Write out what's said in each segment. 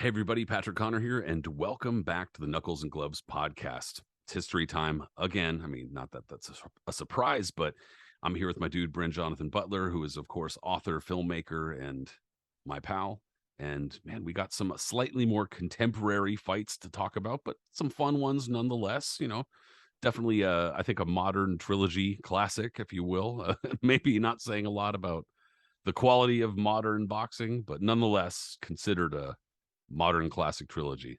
Hey, everybody, Patrick Connor here, and welcome back to the Knuckles and Gloves podcast. It's history time again. I mean, not that that's a surprise, but I'm here with my dude, Brin-Jonathan Butler, who is, of course, author, filmmaker, and my pal. And man, we got some slightly more contemporary fights to talk about, but some fun ones nonetheless. Definitely, I think a modern trilogy classic, if you will. Maybe not saying a lot about the quality of modern boxing, but nonetheless considered a modern classic trilogy.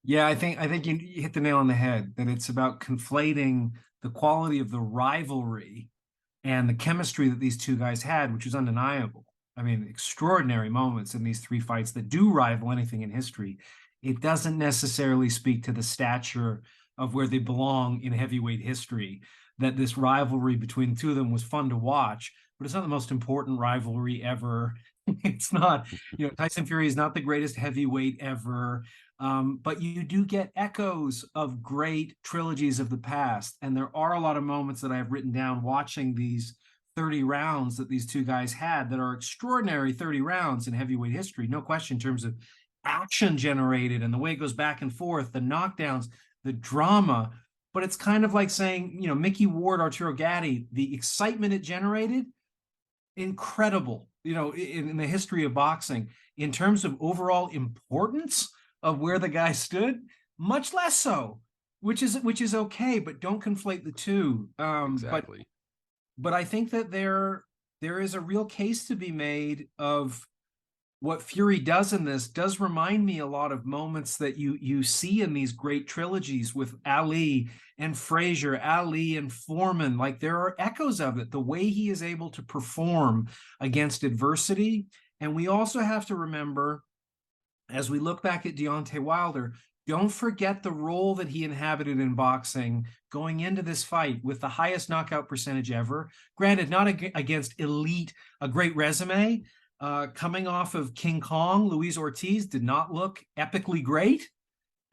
Yeah, I think you hit the nail on the head that it's about conflating the quality of the rivalry and the chemistry that these two guys had, which was undeniable. I mean, extraordinary moments in these three fights that do rival anything in history. It doesn't necessarily speak to the stature of where they belong in heavyweight history, that this rivalry between the two of them was fun to watch, but it's not the most important rivalry ever. It's not, Tyson Fury is not the greatest heavyweight ever. But you do get echoes of great trilogies of the past. And there are a lot of moments that I have written down watching these 30 rounds that these two guys had that are extraordinary 30 rounds in heavyweight history. No question in terms of action generated and the way it goes back and forth, the knockdowns, the drama. But it's kind of like saying, Mickey Ward, Arturo Gatti, the excitement it generated, incredible, in the history of boxing. In terms of overall importance of where the guy stood, much less so, which is okay, but don't conflate the two. Exactly. But I think that there is a real case to be made of what Fury does in this does remind me a lot of moments that you see in these great trilogies with Ali and Frazier, Ali and Foreman. Like there are echoes of it, the way he is able to perform against adversity. And we also have to remember, as we look back at Deontay Wilder, don't forget the role that he inhabited in boxing going into this fight with the highest knockout percentage ever. Granted, not against elite, a great resume. Coming off of King Kong, Luis Ortiz did not look epically great.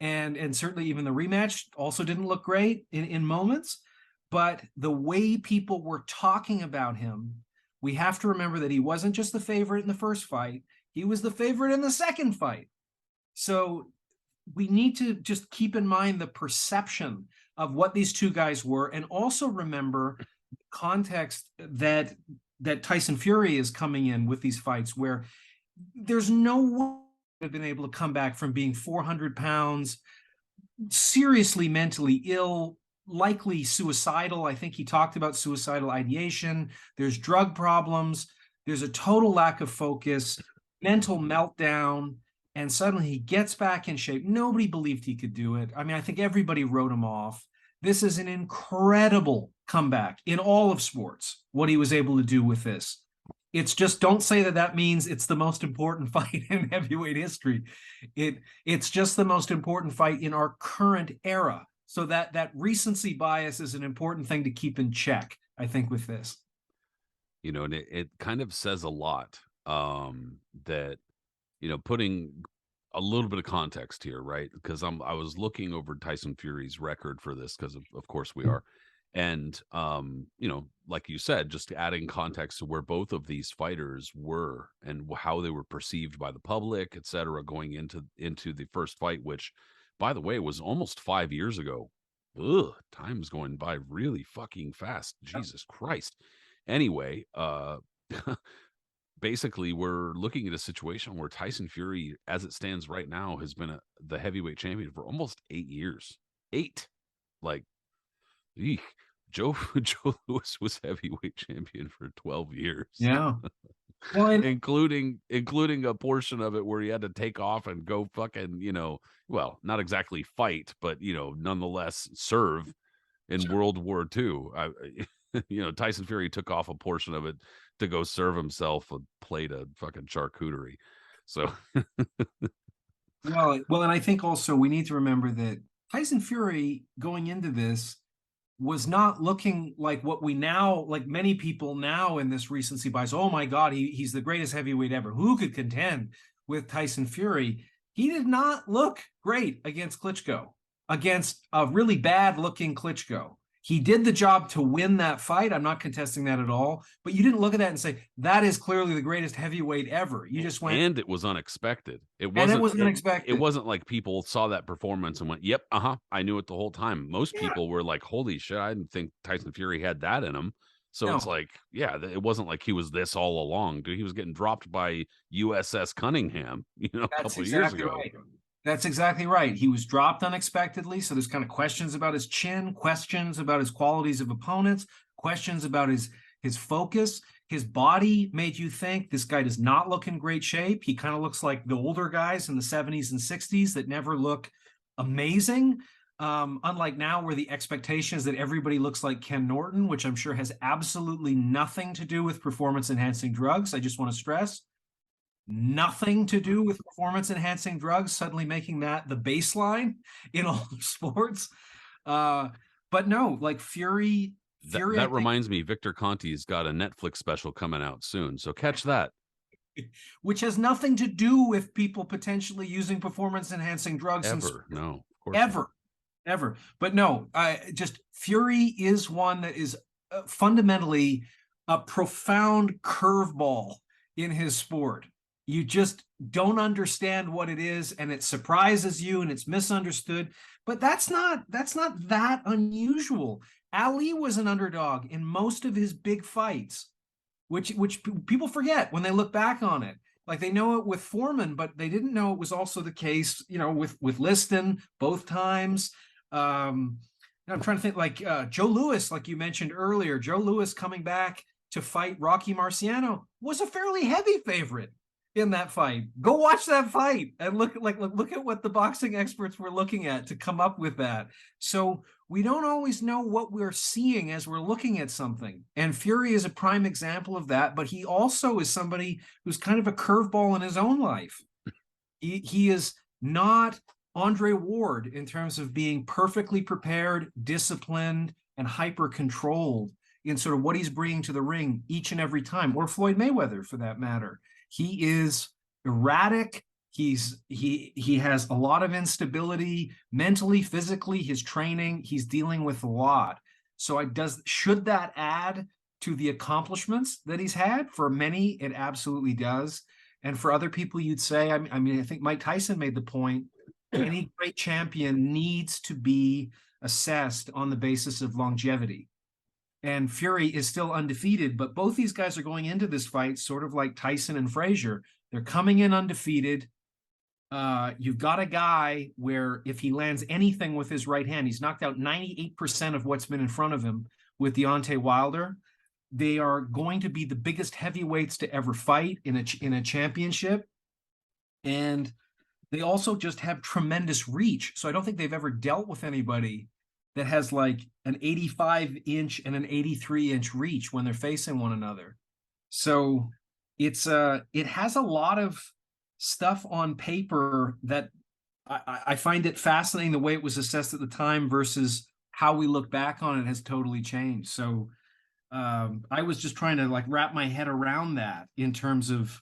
And certainly even the rematch also didn't look great in moments. But the way people were talking about him, we have to remember that he wasn't just the favorite in the first fight. He was the favorite in the second fight. So we need to just keep in mind the perception of what these two guys were, and also remember the context that Tyson Fury is coming in with these fights, where there's no one have been able to come back from being 400 pounds, seriously mentally ill, likely suicidal. I think he talked about suicidal ideation. There's drug problems. There's a total lack of focus, mental meltdown. And suddenly he gets back in shape. Nobody believed he could do it. I mean, I think everybody wrote him off. This is an incredible comeback in all of sports, what he was able to do with this. It's just, don't say that means it's the most important fight in heavyweight history. It's just the most important fight in our current era. So that recency bias is an important thing to keep in check, I think, with this. And it kind of says a lot that, putting a little bit of context here, right? Because I was looking over Tyson Fury's record for this because of course we are. And like you said, just adding context to where both of these fighters were and how they were perceived by the public, et cetera, going into the first fight, which, by the way, was almost 5 years ago. Ugh, time's going by really fucking fast. Jesus Christ. Anyway, basically we're looking at a situation where Tyson Fury, as it stands right now, has been the heavyweight champion for almost 8 years. 8. Like, eek. Joe Louis was heavyweight champion for 12 years. Yeah. Well, including a portion of it where he had to take off and go fucking, well, not exactly fight, but nonetheless serve in World War II. Tyson Fury took off a portion of it to go serve himself a plate of fucking charcuterie. So well, and I think also we need to remember that Tyson Fury going into this was not looking like what we now, like many people now in this recency bias. Oh my God, he's the greatest heavyweight ever. Who could contend with Tyson Fury? He did not look great against Klitschko, against a really bad looking Klitschko. He did the job to win that fight. I'm not contesting that at all. But you didn't look at that and say, that is clearly the greatest heavyweight ever. You just went, And it was unexpected. It and it wasn't was it unexpected. wasn't like people saw that performance and went, "Yep, I knew it the whole time." Most Yeah. people were like, "Holy shit, I didn't think Tyson Fury had that in him." So it's No, like, yeah, it wasn't like he was this all along, dude. He was getting dropped by USS Cunningham, a that's couple of years exactly ago. right. That's exactly right. He was dropped unexpectedly. So there's kind of questions about his chin, questions about his qualities of opponents, questions about his focus. His body made you think this guy does not look in great shape. He kind of looks like the older guys in the 70s and 60s that never look amazing. Unlike now, where the expectation is that everybody looks like Ken Norton, which I'm sure has absolutely nothing to do with performance enhancing drugs. I just want to stress nothing to do with performance enhancing drugs, suddenly making that the baseline in all sports. Uh, but no, like Fury, I That think, reminds me, Victor Conti's got a Netflix special coming out soon, so catch that. which has nothing to do with people potentially using performance enhancing drugs in Ever? No, of course not. ever, ever. But no, I just Fury is one that is fundamentally a profound curveball in his sport. You just don't understand what it is, and it surprises you, and it's misunderstood. But that's not that unusual. Ali was an underdog in most of his big fights, which people forget when they look back on it. Like they know it with Foreman, but they didn't know it was also the case, with Liston both times. Um, I'm trying to think, like Joe Louis, like you mentioned earlier. Joe Louis coming back to fight Rocky Marciano was a fairly heavy favorite in that fight. Go watch that fight and look at what the boxing experts were looking at to come up with that. So we don't always know what we're seeing as we're looking at something. And Fury is a prime example of that, but he also is somebody who's kind of a curveball in his own life. He is not Andre Ward in terms of being perfectly prepared, disciplined, and hyper controlled in sort of what he's bringing to the ring each and every time, or Floyd Mayweather for that matter. He is erratic. He has a lot of instability mentally, physically, his training, he's dealing with a lot. So should that add to the accomplishments that he's had? For many, it absolutely does. And for other people, you'd say, I mean, I think Mike Tyson made the point, any great champion needs to be assessed on the basis of longevity. And Fury is still undefeated, but both these guys are going into this fight sort of like Tyson and Frazier. They're coming in undefeated. You've got a guy where if he lands anything with his right hand, he's knocked out 98% of what's been in front of him with Deontay Wilder. They are going to be the biggest heavyweights to ever fight in a championship. And they also just have tremendous reach. So I don't think they've ever dealt with anybody that has like an 85-inch and an 83-inch reach when they're facing one another. So it has a lot of stuff on paper that I find it fascinating the way it was assessed at the time versus how we look back on it has totally changed. So I was just trying to like wrap my head around that in terms of,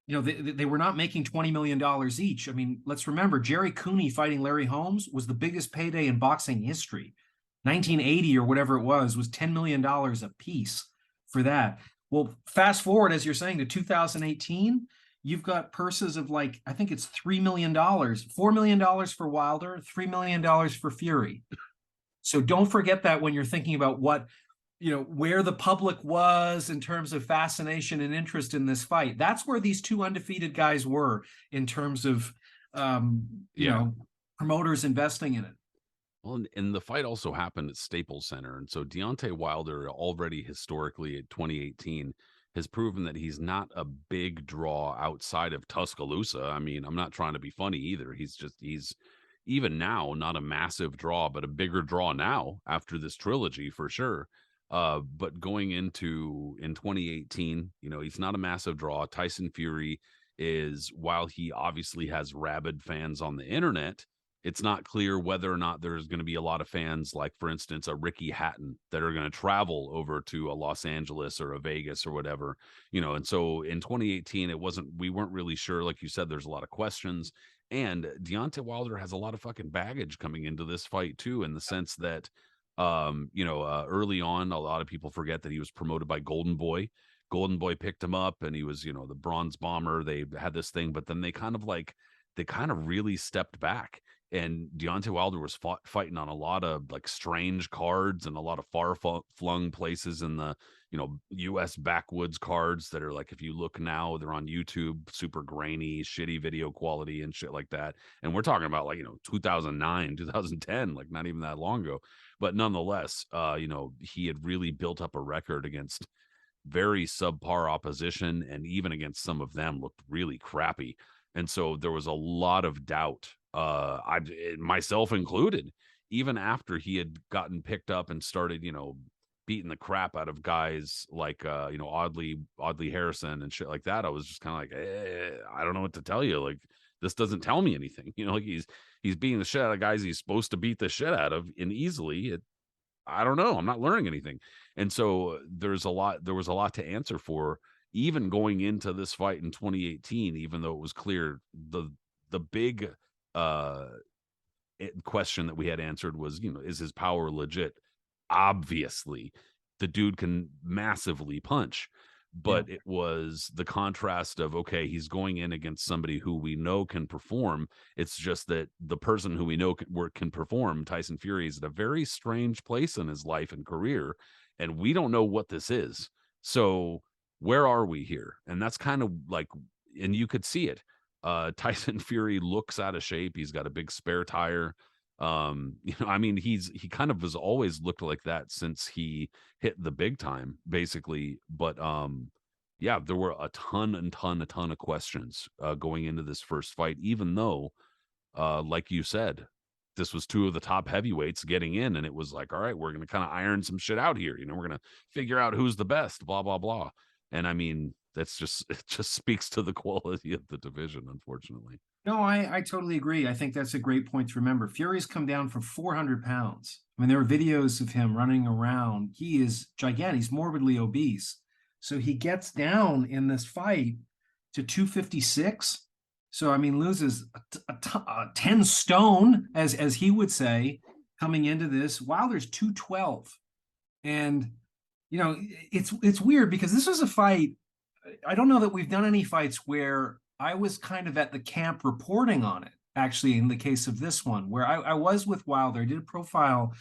they were not making $20 million each. I mean, let's remember Jerry Cooney fighting Larry Holmes was the biggest payday in boxing history. 1980 or whatever it was $10 million a piece for that. Well, fast forward, as you're saying, to 2018, you've got purses of like, I think it's $3 million, $4 million for Wilder, $3 million for Fury. So don't forget that when you're thinking about where the public was in terms of fascination and interest in this fight. That's where these two undefeated guys were in terms of, Yeah. promoters investing in it. Well, and the fight also happened at Staples Center. And so Deontay Wilder, already historically at 2018, has proven that he's not a big draw outside of Tuscaloosa. I mean, I'm not trying to be funny either. He's even now not a massive draw, but a bigger draw now after this trilogy for sure. But going into in 2018, he's not a massive draw. Tyson Fury is, while he obviously has rabid fans on the internet, it's not clear whether or not there's going to be a lot of fans, like, for instance, a Ricky Hatton that are going to travel over to a Los Angeles or a Vegas or whatever, And so in 2018, we weren't really sure. Like you said, there's a lot of questions. And Deontay Wilder has a lot of fucking baggage coming into this fight, too, in the sense that Early on, a lot of people forget that he was promoted by Golden Boy. Golden Boy picked him up, and he was, the bronze bomber. They had this thing, but then they kind of really stepped back. And Deontay Wilder was fighting on a lot of like strange cards and a lot of far flung places in the, U.S. backwoods cards that are like, if you look now, they're on YouTube, super grainy, shitty video quality and shit like that. And we're talking about like, 2009, 2010, like not even that long ago. But nonetheless, he had really built up a record against very subpar opposition, and even against some of them looked really crappy. And so there was a lot of doubt, myself included, even after he had gotten picked up and started, beating the crap out of guys like Oddly Harrison and shit like that. I was just kind of like, I don't know what to tell you. Like, this doesn't tell me anything. Like he's beating the shit out of guys he's supposed to beat the shit out of, and easily. I don't know. I'm not learning anything. And so there was a lot to answer for, even going into this fight in 2018, even though it was clear the big uh question that we had answered was, is his power legit? Obviously, the dude can massively punch, Yeah. but it was the contrast of, okay, he's going in against somebody who we know can perform. It's just that the person who we know can perform, Tyson Fury, is at a very strange place in his life and career, and we don't know what this is. So where are we here? And that's kind of like, and you could see it. Tyson Fury looks out of shape. He's got a big spare tire. I mean, he kind of has always looked like that since he hit the big time, basically. But yeah, there were a ton of questions going into this first fight, even though, like you said, this was two of the top heavyweights getting in, and it was like, all right, we're gonna kind of iron some shit out here. We're gonna figure out who's the best, blah blah blah. And I mean, it just speaks to the quality of the division, unfortunately. No, I totally agree. I think that's a great point to remember. Fury's come down from 400 pounds. I mean, there are videos of him running around. He is gigantic. He's morbidly obese. So he gets down in this fight to 256. So, I mean, loses 10 stone, as he would say, coming into this. Wilder's 212. And, it's weird because this was a fight. I don't know that we've done any fights where I was kind of at the camp reporting on it. Actually, in the case of this one, where I was with Wilder, I did a profile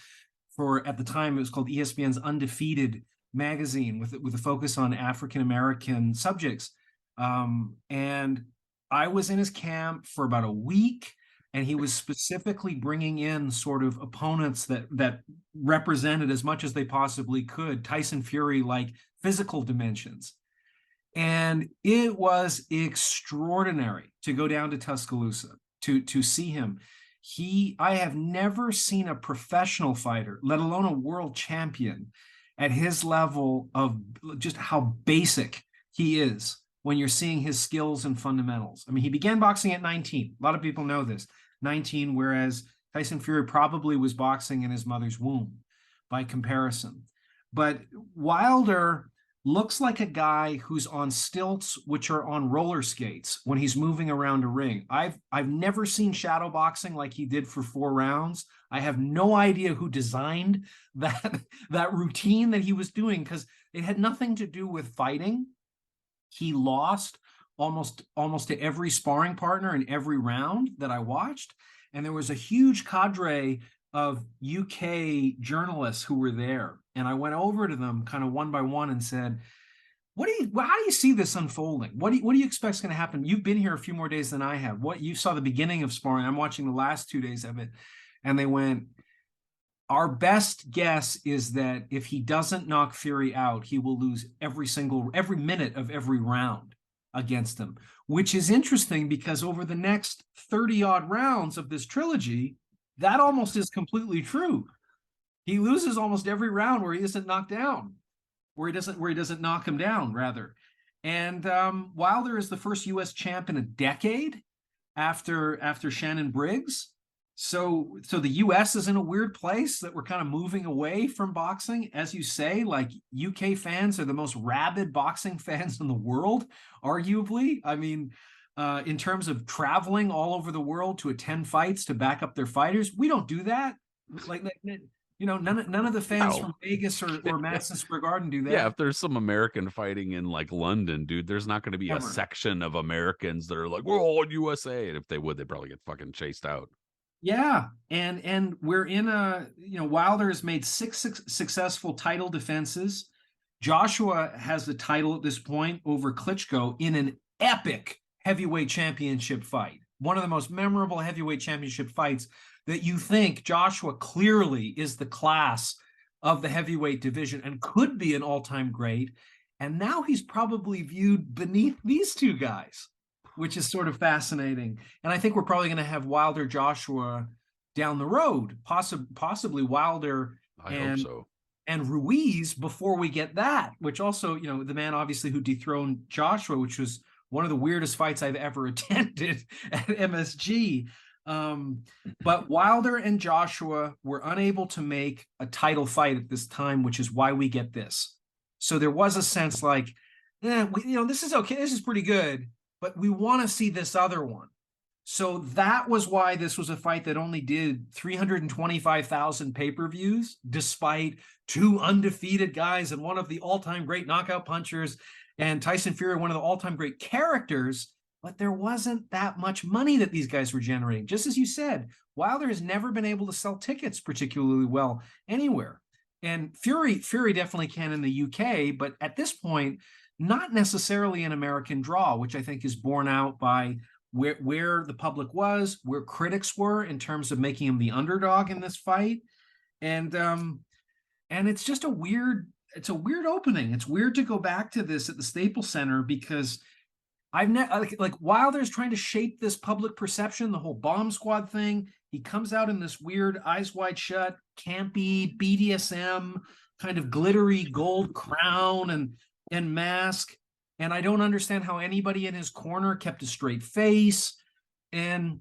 for, at the time it was called ESPN's Undefeated magazine, with a focus on African American subjects, and I was in his camp for about a week, and he was specifically bringing in sort of opponents that represented as much as they possibly could Tyson Fury like physical dimensions. And it was extraordinary to go down to Tuscaloosa to see him. I have never seen a professional fighter, let alone a world champion, at his level of just how basic he is when you're seeing his skills and fundamentals. I mean, he began boxing at 19. A lot of people know this. 19, whereas Tyson Fury probably was boxing in his mother's womb by comparison. But Wilder looks like a guy who's on stilts, which are on roller skates when he's moving around a ring. I've never seen shadow boxing like he did for 4 rounds. I have no idea who designed that routine that he was doing, because it had nothing to do with fighting. He lost almost to every sparring partner in every round that I watched, and there was a huge cadre of UK journalists who were there. And I went over to them kind of one by one and said, how do you see this unfolding? What do you expect is going to happen? You've been here a few more days than I have. What you saw the beginning of sparring. I'm watching the last 2 days of it. And they went, our best guess is that if he doesn't knock Fury out, he will lose every minute of every round against him, which is interesting because over the next 30 odd rounds of this trilogy, that almost is completely true. He loses almost every round where he isn't knocked down, where he doesn't knock him down, rather. And Wilder is the first U.S. champ in a decade after Shannon Briggs. So the U.S. is in a weird place that we're kind of moving away from boxing. As you say, like, UK fans are the most rabid boxing fans in the world, arguably. I mean, in terms of traveling all over the world to attend fights to back up their fighters, we don't do that. Like None of the fans No. from Vegas or Madison Square Garden do Yeah, that if there's some American fighting in like London, dude, there's not going to be a ever. section of Americans that are like, we're all USA. And if they would, they'd probably get fucking chased out. Yeah, and we're in Wilder has made six successful title defenses. Joshua has the title at this point over Klitschko in an epic heavyweight championship fight. One of the most memorable heavyweight championship fights that you think Joshua clearly is the class of the heavyweight division and could be an all-time great. And now he's probably viewed beneath these two guys, which is sort of fascinating. And I think we're probably going to have Wilder Joshua down the road, possibly Wilder I hope and so. Ruiz before we get that, which also, the man obviously who dethroned Joshua, which was one of the weirdest fights I've ever attended at MSG. But Wilder and Joshua were unable to make a title fight at this time, which is why we get this. So there was a sense like, this is okay. This is pretty good, but we want to see this other one. So that was why this was a fight that only did 325,000 pay-per-views, despite two undefeated guys and one of the all-time great knockout punchers and Tyson Fury, one of the all-time great characters. But there wasn't that much money that these guys were generating. Just as you said, Wilder has never been able to sell tickets particularly well anywhere. And Fury definitely can in the UK, but at this point, not necessarily an American draw, which I think is borne out by where the public was, where critics were in terms of making him the underdog in this fight. And it's just it's a weird opening. It's weird to go back to this at the Staples Center because like Wilder's trying to shape this public perception, the whole bomb squad thing. He comes out in this weird eyes wide shut, campy BDSM kind of glittery gold crown and mask. And I don't understand how anybody in his corner kept a straight face. And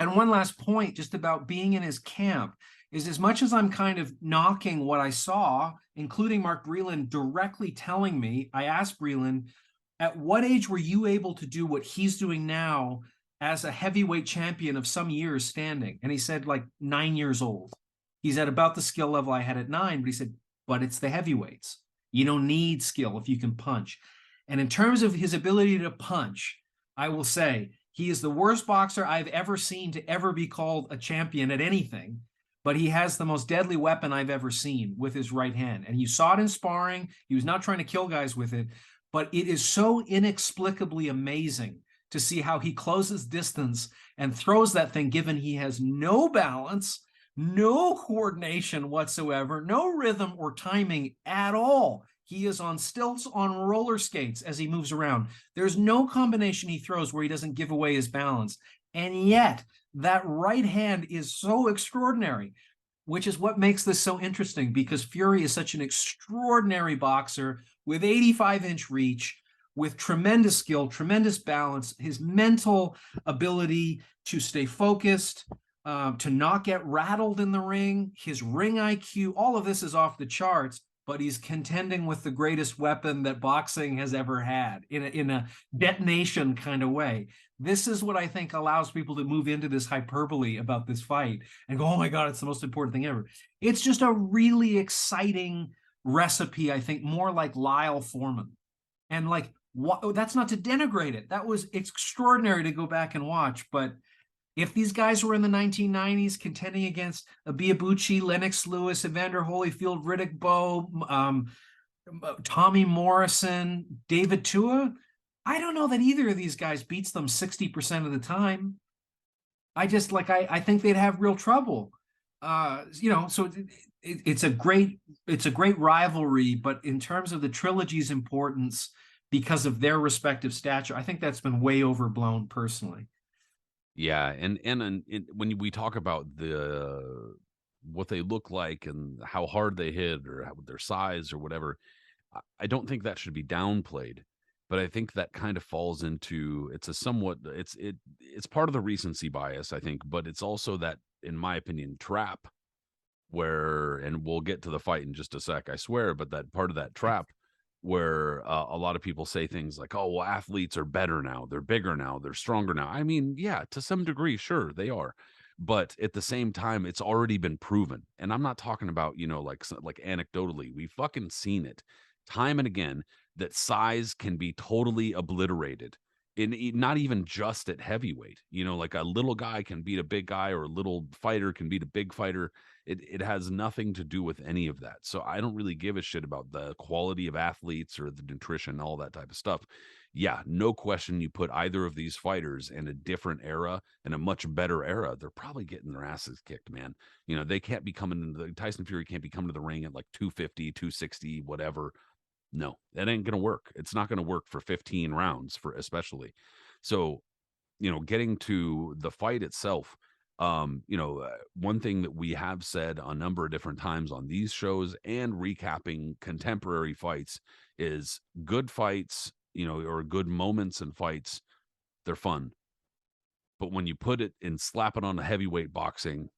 one last point, just about being in his camp, is as much as I'm kind of knocking what I saw, including Mark Breland directly telling me, I asked Breland, at what age were you able to do what he's doing now as a heavyweight champion of some years standing? And he said, like 9 years old. He's at about the skill level I had at 9, but he said, but it's the heavyweights. You don't need skill if you can punch. And in terms of his ability to punch, I will say he is the worst boxer I've ever seen to ever be called a champion at anything, but he has the most deadly weapon I've ever seen with his right hand. And you saw it in sparring. He was not trying to kill guys with it, but it is so inexplicably amazing to see how he closes distance and throws that thing, given he has no balance, no coordination whatsoever, no rhythm or timing at all. He is on stilts on roller skates as he moves around. There's no combination he throws where he doesn't give away his balance. And yet, that right hand is so extraordinary, which is what makes this so interesting, because Fury is such an extraordinary boxer with 85-inch reach, with tremendous skill, tremendous balance, his mental ability to stay focused, to not get rattled in the ring, his ring IQ, all of this is off the charts, but he's contending with the greatest weapon that boxing has ever had in a detonation kind of way. This is what I think allows people to move into this hyperbole about this fight and go, oh my God, it's the most important thing ever. It's just a really exciting recipe, I think, more like Lyle Foreman. And like, that's not to denigrate it. That was extraordinary to go back and watch, but if these guys were in the 1990s contending against Abiyabuchi, Lennox Lewis, Evander Holyfield, Riddick Bowe, Tommy Morrison, David Tua, I don't know that either of these guys beats them 60% of the time. I think they'd have real trouble. So it's a great rivalry, but in terms of the trilogy's importance because of their respective stature, I think that's been way overblown personally. Yeah, and when we talk about what they look like and how hard they hit or their size or whatever, I don't think that should be downplayed. But I think that kind of falls into it's part of the recency bias, I think, but it's also that, in my opinion, trap where, and we'll get to the fight in just a sec, I swear, but that part of that trap where a lot of people say things like, oh, well, athletes are better now, they're bigger now, they're stronger now. I mean, yeah, to some degree, sure, they are. But at the same time, it's already been proven. And I'm not talking about, like anecdotally. We've fucking seen it time and again that size can be totally obliterated not even just at heavyweight. Like a little guy can beat a big guy, or a little fighter can beat a big fighter. It has nothing to do with any of that. So I don't really give a shit about the quality of athletes or the nutrition, all that type of stuff. Yeah, no question, you put either of these fighters in a different era, in a much better era, they're probably getting their asses kicked, man. They can't be coming into Tyson Fury can't be coming to the ring at like 250, 260, whatever. No, that ain't gonna work. It's not gonna work for 15 rounds, for especially. So, getting to the fight itself, one thing that we have said a number of different times on these shows and recapping contemporary fights is good fights, or good moments in fights, they're fun. But when you put it and slap it on a heavyweight boxing,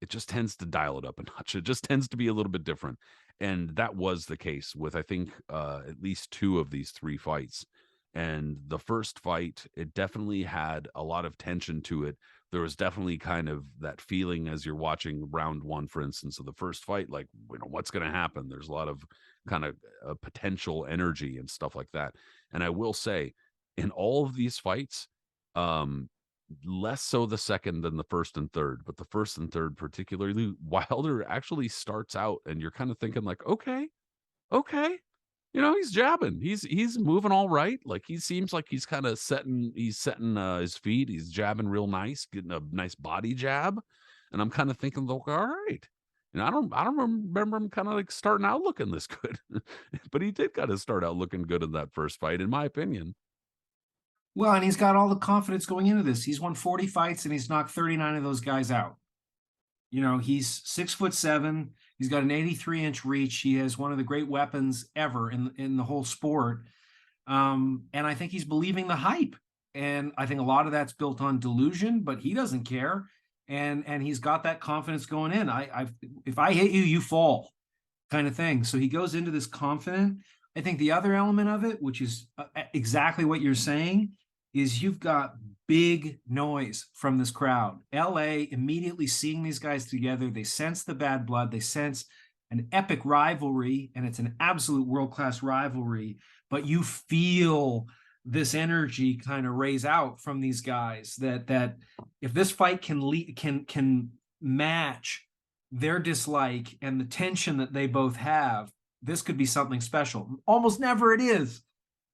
it just tends to dial it up a notch. It just tends to be a little bit different. And that was the case with, I think, at least two of these three fights. And the first fight, it definitely had a lot of tension to it. There was definitely kind of that feeling as you're watching round one, for instance, of the first fight, like, what's going to happen? There's a lot of kind of potential energy and stuff like that. And I will say, in all of these fights, um, less so the second than the first and third, but the first and third particularly, Wilder actually starts out and you're kind of thinking like, okay, okay. He's jabbing. He's moving all right. Like he seems like he's kind of setting his feet. He's jabbing real nice, getting a nice body jab. And I'm kind of thinking, look, all right. And I don't remember him kind of like starting out looking this good. But he did kind of start out looking good in that first fight, in my opinion. Well, and he's got all the confidence going into this. He's won 40 fights and he's knocked 39 of those guys out. He's 6'7". He's got an 83-inch reach. He has one of the great weapons ever in the whole sport. And I think he's believing the hype. And I think a lot of that's built on delusion, but he doesn't care. And he's got that confidence going in. If I hit you, you fall, kind of thing. So he goes into this confident. I think the other element of it, which is exactly what you're saying, is you've got big noise from this crowd. LA immediately seeing these guys together, they sense the bad blood, they sense an epic rivalry, and it's an absolute world-class rivalry, but you feel this energy kind of raise out from these guys that if this fight can match their dislike and the tension that they both have, this could be something special. Almost never it is.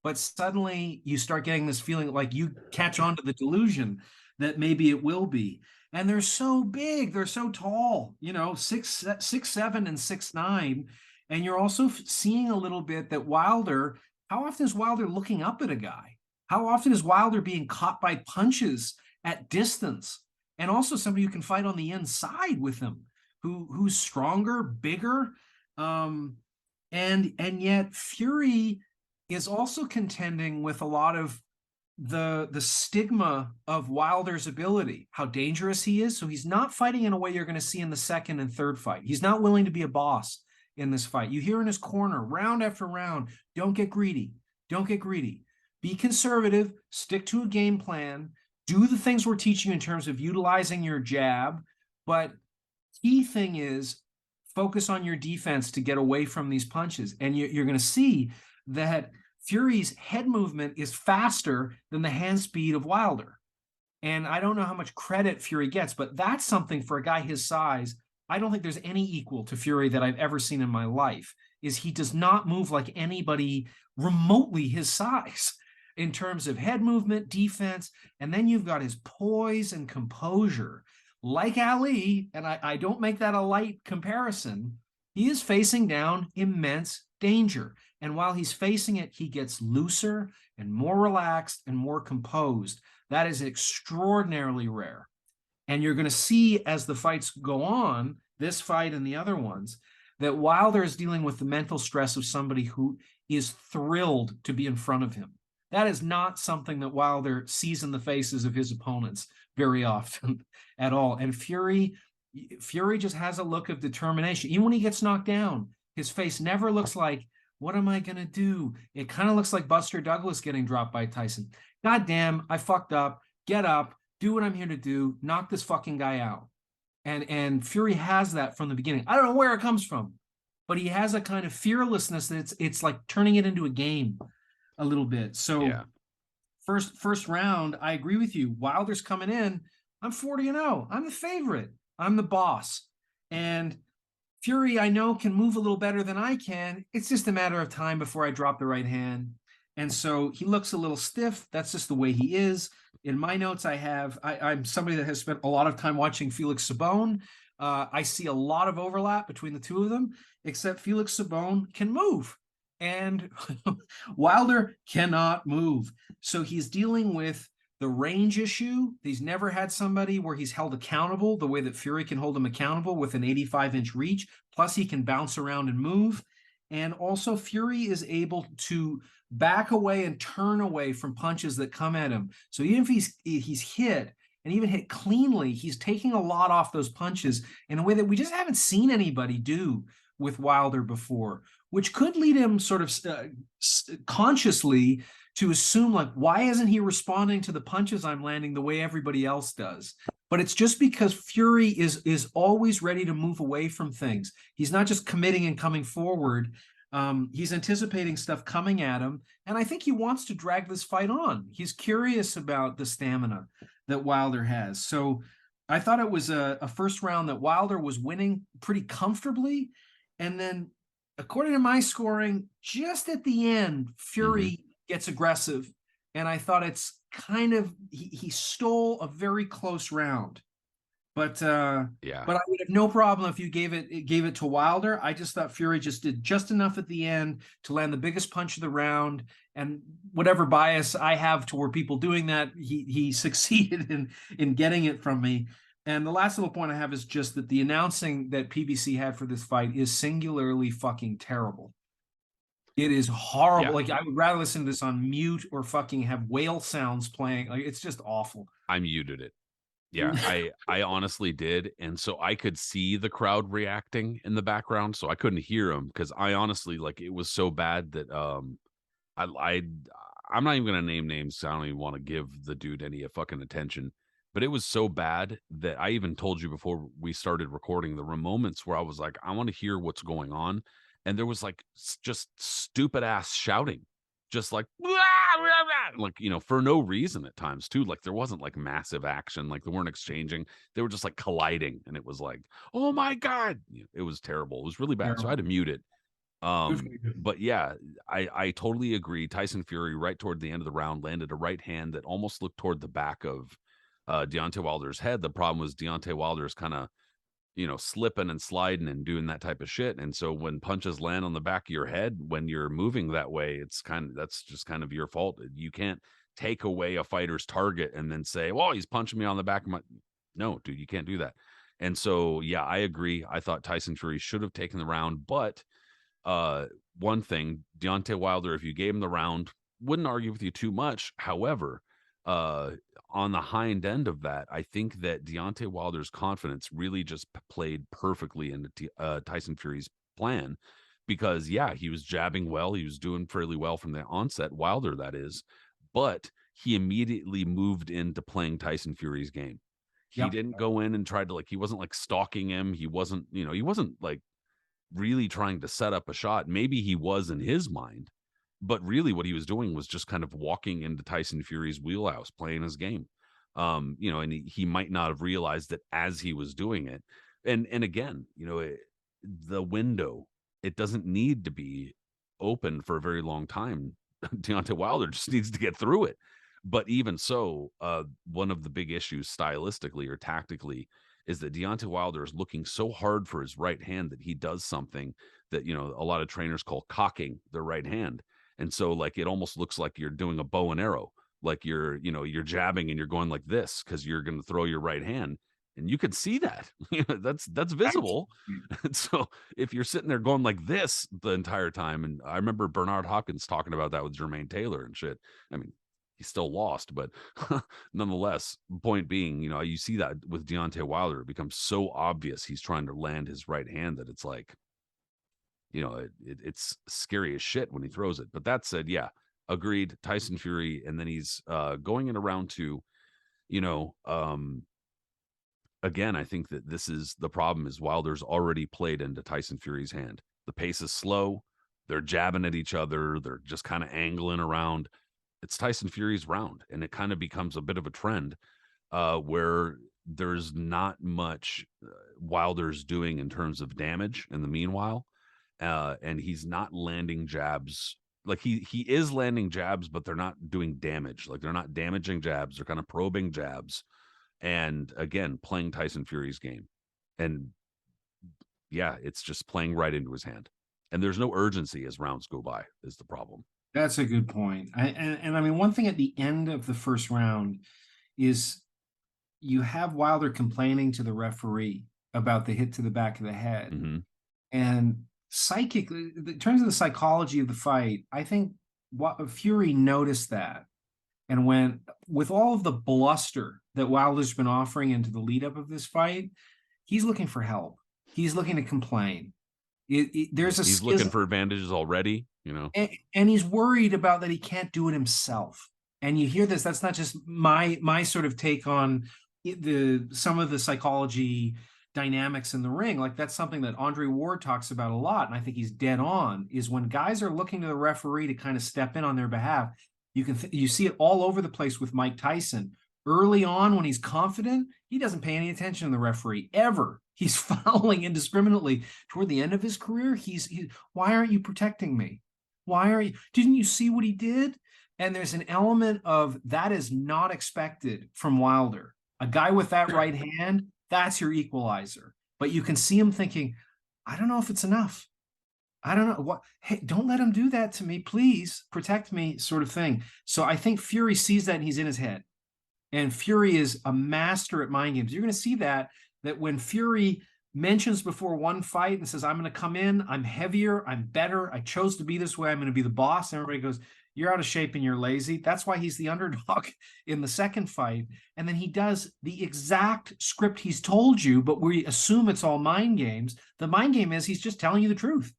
But suddenly you start getting this feeling like you catch on to the delusion that maybe it will be. And they're so big, they're so tall, 6'7" and 6'9". And you're also seeing a little bit that Wilder, how often is Wilder looking up at a guy? How often is Wilder being caught by punches at distance? And also somebody who can fight on the inside with him, who's stronger, bigger. And yet Fury is also contending with a lot of the stigma of Wilder's ability, how dangerous he is. So he's not fighting in a way you're going to see in the second and third fight. He's not willing to be a boss in this fight. You hear in his corner, round after round, don't get greedy. Don't get greedy. Be conservative, stick to a game plan, do the things we're teaching you in terms of utilizing your jab. But key thing is focus on your defense to get away from these punches. And you're going to see that Fury's head movement is faster than the hand speed of Wilder. And I don't know how much credit Fury gets, but that's something for a guy his size. I don't think there's any equal to Fury that I've ever seen in my life. Is he does not move like anybody remotely his size in terms of head movement, defense, and then you've got his poise and composure. Like Ali, and I don't make that a light comparison, he is facing down immense danger. And while he's facing it, he gets looser and more relaxed and more composed. That is extraordinarily rare. And you're going to see as the fights go on, this fight and the other ones, that Wilder is dealing with the mental stress of somebody who is thrilled to be in front of him. That is not something that Wilder sees in the faces of his opponents very often at all. And Fury just has a look of determination. Even when he gets knocked down, his face never looks like, what am I going to do? It kind of looks like Buster Douglas getting dropped by Tyson. God damn, I fucked up. Get up, do what I'm here to do, knock this fucking guy out. And Fury has that from the beginning. I don't know where it comes from, but he has a kind of fearlessness that it's like turning it into a game a little bit. So Yeah. first round, I agree with you. Wilder's coming in. I'm 40-0. I'm the favorite. I'm the boss. And Fury, I know, can move a little better than I can. It's just a matter of time before I drop the right hand. And so he looks a little stiff. That's just the way he is. In my notes, I'm somebody that has spent a lot of time watching Felix Sabone. I see a lot of overlap between the two of them, except Felix Sabone can move. And Wilder cannot move. So he's dealing with the range issue. He's never had somebody where he's held accountable the way that Fury can hold him accountable with an 85-inch reach. Plus, he can bounce around and move. And also, Fury is able to back away and turn away from punches that come at him. So even if he's hit and even hit cleanly, he's taking a lot off those punches in a way that we just haven't seen anybody do with Wilder before, which could lead him sort of consciously to assume, like, why isn't he responding to the punches I'm landing the way everybody else does? But it's just because Fury is always ready to move away from things. He's not just committing and coming forward. He's anticipating stuff coming at him, and I think he wants to drag this fight on. He's curious about the stamina that Wilder has. So I thought it was a first round that Wilder was winning pretty comfortably, and then, according to my scoring, just at the end, Mm-hmm. Fury gets aggressive, and I thought it's kind of he stole a very close round. Yeah. But I would have no problem if you gave it to Wilder. I just thought Fury just did just enough at the end to land the biggest punch of the round, and whatever bias I have toward people doing that, he succeeded in getting it from me. And the last little point I have is just that the announcing that PBC had for this fight is singularly fucking terrible. It is horrible. Yeah. Like, I would rather listen to this on mute or fucking have whale sounds playing. Like, it's just awful. I muted it. Yeah, I honestly did, and so I could see the crowd reacting in the background, so I couldn't hear them because I honestly, like, it was so bad that I I I'm not even gonna name names. I don't even want to give the dude any fucking attention. But it was so bad that I even told you before we started recording, there were moments where I was like, I want to hear what's going on. And there was like just stupid ass shouting, just like, like, for no reason at times too. Like there wasn't like massive action, like they weren't exchanging. They were just like colliding. And it was like, oh my God. It was terrible. It was really bad. So I had Terrible. to mute it. Good for you. But yeah, I totally agree. Tyson Fury, right toward the end of the round, landed a right hand that almost looked toward the back of Deontay Wilder's head. The problem was Deontay Wilder's kind of, slipping and sliding and doing that type of shit. And so when punches land on the back of your head when you're moving that way, that's just kind of your fault. You can't take away a fighter's target and then say, well, he's punching me on the back of my. No, dude, you can't do that. And so, yeah, I agree. I thought Tyson Fury should have taken the round, but uh, one thing, Deontay Wilder, if you gave him the round, wouldn't argue with you too much. However, uh, on the hind end of that, I think that Deontay Wilder's confidence really just played perfectly into Tyson Fury's plan because, yeah, he was jabbing well. He was doing fairly well from the onset, Wilder, that is, but he immediately moved into playing Tyson Fury's game. He Yep. didn't go in and try to, like, he wasn't like stalking him. He wasn't like really trying to set up a shot. Maybe he was in his mind, but really what he was doing was just kind of walking into Tyson Fury's wheelhouse, playing his game. And he might not have realized that as he was doing it. And again, the window, it doesn't need to be open for a very long time. Deontay Wilder just needs to get through it. But even so, one of the big issues stylistically or tactically is that Deontay Wilder is looking so hard for his right hand that he does something that, a lot of trainers call cocking their right hand. And so like it almost looks like you're doing a bow and arrow, like you're jabbing and you're going like this because you're going to throw your right hand. And you can see that. That's visible. And so if you're sitting there going like this the entire time, and I remember Bernard Hopkins talking about that with Jermaine Taylor and shit. I mean, he still lost, but nonetheless, point being, you see that with Deontay Wilder, it becomes so obvious he's trying to land his right hand that it's like, it's scary as shit when he throws it. But that said, yeah, agreed. Tyson Fury, and then he's going into round two. you know, again, I think that this is the problem is Wilder's already played into Tyson Fury's hand. The pace is slow. They're jabbing at each other. They're just kind of angling around. It's Tyson Fury's round, and it kind of becomes a bit of a trend where there's not much Wilder's doing in terms of damage in the meanwhile. And he's not landing jabs. Like he is landing jabs, but they're not doing damage. Like they're not damaging jabs. They're kind of probing jabs. And again, playing Tyson Fury's game. And yeah, it's just playing right into his hand. And there's no urgency as rounds go by, is the problem. That's a good point. And I mean, one thing at the end of the first round is you have Wilder complaining to the referee about the hit to the back of the head. Mm-hmm. And psychically, in terms of the psychology of the fight, I think Fury noticed that and went with all of the bluster that Wilder's been offering into the lead up of this fight. He's looking for help. He's looking to complain. There's a he's looking for advantages already, you know, and he's worried about that he can't do it himself. And you hear this. That's not just my sort of take on some of the psychology dynamics in the ring. Like that's something that Andre Ward talks about a lot, and I think he's dead on. Is when guys are looking to the referee to kind of step in on their behalf. You see it all over the place with Mike Tyson. Early on, when he's confident, he doesn't pay any attention to the referee ever. He's fouling indiscriminately. Toward the end of his career, why aren't you protecting me? Didn't you see what he did? And there's an element of that is not expected from Wilder. A guy with that right hand, that's your equalizer. But you can see him thinking, I don't know if it's enough. I don't know what. Hey, don't let him do that to me, please. Protect me, sort of thing. So I think Fury sees that and he's in his head. And Fury is a master at mind games. You're going to see that when Fury mentions before one fight and says, I'm going to come in, I'm heavier, I'm better, I chose to be this way, I'm going to be the boss. And everybody goes, you're out of shape and you're lazy. That's why he's the underdog in the second fight. And then he does the exact script he's told you, but we assume it's all mind games. The mind game is he's just telling you the truth.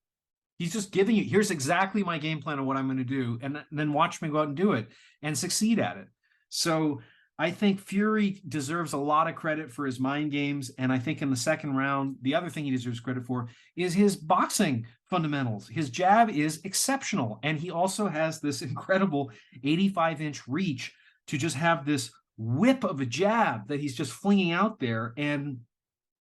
He's just giving you, here's exactly my game plan of what I'm going to do. And then watch me go out and do it and succeed at it. So I think Fury deserves a lot of credit for his mind games. And I think in the second round, the other thing he deserves credit for is his boxing fundamentals. His jab is exceptional. And he also has this incredible 85-inch reach to just have this whip of a jab that he's just flinging out there. And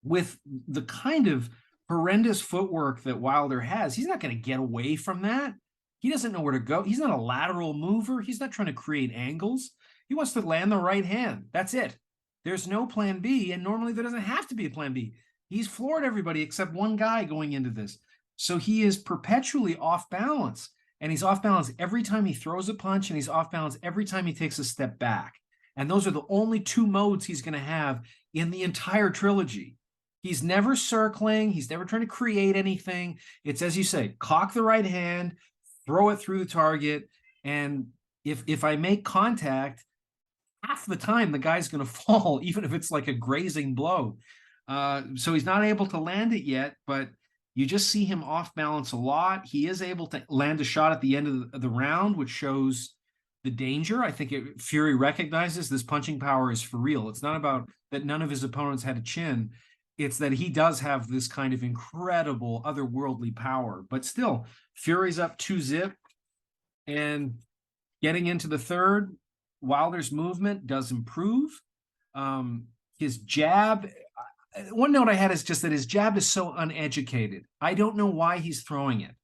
with the kind of horrendous footwork that Wilder has, he's not going to get away from that. He doesn't know where to go. He's not a lateral mover. He's not trying to create angles. He wants to land the right hand. That's it. There's no plan B, and normally there doesn't have to be a plan B. He's floored everybody except one guy going into this. So he is perpetually off balance, and he's off balance every time he throws a punch, and he's off balance every time he takes a step back. And those are the only two modes he's going to have in the entire trilogy. He's never circling. He's never trying to create anything. It's, as you say, cock the right hand, throw it through the target, and if I make contact, half the time the guy's going to fall, even if it's like a grazing blow. So he's not able to land it yet, but you just see him off balance a lot. He is able to land a shot at the end of the round, which shows the danger. I think Fury recognizes this punching power is for real. It's not about that none of his opponents had a chin. It's that he does have this kind of incredible otherworldly power. But still, Fury's up 2-0. And getting into the third, Wilder's movement does improve. His jab, one note I had is just that his jab is so uneducated. I don't know why he's throwing it.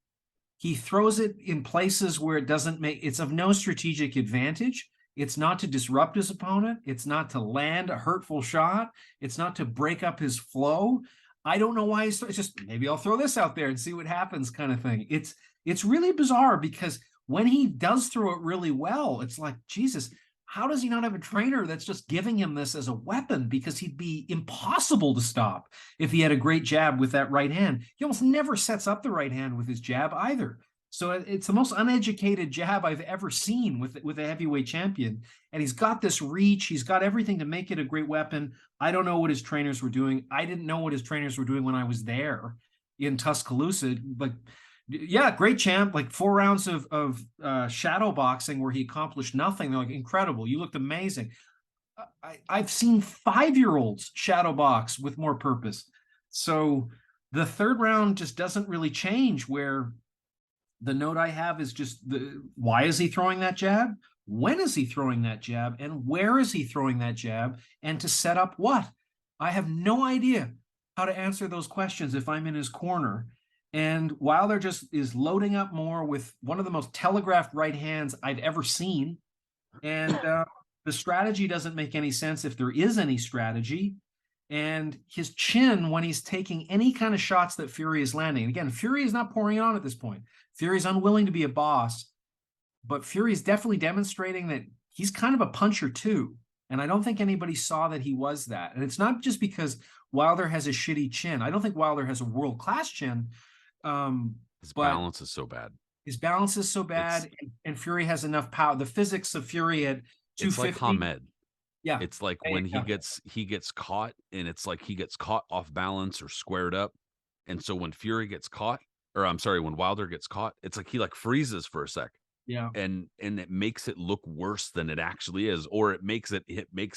He throws it in places where it's of no strategic advantage. It's not to disrupt his opponent. It's not to land a hurtful shot. It's not to break up his flow. I don't know why it's just, maybe I'll throw this out there and see what happens kind of thing. It's really bizarre because when he does throw it really well, it's like, Jesus, how does he not have a trainer that's just giving him this as a weapon? Because he'd be impossible to stop if he had a great jab with that right hand. He almost never sets up the right hand with his jab either. So it's the most uneducated jab I've ever seen with a heavyweight champion. And he's got this reach. He's got everything to make it a great weapon. I don't know what his trainers were doing. I didn't know what his trainers were doing when I was there in Tuscaloosa. Like, yeah, great champ. Like 4 rounds of shadow boxing where he accomplished nothing. They're like, incredible. You looked amazing. I've seen 5-year-olds shadow box with more purpose. So the third round just doesn't really change. Where the note I have is just why is he throwing that jab? When is he throwing that jab? And where is he throwing that jab? And to set up what? I have no idea how to answer those questions if I'm in his corner. And Wilder just is loading up more with one of the most telegraphed right hands I've ever seen. And the strategy doesn't make any sense if there is any strategy. And his chin, when he's taking any kind of shots that Fury is landing, again, Fury is not pouring on at this point. Fury is unwilling to be a boss, but Fury is definitely demonstrating that he's kind of a puncher too. And I don't think anybody saw that he was that. And it's not just because Wilder has a shitty chin. I don't think Wilder has a world-class chin. His But balance is so bad. his balance is so It's bad, and Fury has enough power. The physics of Fury at it's like 250. Hamed. Yeah. It's like when Yeah. he gets caught, and it's like he gets caught off balance or squared up. And so when Fury gets caught, or I'm sorry, when Wilder gets caught, it's like he like freezes for a sec. Yeah. And it makes it look worse than it actually is, or it makes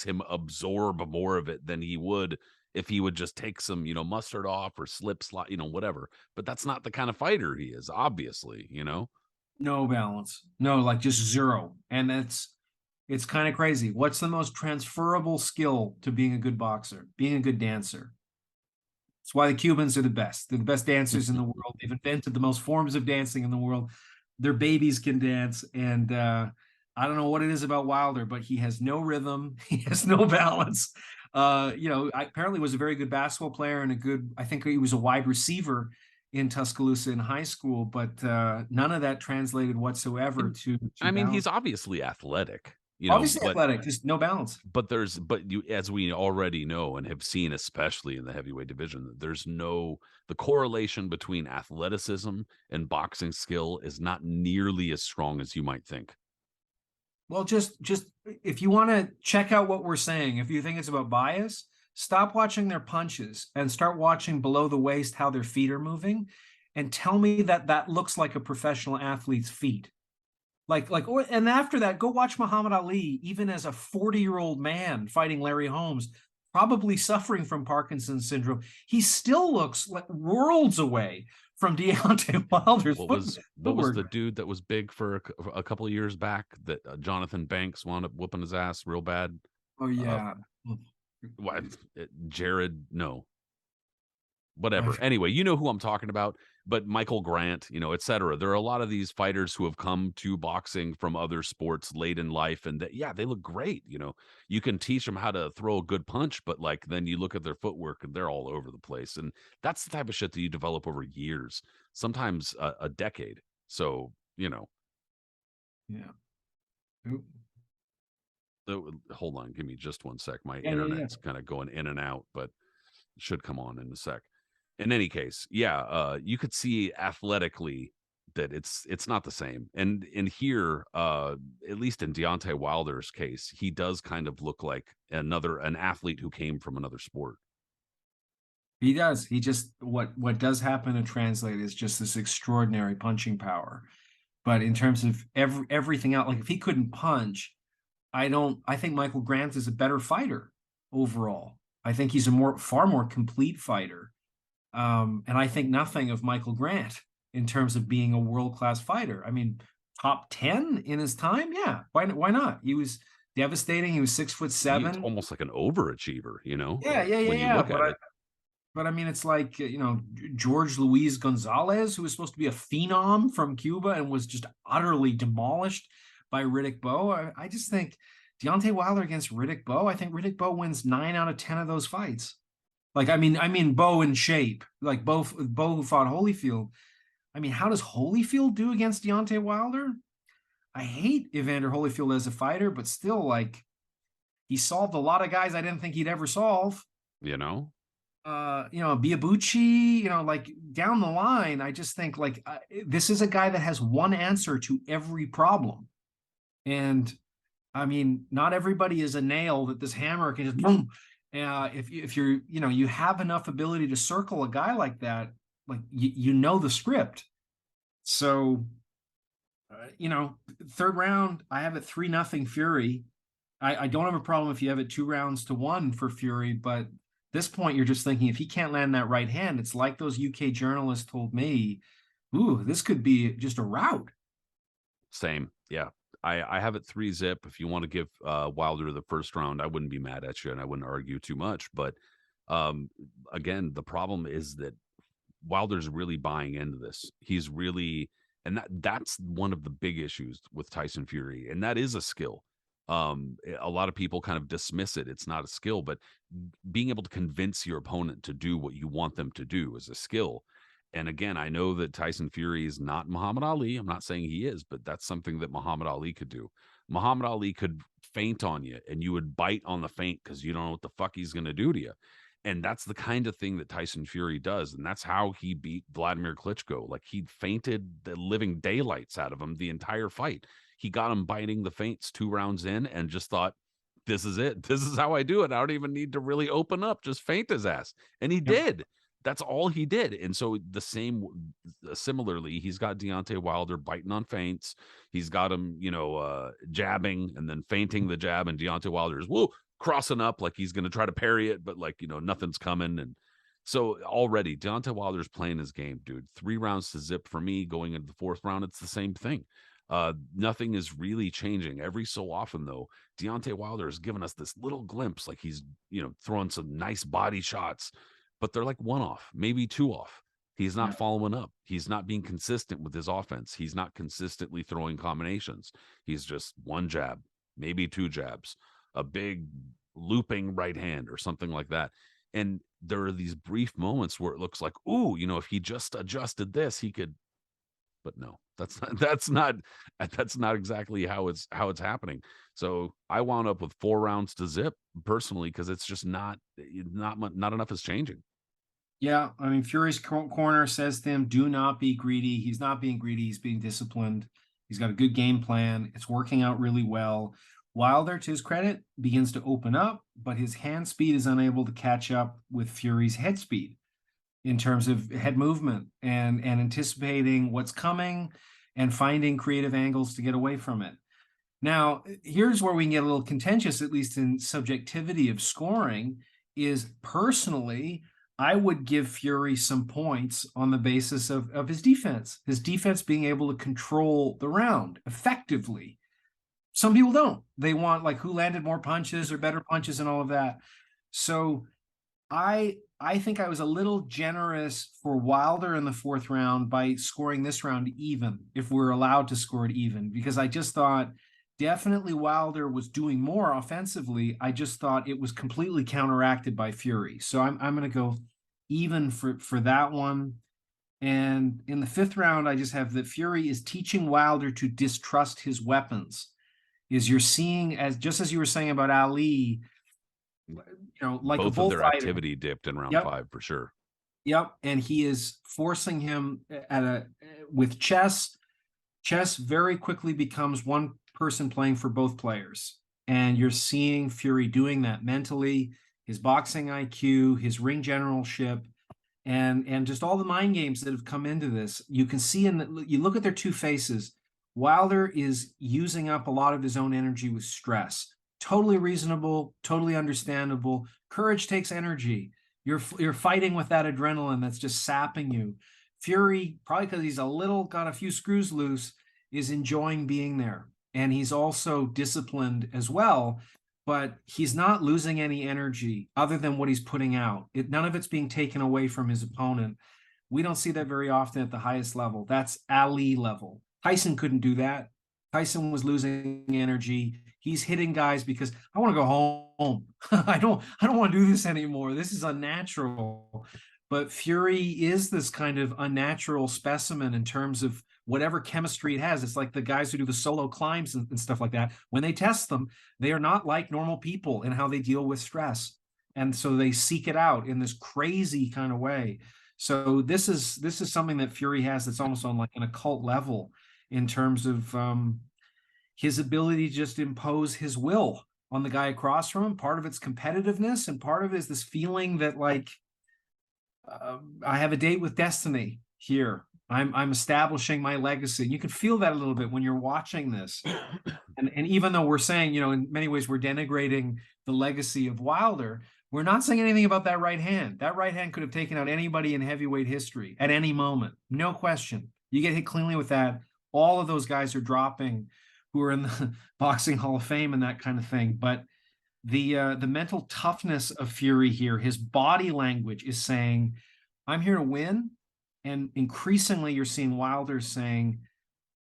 him absorb more of it than he would if he would just take some, mustard off or slide, whatever. But that's not the kind of fighter he is, obviously. No balance. No, like just zero. And it's kind of crazy. What's the most transferable skill to being a good boxer? Being a good dancer. That's why the Cubans are the best. They're the best dancers in the world. They've invented the most forms of dancing in the world. Their babies can dance. And I don't know what it is about Wilder, but he has no rhythm. He has no balance. Apparently was a very good basketball player and I think he was a wide receiver in Tuscaloosa in high school, but none of that translated whatsoever And to I mean, he's balance. obviously athletic, Obviously but athletic, just no balance. but you, as we already know and have seen, especially in the heavyweight division, the correlation between athleticism and boxing skill is not nearly as strong as you might think. Well, just if you want to check out what we're saying, if you think it's about bias, stop watching their punches and start watching below the waist how their feet are moving, and tell me that that looks like a professional athlete's feet. And after that, go watch Muhammad Ali, even as a 40-year-old man fighting Larry Holmes, probably suffering from Parkinson's syndrome. He still looks like worlds away from Deontay Wilder's What was footwork. the dude that was big for a couple of years back that Jonathan Banks wound up whooping his ass real bad? Oh Uh, yeah. what, Jared? No, I whatever. Anyway, you know who I'm talking about. But Michael Grant, et cetera. There are a lot of these fighters who have come to boxing from other sports late in life, and yeah, they look great. You can teach them how to throw a good punch, but like then you look at their footwork and they're all over the place, and that's the type of shit that you develop over years, sometimes a decade. So Yeah. hold on, give me just one sec. My Yeah. internet's kind of going in and out, but it should come on in a sec. In any case, yeah, you could see athletically that it's not the same. And in here, at least in Deontay Wilder's case, he does kind of look like an athlete who came from another sport. He does. He just what does happen to translate is just this extraordinary punching power. But in terms of everything else, like if he couldn't punch, I think Michael Grant is a better fighter overall. I think he's a far more complete fighter. And I think nothing of Michael Grant in terms of being a world-class fighter. I mean, top 10 in his time? Yeah. Why not? He was devastating. He was 6 foot He's seven. almost like an overachiever, Yeah, when you yeah. look at it. But I mean, it's like, George Luis Gonzalez, who was supposed to be a phenom from Cuba and was just utterly demolished by Riddick Bowe. I just think Deontay Wilder against Riddick Bowe, I think Riddick Bowe wins 9 out of 10 of those fights. Like, I mean, Bowe in shape, like Bowe who fought Holyfield. I mean, how does Holyfield do against Deontay Wilder? I hate Evander Holyfield as a fighter, but still, like, he solved a lot of guys I didn't think he'd ever solve. You know, Biabuchi, like down the line, I just think like this is a guy that has one answer to every problem. And I mean, not everybody is a nail that this hammer can just boom. If you're, you have enough ability to circle a guy like that, like you know the script. So, third round, I have it 3-0 Fury. I don't have a problem if you have it 2 rounds to 1 for Fury, but at this point you're just thinking if he can't land that right hand, it's like those UK journalists told me, ooh, this could be just a rout. Same. Yeah. I have it 3-zip. If you want to give Wilder the first round, I wouldn't be mad at you and I wouldn't argue too much. But um, again, the problem is that Wilder's really buying into this. He's really, and that's one of the big issues with Tyson Fury, and that is a skill. A lot of people kind of dismiss it. It's not a skill, but being able to convince your opponent to do what you want them to do is a skill. And again, I know that Tyson Fury is not Muhammad Ali. I'm not saying he is, but that's something that Muhammad Ali could do. Muhammad Ali could feint on you and you would bite on the feint because you don't know what the fuck he's going to do to you. And that's the kind of thing that Tyson Fury does. And that's how he beat Vladimir Klitschko. Like he feinted the living daylights out of him the entire fight. He got him biting the feints 2 rounds in and just thought, this is it. This is how I do it. I don't even need to really open up, just feint his ass. And he Yep. did. That's all he did. And so similarly, he's got Deontay Wilder biting on feints. He's got him, jabbing and then feinting the jab. And Deontay Wilder is, whoa, crossing up like he's going to try to parry it, but like, nothing's coming. And so already Deontay Wilder's playing his game, dude. 3 rounds to 0 for me going into the 4th round. It's the same thing. Nothing is really changing. Every so often, though, Deontay Wilder has given us this little glimpse, like he's, throwing some nice body shots, but they're like 1 off, maybe 2 off. He's not Yeah. following up. He's not being consistent with his offense. He's not consistently throwing combinations. He's just 1 jab, maybe 2 jabs, a big looping right hand or something like that. And there are these brief moments where it looks like, ooh, if he just adjusted this, he could. But no, that's not, that's not exactly how it's happening. So I wound up with 4 rounds to 0 personally because it's just not enough is changing. Yeah, I mean, Fury's corner says to him, "Do not be greedy." He's not being greedy. He's being disciplined. He's got a good game plan. It's working out really well. Wilder, to his credit, begins to open up, but his hand speed is unable to catch up with Fury's head speed in terms of head movement and anticipating what's coming and finding creative angles to get away from it. Now, here's where we can get a little contentious, at least in subjectivity of scoring, is personally, I would give Fury some points on the basis of his defense being able to control the round effectively. Some people don't. They want like who landed more punches or better punches and all of that. So I think I was a little generous for Wilder in the 4th round by scoring this round even, if we're allowed to score it even, because I just thought definitely Wilder was doing more offensively. I just thought it was completely counteracted by Fury. So I'm going to go even for that one. And in the 5th round, I just have that Fury is teaching Wilder to distrust his weapons. Is you're seeing, as just as you were saying about Ali, like a Both of their bullfighter. activity dipped in round Yep. 5 for sure. Yep. And he is forcing him with chess. Chess very quickly becomes one person playing for both players. And you're seeing Fury doing that mentally, his boxing IQ, his ring generalship, and just all the mind games that have come into this. You can see you look at their two faces. Wilder is using up a lot of his own energy with stress. Totally reasonable, totally understandable. Courage takes energy. You're fighting with that adrenaline that's just sapping you. Fury, probably because he's got a few screws loose, is enjoying being there. And he's also disciplined as well, but he's not losing any energy other than what he's putting out. None of it's being taken away from his opponent. We don't see that very often at the highest level. That's Ali level. Tyson couldn't do that. Tyson was losing energy. He's hitting guys because I want to go home. I don't want to do this anymore. This is unnatural. But Fury is this kind of unnatural specimen in terms of whatever chemistry it has. It's like the guys who do the solo climbs and stuff like that. When they test them, they are not like normal people in how they deal with stress. And so they seek it out in this crazy kind of way. So this is something that Fury has that's almost on like an occult level in terms of his ability to just impose his will on the guy across from him. Part of it's competitiveness, and part of it is this feeling that like I have a date with destiny here. I'm establishing my legacy. You can feel that a little bit when you're watching this. And even though we're saying, in many ways we're denigrating the legacy of Wilder, we're not saying anything about that right hand. That right hand could have taken out anybody in heavyweight history at any moment. No question. You get hit cleanly with that. All of those guys are dropping who are in the Boxing Hall of Fame and that kind of thing. But the mental toughness of Fury here, his body language is saying, I'm here to win. And increasingly you're seeing Wilder saying,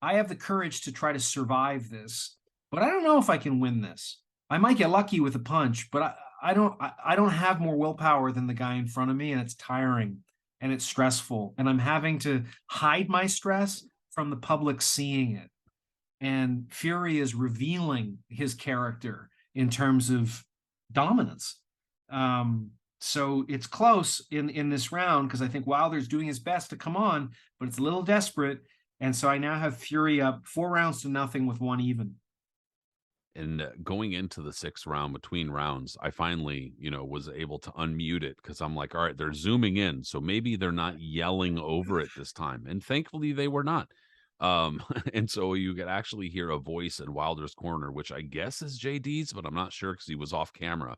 I have the courage to try to survive this, but I don't know if I can win this. I might get lucky with a punch, but I don't have more willpower than the guy in front of me, and it's tiring and it's stressful. And I'm having to hide my stress from the public seeing it. And Fury is revealing his character in terms of dominance. So it's close in this round because I think Wilder's doing his best to come on, but it's a little desperate. And so I now have Fury up 4-0 with one even. And going into the sixth round, between rounds, I finally, was able to unmute it because I'm like, all right, they're zooming in. So maybe they're not yelling over it this time. And thankfully they were not. And so you could actually hear a voice in Wilder's corner, which I guess is JD's, but I'm not sure because he was off camera.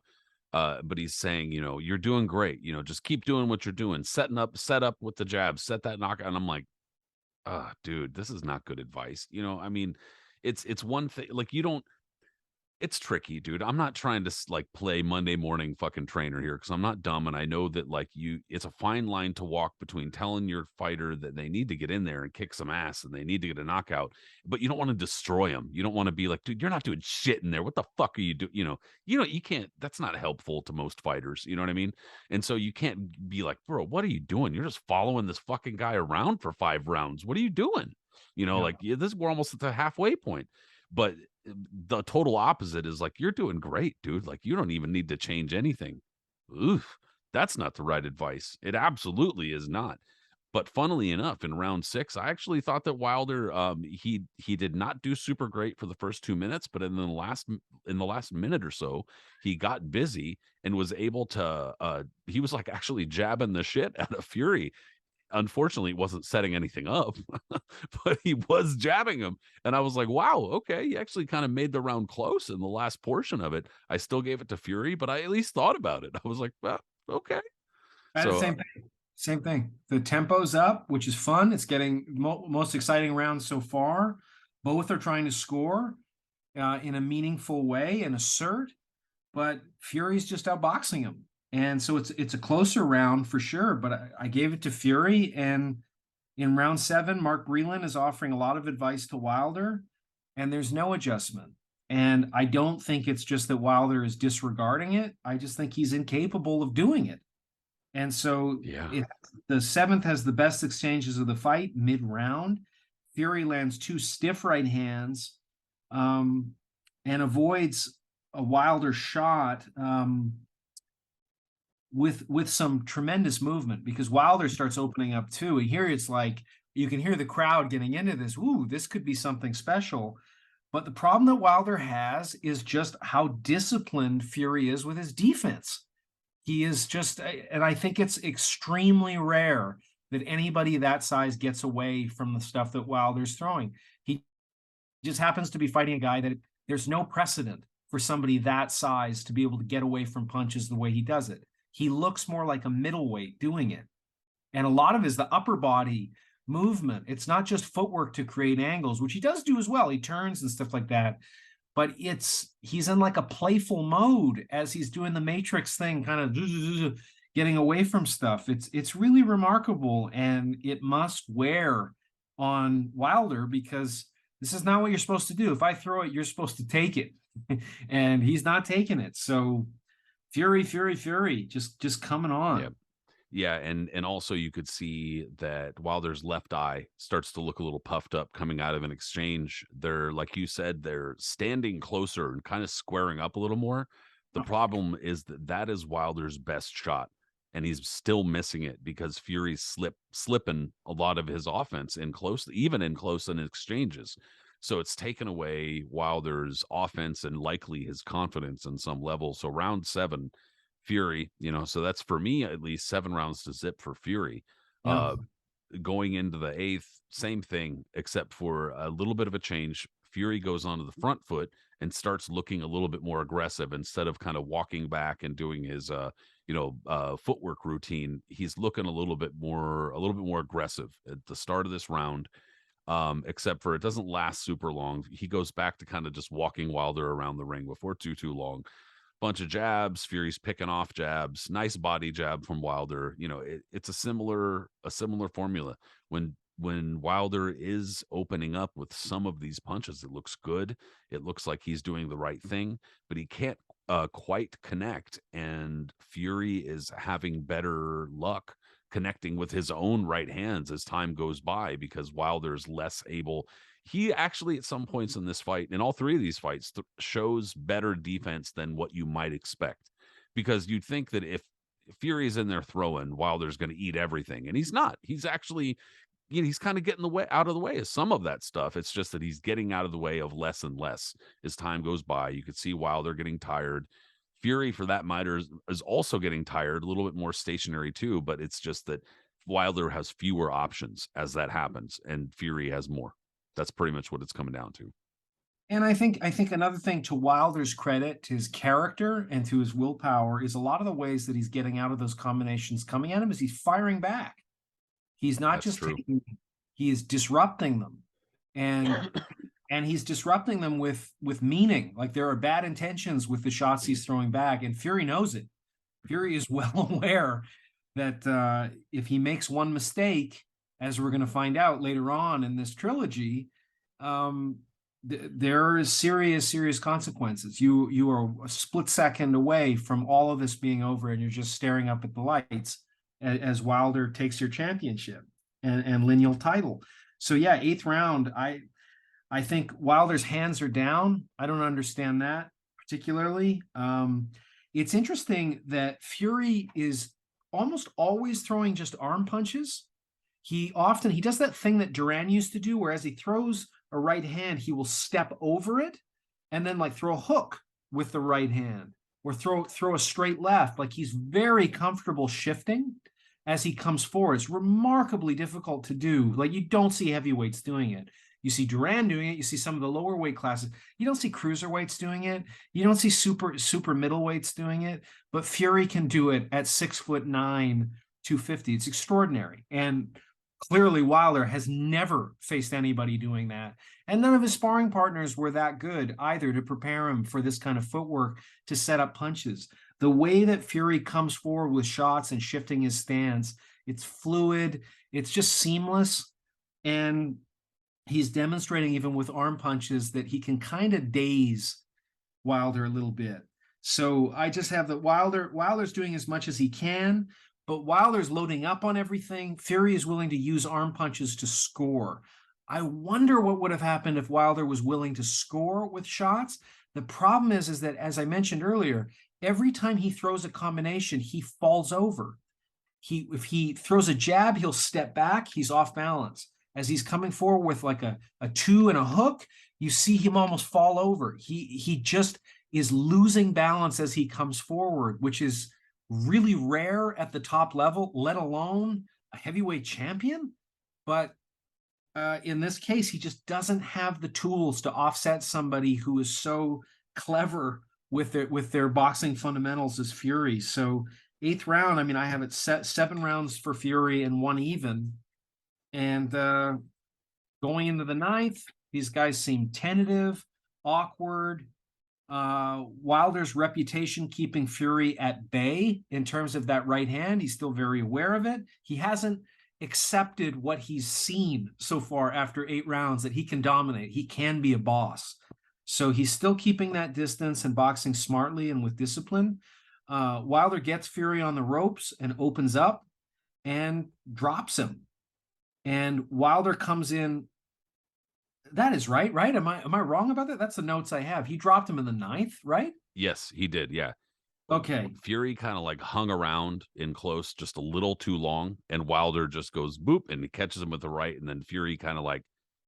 But he's saying, you're doing great. Just keep doing what you're doing, set up with the jab, set that knockout. And I'm like, dude, this is not good advice. I mean, it's one thing, like, you don't it's tricky, dude. I'm not trying to like play Monday morning fucking trainer here because I'm not dumb, and I know that like it's a fine line to walk between telling your fighter that they need to get in there and kick some ass and they need to get a knockout, but you don't want to destroy them. You don't want to be like, dude, you're not doing shit in there. What the fuck are you doing? You can't. That's not helpful to most fighters. You know what I mean? And so you can't be like, bro, what are you doing? You're just following this fucking guy around for 5 rounds. What are you doing? Yeah. Like, we're almost at the halfway point. But the total opposite is like, you're doing great, dude. Like, you don't even need to change anything. Oof, that's not the right advice. It absolutely is not. But funnily enough, in round 6, I actually thought that Wilder, he did not do super great for the first 2 minutes, but in the last minute or so, he got busy and was able to. He was like actually jabbing the shit out of Fury. Unfortunately, it wasn't setting anything up, but he was jabbing him. And I was like, wow, okay, he actually kind of made the round close in the last portion of it. I still gave it to Fury, but I at least thought about it. I was like, well, okay. I had the So, same thing. Same thing. The tempo's up, which is fun. It's getting most exciting round so far. Both are trying to score in a meaningful way and assert, but Fury's just outboxing him. And so it's a closer round for sure. But I gave it to Fury, and in round 7, Mark Breland is offering a lot of advice to Wilder, and there's no adjustment. And I don't think it's just that Wilder is disregarding it. I just think he's incapable of doing it. And so yeah. the 7th has the best exchanges of the fight mid-round. Fury lands 2 stiff right hands, and avoids a Wilder shot with some tremendous movement because Wilder starts opening up too. And here it's like you can hear the crowd getting into this. Ooh, this could be something special. But the problem that Wilder has is just how disciplined Fury is with his defense. He is just, and I think it's extremely rare that anybody that size gets away from the stuff that Wilder's throwing. He just happens to be fighting a guy that there's no precedent for somebody that size to be able to get away from punches the way he does it. He looks more like a middleweight doing it. And a lot of it is the upper body movement. It's not just footwork to create angles, which he does do as well. He turns and stuff like that. But he's in like a playful mode as he's doing the Matrix thing, kind of getting away from stuff. It's really remarkable, and it must wear on Wilder because this is not what you're supposed to do. If I throw it, you're supposed to take it, and he's not taking it. So Fury, just coming Yeah. on. Yeah, and also you could see that Wilder's left eye starts to look a little puffed up coming out of an exchange. They're, like you said, they're standing closer and kind of squaring up a little more. The problem is that is Wilder's best shot, and he's still missing it because Fury's slipping a lot of his offense in close, even in close in exchanges. So it's taken away Wilder's offense and likely his confidence in some level. So round 7, Fury, so that's for me at least 7 rounds to zip for Fury. Yeah. going into the eighth, same thing, except for a little bit of a change. Fury goes onto the front foot and starts looking a little bit more aggressive instead of kind of walking back and doing his footwork routine. He's looking a little bit more aggressive at the start of this round. Except for it doesn't last super long. He goes back to kind of just walking Wilder around the ring before too long. Bunch of jabs, Fury's picking off jabs, nice body jab from Wilder. It's a similar formula. When Wilder is opening up with some of these punches, it looks good. It looks like he's doing the right thing, but he can't quite connect. And Fury is having better luck connecting with his own right hands as time goes by because Wilder's less able. He actually, at some points in this fight, in all three of these fights, shows better defense than what you might expect. Because you'd think that if Fury's in there throwing, Wilder's going to eat everything, and he's not. He's actually, he's kind of getting the way out of the way of some of that stuff. It's just that he's getting out of the way of less and less as time goes by. You could see Wilder getting tired. Fury, for that matter, is also getting tired, a little bit more stationary too. But it's just that Wilder has fewer options as that happens, and Fury has more. That's pretty much what it's coming down to. And I think another thing, to Wilder's credit, to his character and to his willpower, is a lot of the ways that he's getting out of those combinations coming at him is he's firing back. He's not That's just true. he is disrupting them. And he's disrupting them with meaning. Like, there are bad intentions with the shots he's throwing back, and Fury knows it. Fury is well aware that if he makes one mistake, as we're going to find out later on in this trilogy, there is serious consequences. You are a split second away from all of this being over, and you're just staring up at the lights as Wilder takes your championship and lineal title. So yeah, eighth round, I think Wilder's hands are down. I don't understand that particularly. It's interesting that Fury is almost always throwing just arm punches. He does that thing that Duran used to do, where as he throws a right hand, he will step over it and then like throw a hook with the right hand, or throw a straight left. Like, he's very comfortable shifting as he comes forward. It's remarkably difficult to do. Like, you don't see heavyweights doing it. You see Duran doing it. You see some of the lower weight classes. You don't see cruiserweights doing it. You don't see super middleweights doing it. But Fury can do it at 6'9", 250. It's extraordinary. And clearly Wilder has never faced anybody doing that. And none of his sparring partners were that good either to prepare him for this kind of footwork to set up punches. The way that Fury comes forward with shots and shifting his stance, it's fluid. It's just seamless. And he's demonstrating, even with arm punches, that he can kind of daze Wilder a little bit. So I just have that Wilder's doing as much as he can, but Wilder's loading up on everything. Fury is willing to use arm punches to score. I wonder what would have happened if Wilder was willing to score with shots. The problem is that, as I mentioned earlier, every time he throws a combination, he falls over. If he throws a jab, he'll step back. He's off balance. As he's coming forward with like a two and a hook, you see him almost fall over. He just is losing balance as he comes forward, which is really rare at the top level, let alone a heavyweight champion. But in this case, he just doesn't have the tools to offset somebody who is so clever with their boxing fundamentals as Fury. So eighth round, I mean, I have it set 7 rounds for Fury and 1 even. And going into the ninth, these guys seem tentative, awkward. Wilder's reputation keeping Fury at bay in terms of that right hand. He's still very aware of it. He hasn't accepted what he's seen so far after 8 rounds, that he can dominate. He can be a boss. So he's still keeping that distance and boxing smartly and with discipline. Wilder gets Fury on the ropes and opens up and drops him. And Wilder comes in. That is right? Am I wrong about that? That's the notes I have. He dropped him in the 9th, right? Yes, he did. Yeah. Okay. Fury kind of like hung around in close just a little too long, and Wilder just goes boop and he catches him with the right, and then Fury kind of like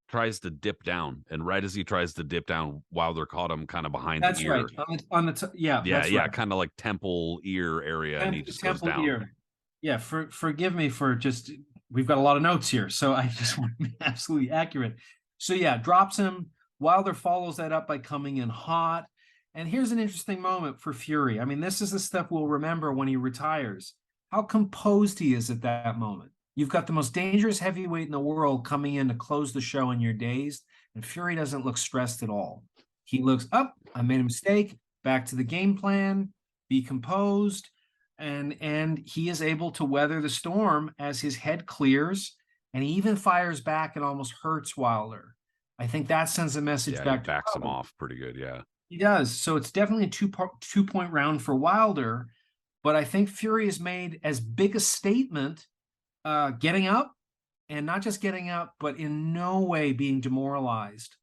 tries to dip down, and right as he tries to dip down, Wilder caught him kind of behind That's the ear. Right. Yeah, that's right. Kind of like temple ear area, and he just goes down. Ear. Yeah, forgive me for just we've got a lot of notes here, so I just want to be absolutely accurate. So yeah, drops him. Wilder follows that up by coming in hot. And here's an interesting moment for Fury. I mean, this is the stuff we'll remember when he retires. How composed he is at that moment. You've got the most dangerous heavyweight in the world coming in to close the show, and you're dazed, and Fury doesn't look stressed at all. He looks up, I made a mistake, back to the game plan, be composed, and he is able to weather the storm as his head clears, and he even fires back and almost hurts Wilder. I think that sends a message Yeah, he back to, backs him oh, off pretty good. Yeah. he does. So it's definitely a 2 point round for Wilder, but I think Fury has made as big a statement getting up, and not just getting up, but in no way being demoralized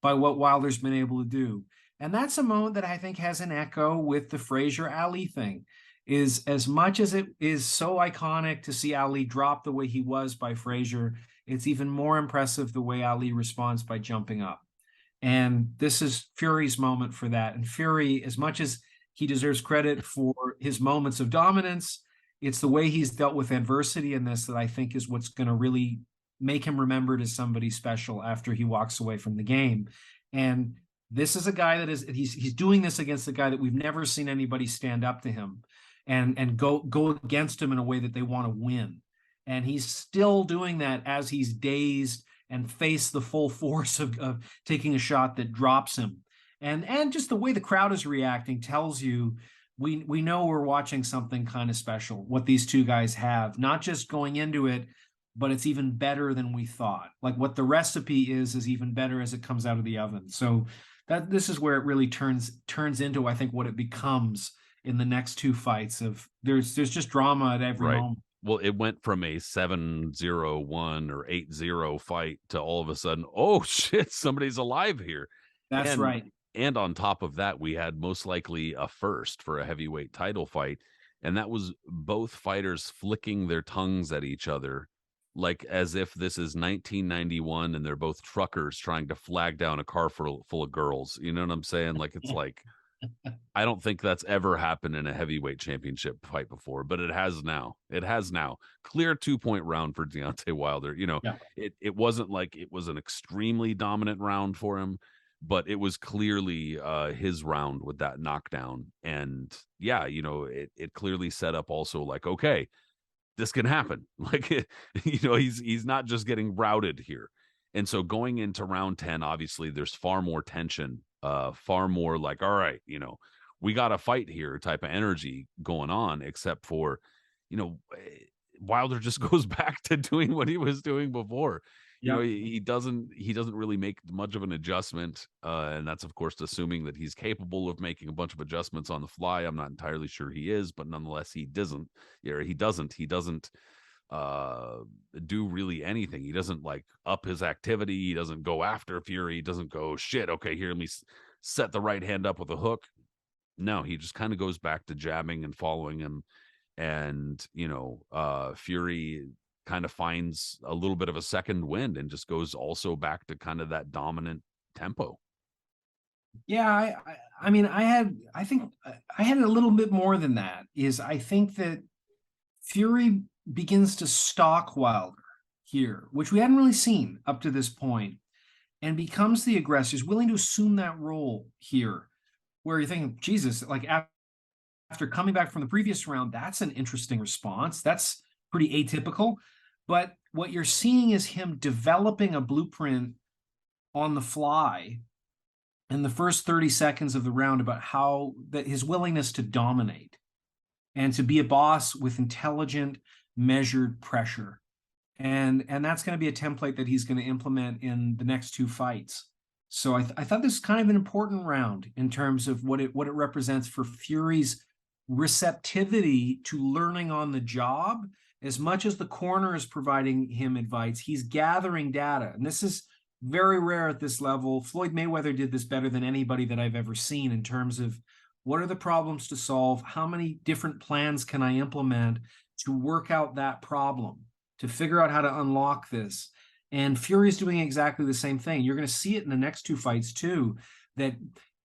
by what Wilder's been able to do. And that's a moment that I think has an echo with the Frazier Ali thing. Is as much as it is so iconic to see Ali drop the way he was by Frazier, it's even more impressive the way Ali responds by jumping up. And this is Fury's moment for that. And Fury, as much as he deserves credit for his moments of dominance, it's the way he's dealt with adversity in this that I think is what's going to really make him remembered as somebody special after he walks away from the game. And this is a guy that is he's doing this against a guy that we've never seen anybody stand up to him and go against him in a way that they want to win. And he's still doing that as he's dazed and face the full force of taking a shot that drops him. And just the way the crowd is reacting tells you we know we're watching something kind of special, what these two guys have, not just going into it, but it's even better than we thought. Like what the recipe is even better as it comes out of the oven. So that this is where it really turns into, I think, what it becomes in the next two fights. Of there's just drama at every Right. moment. Well, it went from a 7-0-1 or 8-0 fight to all of a sudden, oh shit, somebody's alive here. That's And right. and on top of that, we had most likely a first for a heavyweight title fight, and that was both fighters flicking their tongues at each other like as if this is 1991 and they're both truckers trying to flag down a car full of girls. You know what I'm saying? Like it's like I don't think that's ever happened in a heavyweight championship fight before, but it has now. It has now. Clear 2-point round for Deontay Wilder. You know, Yeah. it wasn't like it was an extremely dominant round for him, but it was clearly his round with that knockdown. And yeah, you know, it clearly set up also like, okay, this can happen. Like, you know, he's not just getting routed here. And so going into round 10, obviously there's far more tension, far more like, all right, you know, we got a fight here type of energy going on, except for, you know, Wilder just goes back to doing what he was doing before. You know, Yeah. he doesn't really make much of an adjustment, and that's of course assuming that he's capable of making a bunch of adjustments on the fly. I'm not entirely sure he is, but nonetheless, he doesn't. Yeah, he doesn't uh do really anything. He doesn't like up his activity. He doesn't go after Fury. He doesn't go shit. Okay, here let me set the right hand up with a hook. No, he just kind of goes back to jabbing and following him, and you know Fury kind of finds a little bit of a second wind and just goes also back to kind of that dominant tempo. Yeah, I mean, I think I had a little bit more than that. Is I think that Fury begins to stalk Wilder here, which we hadn't really seen up to this point, and becomes the aggressor. Is willing to assume that role here, where you're thinking, Jesus, like after coming back from the previous round, that's an interesting response. That's pretty atypical. But what you're seeing is him developing a blueprint on the fly in the first 30 seconds of the round about how that his willingness to dominate and to be a boss with intelligent, measured pressure. And that's going to be a template that he's going to implement in the next two fights. So I thought this is kind of an important round in terms of what it represents for Fury's receptivity to learning on the job. As much as the corner is providing him advice, he's gathering data. And this is very rare at this level. Floyd Mayweather did this better than anybody that I've ever seen in terms of what are the problems to solve? How many different plans can I implement to work out that problem, to figure out how to unlock this? And Fury's doing exactly the same thing. You're going to see it in the next two fights too, that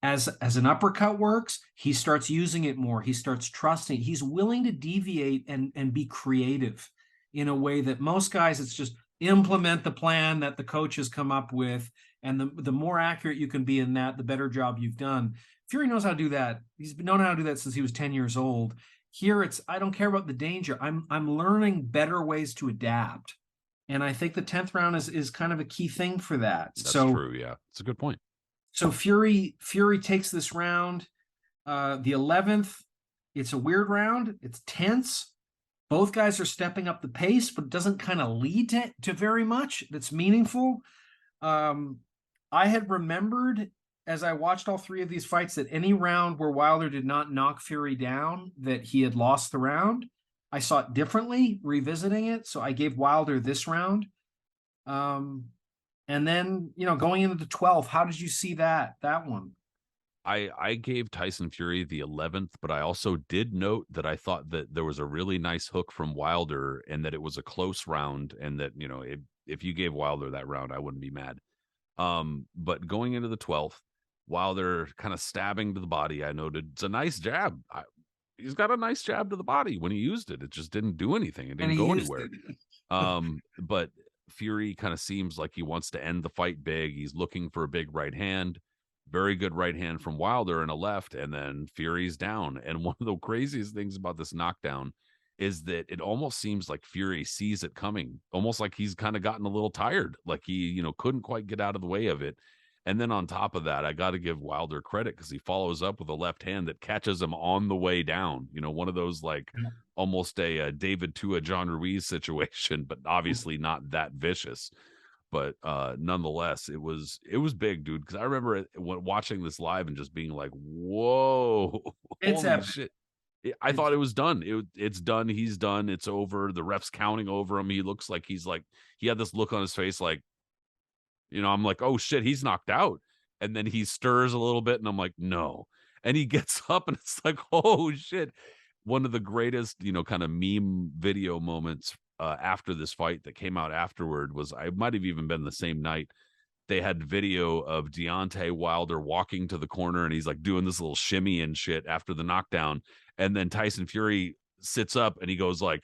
as an uppercut works, he starts using it more. He starts trusting. He's willing to deviate and be creative. in a way that most guys, it's just implement the plan that the coach has come up with. And the more accurate you can be in that, the better job you've done. Fury knows how to do that. He's been known how to do that since he was 10 years old. Here it's, I don't care about the danger. I'm learning better ways to adapt. And I think the 10th round is kind of a key thing for that. That's true. Yeah, it's a good point. So Fury takes this round. The 11th, it's a weird round. It's tense. Both guys are stepping up the pace, but it doesn't kind of lead to very much that's meaningful. I had remembered as I watched all three of these fights that any round where Wilder did not knock Fury down, that he had lost the round. I saw it differently revisiting it, so I gave Wilder this round. And then, going into the 12th, how did you see that one? I gave Tyson Fury the 11th, but I also did note that I thought that there was a really nice hook from Wilder and that it was a close round, and that, if you gave Wilder that round, I wouldn't be mad. But going into the 12th, Wilder kind of stabbing to the body, I noted it's a nice jab. He's got a nice jab to the body. When he used it, it just didn't do anything. It didn't go anywhere. But Fury kind of seems like he wants to end the fight big. He's looking for a big right hand. Very good right hand from Wilder and a left, and then Fury's down. And one of the craziest things about this knockdown is that it almost seems like Fury sees it coming, almost like he's kind of gotten a little tired, like he, couldn't quite get out of the way of it. And then on top of that, I got to give Wilder credit because he follows up with a left hand that catches him on the way down. One of those like almost a David Tua, John Ruiz situation, but obviously not that vicious. But nonetheless, it was big, dude. Because I remember watching this live and just being like, "Whoa, It's holy epic. shit!" I thought it was done. It's done. He's done. It's over. The ref's counting over him. He looks like he had this look on his face, like, I'm like, "Oh shit, he's knocked out." And then he stirs a little bit, and I'm like, "No." And he gets up, and it's like, "Oh shit!" One of the greatest, kind of meme video moments after this fight that came out afterward was, I might have even been the same night, they had video of Deontay Wilder walking to the corner and he's like doing this little shimmy and shit after the knockdown. And then Tyson Fury sits up and he goes like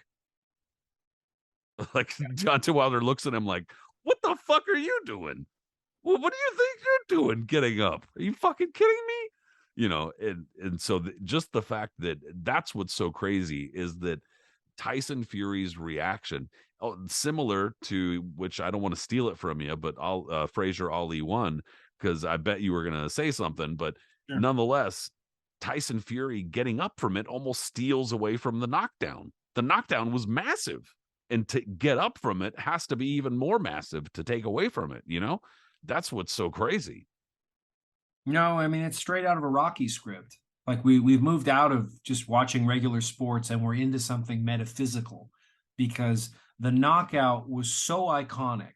Deontay Wilder looks at him like, "What the fuck are you doing? Well, what do you think you're doing getting up? Are you fucking kidding me?" And so just the fact that that's what's so crazy is that Tyson Fury's reaction, similar to, which I don't want to steal it from you, but Frazier Ali won, because I bet you were going to say something, but Sure. nonetheless, Tyson Fury getting up from it almost steals away from the knockdown. The knockdown was massive, and to get up from it has to be even more massive to take away from it. That's what's so crazy. No, I mean, it's straight out of a Rocky script. Like we've moved out of just watching regular sports and we're into something metaphysical, because the knockout was so iconic.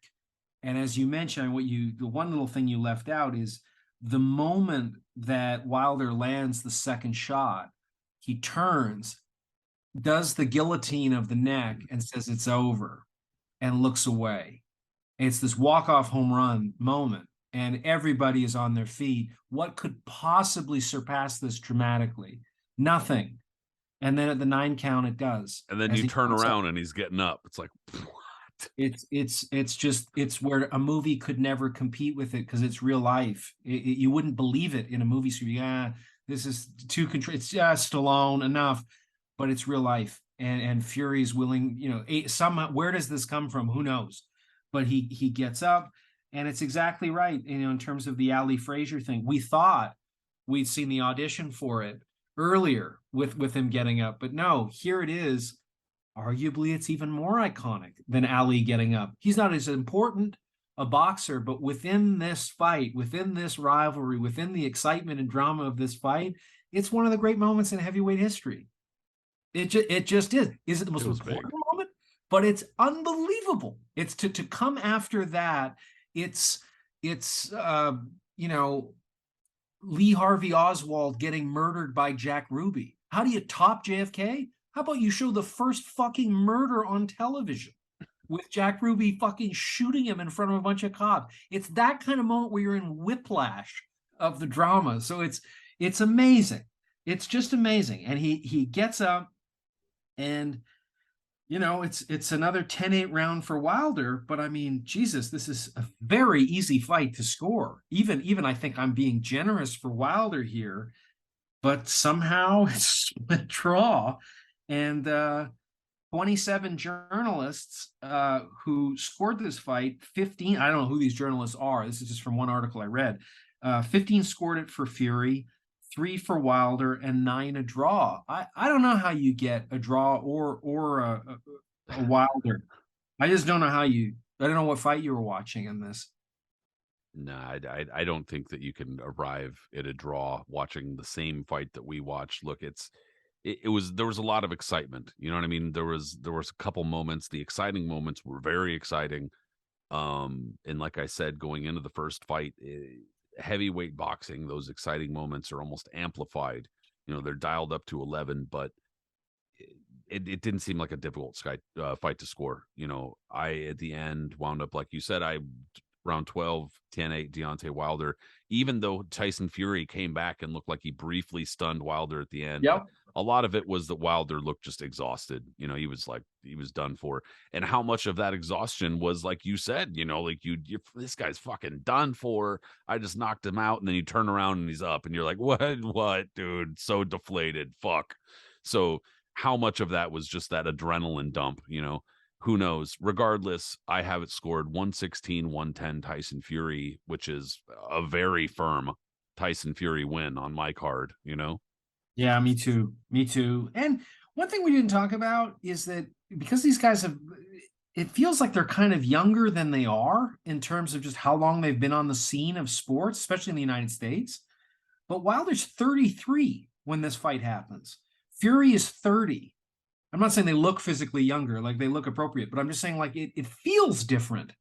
And as you mentioned, the one little thing you left out is the moment that Wilder lands the second shot, he turns, does the guillotine of the neck and says it's over and looks away. It's this walk-off home run moment, and everybody is on their feet. What could possibly surpass this dramatically? Nothing. And then at the 9 count, it does. And then you turn around and he's getting up. It's like, what? It's where a movie could never compete with it, because it's real life. You wouldn't believe it in a movie. So this is too control. It's just Stallone enough, but it's real life. And Fury's willing. Somehow, where does this come from? Who knows? But he gets up. And it's exactly right, in terms of the Ali Frazier thing. We thought we'd seen the audition for it earlier with him getting up, but no, here it is. Arguably, it's even more iconic than Ali getting up. He's not as important a boxer, but within this fight, within this rivalry, within the excitement and drama of this fight, it's one of the great moments in heavyweight history. It just is. Is it the most important moment? But it's unbelievable. It's to come after that. It's Lee Harvey Oswald getting murdered by Jack Ruby. How do you top JFK? How about you show the first fucking murder on television with Jack Ruby fucking shooting him in front of a bunch of cops? It's that kind of moment where you're in whiplash of the drama. So it's amazing. It's just amazing. And he gets up, and it's another 10-8 round for Wilder, but I mean, Jesus, this is a very easy fight to score. Even I think I'm being generous for Wilder here, but somehow it's a draw. And 27 journalists who scored this fight, 15, I don't know who these journalists are. This is just from one article I read. 15 scored it for Fury, 3 for Wilder, and 9 a draw. I don't know how you get a draw or a Wilder. I just don't know how you. I don't know what fight you were watching in this. No, I don't think that you can arrive at a draw watching the same fight that we watched. Look, it was there was a lot of excitement. You know what I mean? There was a couple moments. The exciting moments were very exciting. And like I said, going into the first fight, heavyweight boxing, those exciting moments are almost amplified. They're dialed up to 11, but it didn't seem like a difficult fight to score. I at the end wound up like you said. I round 12, 10-8 Deontay Wilder, even though Tyson Fury came back and looked like he briefly stunned Wilder at the end. Yep. A lot of it was that Wilder looked just exhausted. He was done for. And how much of that exhaustion was, like you said, like this guy's fucking done for. I just knocked him out. And then you turn around and he's up and you're like, what, dude? So deflated. Fuck. So how much of that was just that adrenaline dump, who knows? Regardless, I have it scored 116, 110 Tyson Fury, which is a very firm Tyson Fury win on my card. Yeah, me too. Me too. And one thing we didn't talk about is that because these guys have, it feels like they're kind of younger than they are in terms of just how long they've been on the scene of sports, especially in the United States. But Wilder's 33 when this fight happens. Fury is 30. I'm not saying they look physically younger, like they look appropriate, but I'm just saying like it feels different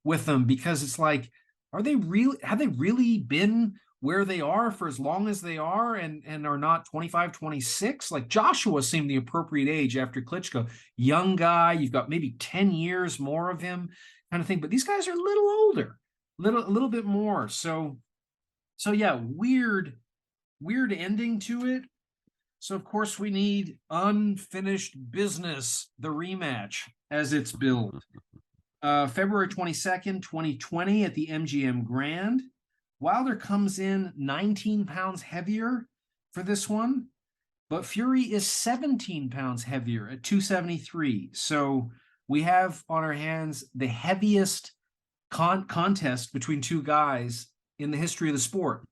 with them because it's like, have they really been where they are for as long as they are and are not 25, 26? Like Joshua seemed the appropriate age after Klitschko. Young guy, you've got maybe 10 years more of him kind of thing, but these guys are a little older, a little bit more. So yeah, weird ending to it. So, of course, we need unfinished business, the rematch, as it's billed. February 22nd, 2020, at the MGM Grand. Wilder comes in 19 pounds heavier for this one, but Fury is 17 pounds heavier at 273. So we have on our hands the heaviest contest between two guys in the history of the sport.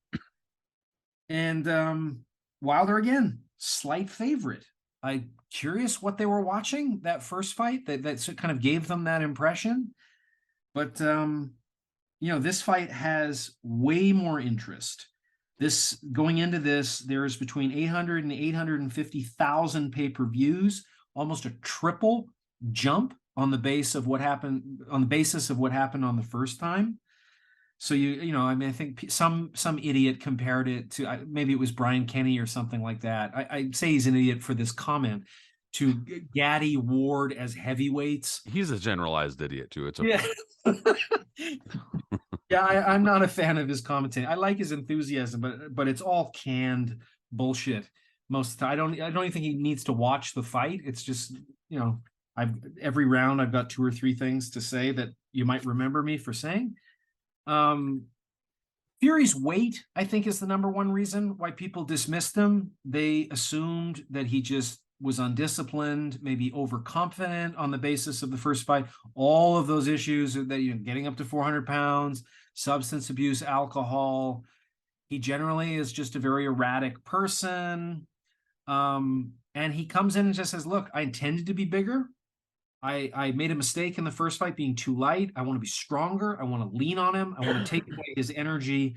And Wilder again, slight favorite. I'm curious what they were watching that first fight that kind of gave them that impression. But this fight has way more interest. This going into this, there's between 800 and 850,000 pay-per-views, almost a triple jump on the basis of what happened on the first time. So I mean, I think some idiot compared it to maybe it was Brian Kenny or something like that. I say he's an idiot for this comment to Gaddy Ward as heavyweights. He's a generalized idiot too. It's okay. Yeah. Yeah, I'm not a fan of his commentating. I like his enthusiasm, but it's all canned bullshit most of the time. I don't even think he needs to watch the fight. It's just, every round I've got 2 or 3 things to say that you might remember me for saying. Fury's weight, I think, is the number one reason why people dismissed him. They assumed that he just was undisciplined, maybe overconfident on the basis of the first fight. All of those issues that, getting up to 400 pounds, substance abuse, alcohol. He generally is just a very erratic person. And he comes in and just says, look, I intended to be bigger. I made a mistake in the first fight being too light. I want to be stronger. I want to lean on him. I want to take away his energy.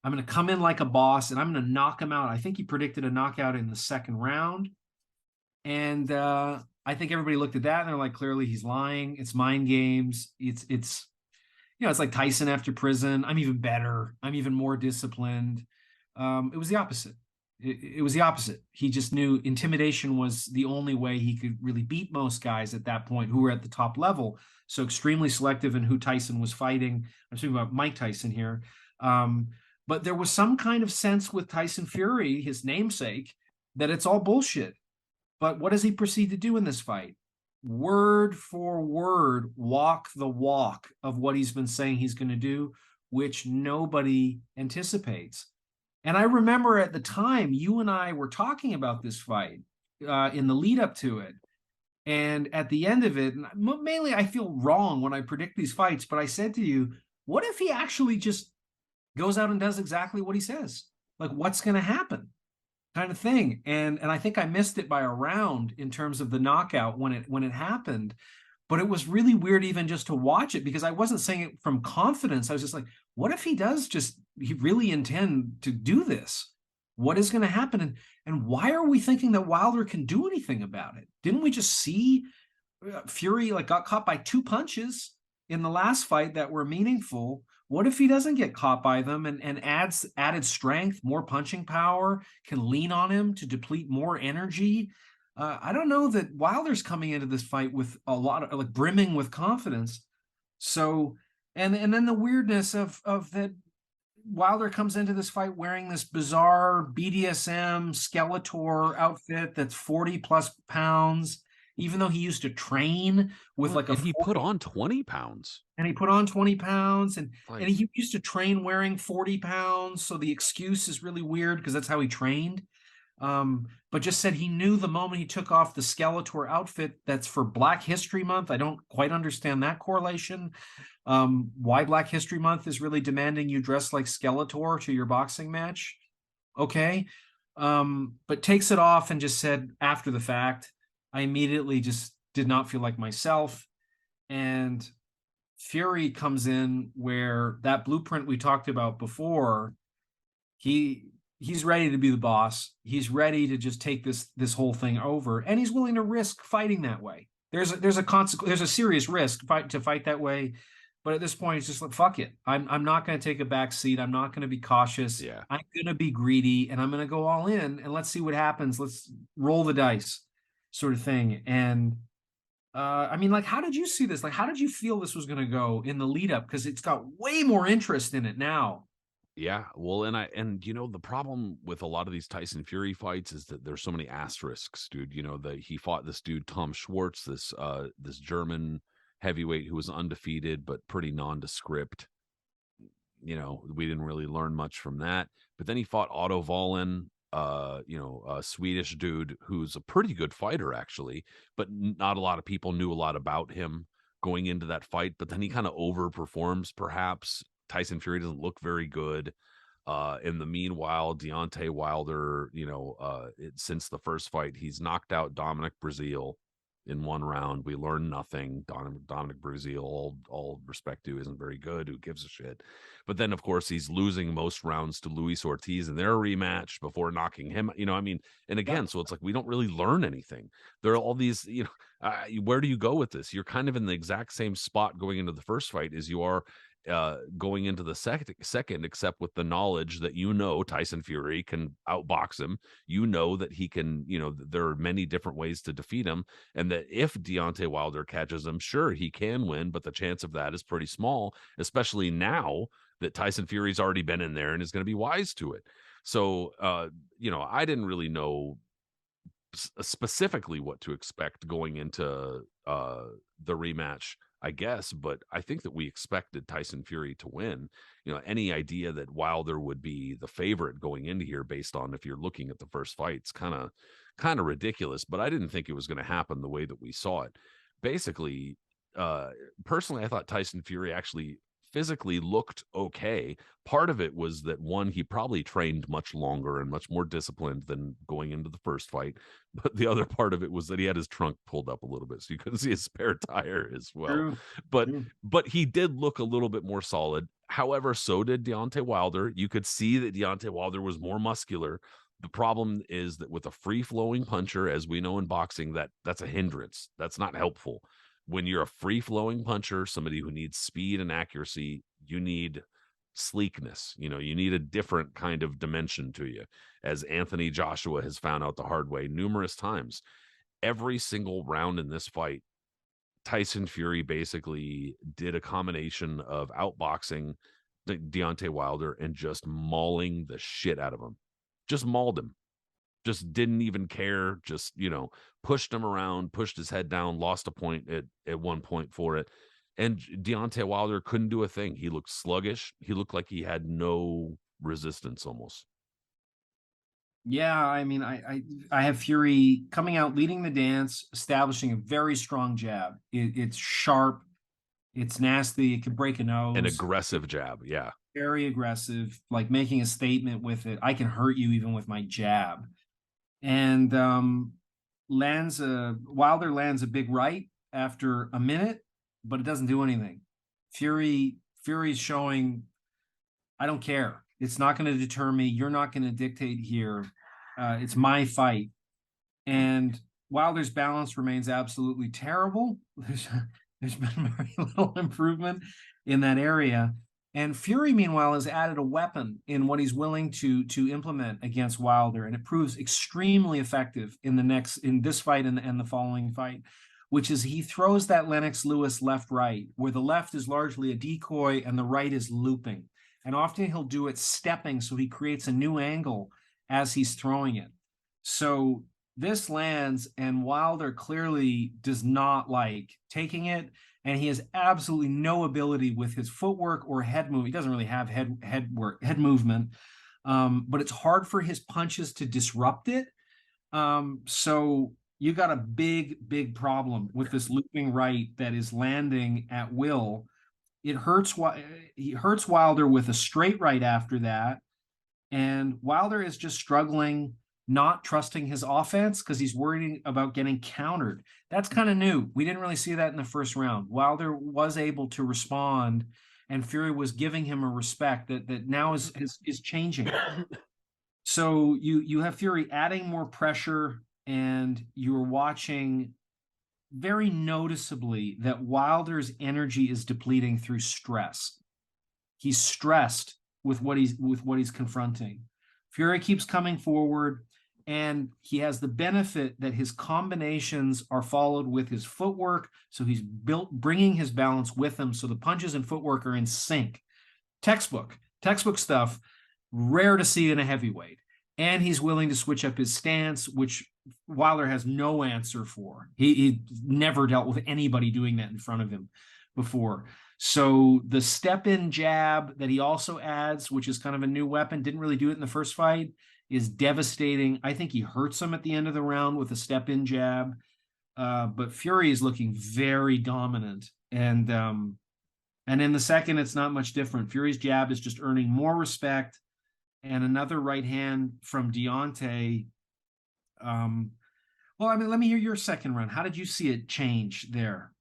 I'm going to come in like a boss and I'm going to knock him out. I think he predicted a knockout in the second round. And I think everybody looked at that and they're like, clearly he's lying. It's mind games. It's like Tyson after prison. I'm even better. I'm even more disciplined. It was the opposite. It was the opposite. He just knew intimidation was the only way he could really beat most guys at that point who were at the top level. So extremely selective in who Tyson was fighting. I'm talking about Mike Tyson here. But there was some kind of sense with Tyson Fury, his namesake, that it's all bullshit. But what does he proceed to do in this fight? word for word walk the walk of what he's been saying he's going to do, which nobody anticipates. And I remember at the time, you and I were talking about this fight in the lead up to it. And at the end of it, mainly I feel wrong when I predict these fights, but I said to you, what if he actually just goes out and does exactly what he says? Like, what's going to happen? Kind of thing. And I think I missed it by a round in terms of the knockout when it happened. But it was really weird even just to watch it because I wasn't saying it from confidence. I was just like, what if he does just he really intend to do this? What is going to happen? And why are we thinking that Wilder can do anything about it? Didn't we just see Fury like got caught by two punches in the last fight that were meaningful? What if he doesn't get caught by them and adds added strength, more punching power, can lean on him to deplete more energy? I don't know that Wilder's coming into this fight with a lot of like brimming with confidence. So, and then the weirdness of that Wilder comes into this fight wearing this bizarre BDSM Skeletor outfit that's 40 plus pounds, even though he used to train with Well, like a and he put 40, on 20 pounds. and he put on 20 pounds and Like, he used to train wearing 40 pounds. So the excuse is really weird because that's how he trained. But just said he knew the moment he took off the Skeletor outfit that's for Black History Month. I don't quite understand that correlation. Why Black History Month is really demanding you dress like Skeletor to your boxing match. Okay. But takes it off and just said after the fact, I immediately just did not feel like myself. And Fury comes in where that blueprint we talked about before, he he's ready to be the boss. He's ready to just take this whole thing over, and he's willing to risk fighting that way. There's a consequence. There's a serious risk to fight that way, but at this point, it's just like fuck it. I'm not going to take a back seat. I'm not going to be cautious. yeah. I'm going to be greedy, and I'm going to go all in, and let's see what happens. Let's roll the dice, sort of thing. And I mean, like, how did you see this? Like, how did you feel this was going to go in the lead up? Because it's got way more interest in it now. Yeah, well, and the problem with a lot of these Tyson Fury fights is that there's so many asterisks, dude. That he fought this dude Tom Schwartz, this German heavyweight who was undefeated but pretty nondescript. We didn't really learn much from that. But then he fought Otto Wallin, a Swedish dude who's a pretty good fighter actually, but not a lot of people knew a lot about him going into that fight. But then he kind of overperforms, perhaps. Tyson Fury doesn't look very good. In the meanwhile, Deontay Wilder, since the first fight, he's knocked out Dominic Breazeale in one round. We learned nothing. Dominic Breazeale, all respect to, isn't very good. Who gives a shit? But then, of course, he's losing most rounds to Luis Ortiz in their rematch before knocking him. I mean, and Yep. again, so it's like we don't really learn anything. There are all these, where do you go with this? You're kind of in the exact same spot going into the first fight as you are going into the second, except with the knowledge that Tyson Fury can outbox him. That he can, there are many different ways to defeat him, and that if Deontay Wilder catches him, sure, he can win, but the chance of that is pretty small, especially now that Tyson Fury's already been in there and is going to be wise to it. So, I didn't really know specifically what to expect going into the rematch, I guess, but I think that we expected Tyson Fury to win. Any idea that Wilder would be the favorite going into here based on if you're looking at the first fights, kind of ridiculous, but I didn't think it was going to happen the way that we saw it. Basically, uh personally, I thought Tyson Fury actually physically looked okay. Part of it was that one, he probably trained much longer and much more disciplined than going into the first fight. But the other part of it was that he had his trunk pulled up a little bit, so you couldn't see his spare tire as well. True. But True. but he did look a little bit more solid. However, so did Deontay Wilder. You could see that Deontay Wilder was more muscular. The problem is that with a free flowing puncher, as we know in boxing, that's a hindrance. That's not helpful. When you're a free flowing puncher, somebody who needs speed and accuracy, you need sleekness. You need a different kind of dimension to you, as Anthony Joshua has found out the hard way numerous times. Every single round in this fight, Tyson Fury basically did a combination of outboxing Deontay Wilder and just mauling the shit out of him. Just mauled him. just didn't even care, just, pushed him around, pushed his head down, lost a point at one point for it. And Deontay Wilder couldn't do a thing. He looked sluggish. He looked like he had no resistance almost. Yeah, I mean, I have Fury coming out, leading the dance, establishing a very strong jab. It's sharp, it's nasty, it can break a An nose. aggressive jab. Yeah. Very aggressive, like making a statement with it. I can hurt you even with my jab. And Wilder lands a big right after a minute, but it doesn't do anything. Fury's showing, I don't care. It's not going to deter me. You're not going to dictate here. It's my fight. And Wilder's balance remains absolutely terrible. There's been very little improvement in that area. And Fury, meanwhile, has added a weapon in what he's willing to implement against Wilder, and it proves extremely effective in this fight and the following fight, which is he throws that Lennox Lewis left right, where the left is largely a decoy and the right is looping. And often he'll do it stepping, so he creates a new angle as he's throwing it. So this lands, and Wilder clearly does not like taking it, and he has absolutely no ability with his footwork or head move. He doesn't really have head movement, but it's hard for his punches to disrupt it. So you got a big problem with this looping right that is landing at will. He hurts Wilder with a straight right after that, and Wilder is just struggling, not trusting his offense because he's worried about getting countered. That's kind of new. We didn't really see that in the first round. Wilder was able to respond, and Fury was giving him a respect that now is changing. So you have Fury adding more pressure, and you're watching very noticeably that Wilder's energy is depleting through stress. He's stressed with what he's confronting. Fury keeps coming forward, and he has the benefit that his combinations are followed with his footwork. So he's bringing his balance with him. So the punches and footwork are in sync. Textbook stuff, rare to see in a heavyweight. And he's willing to switch up his stance, which Wilder has no answer for. He never dealt with anybody doing that in front of him before. So the step-in jab that he also adds, which is kind of a new weapon, didn't really do it in the first fight, is devastating. I think he hurts him at the end of the round with a step-in jab. But Fury is looking very dominant. And in the second, it's not much different. Fury's jab is just earning more respect. And another right hand from Deontay. Well, I mean, let me hear your second round. How did you see it change there?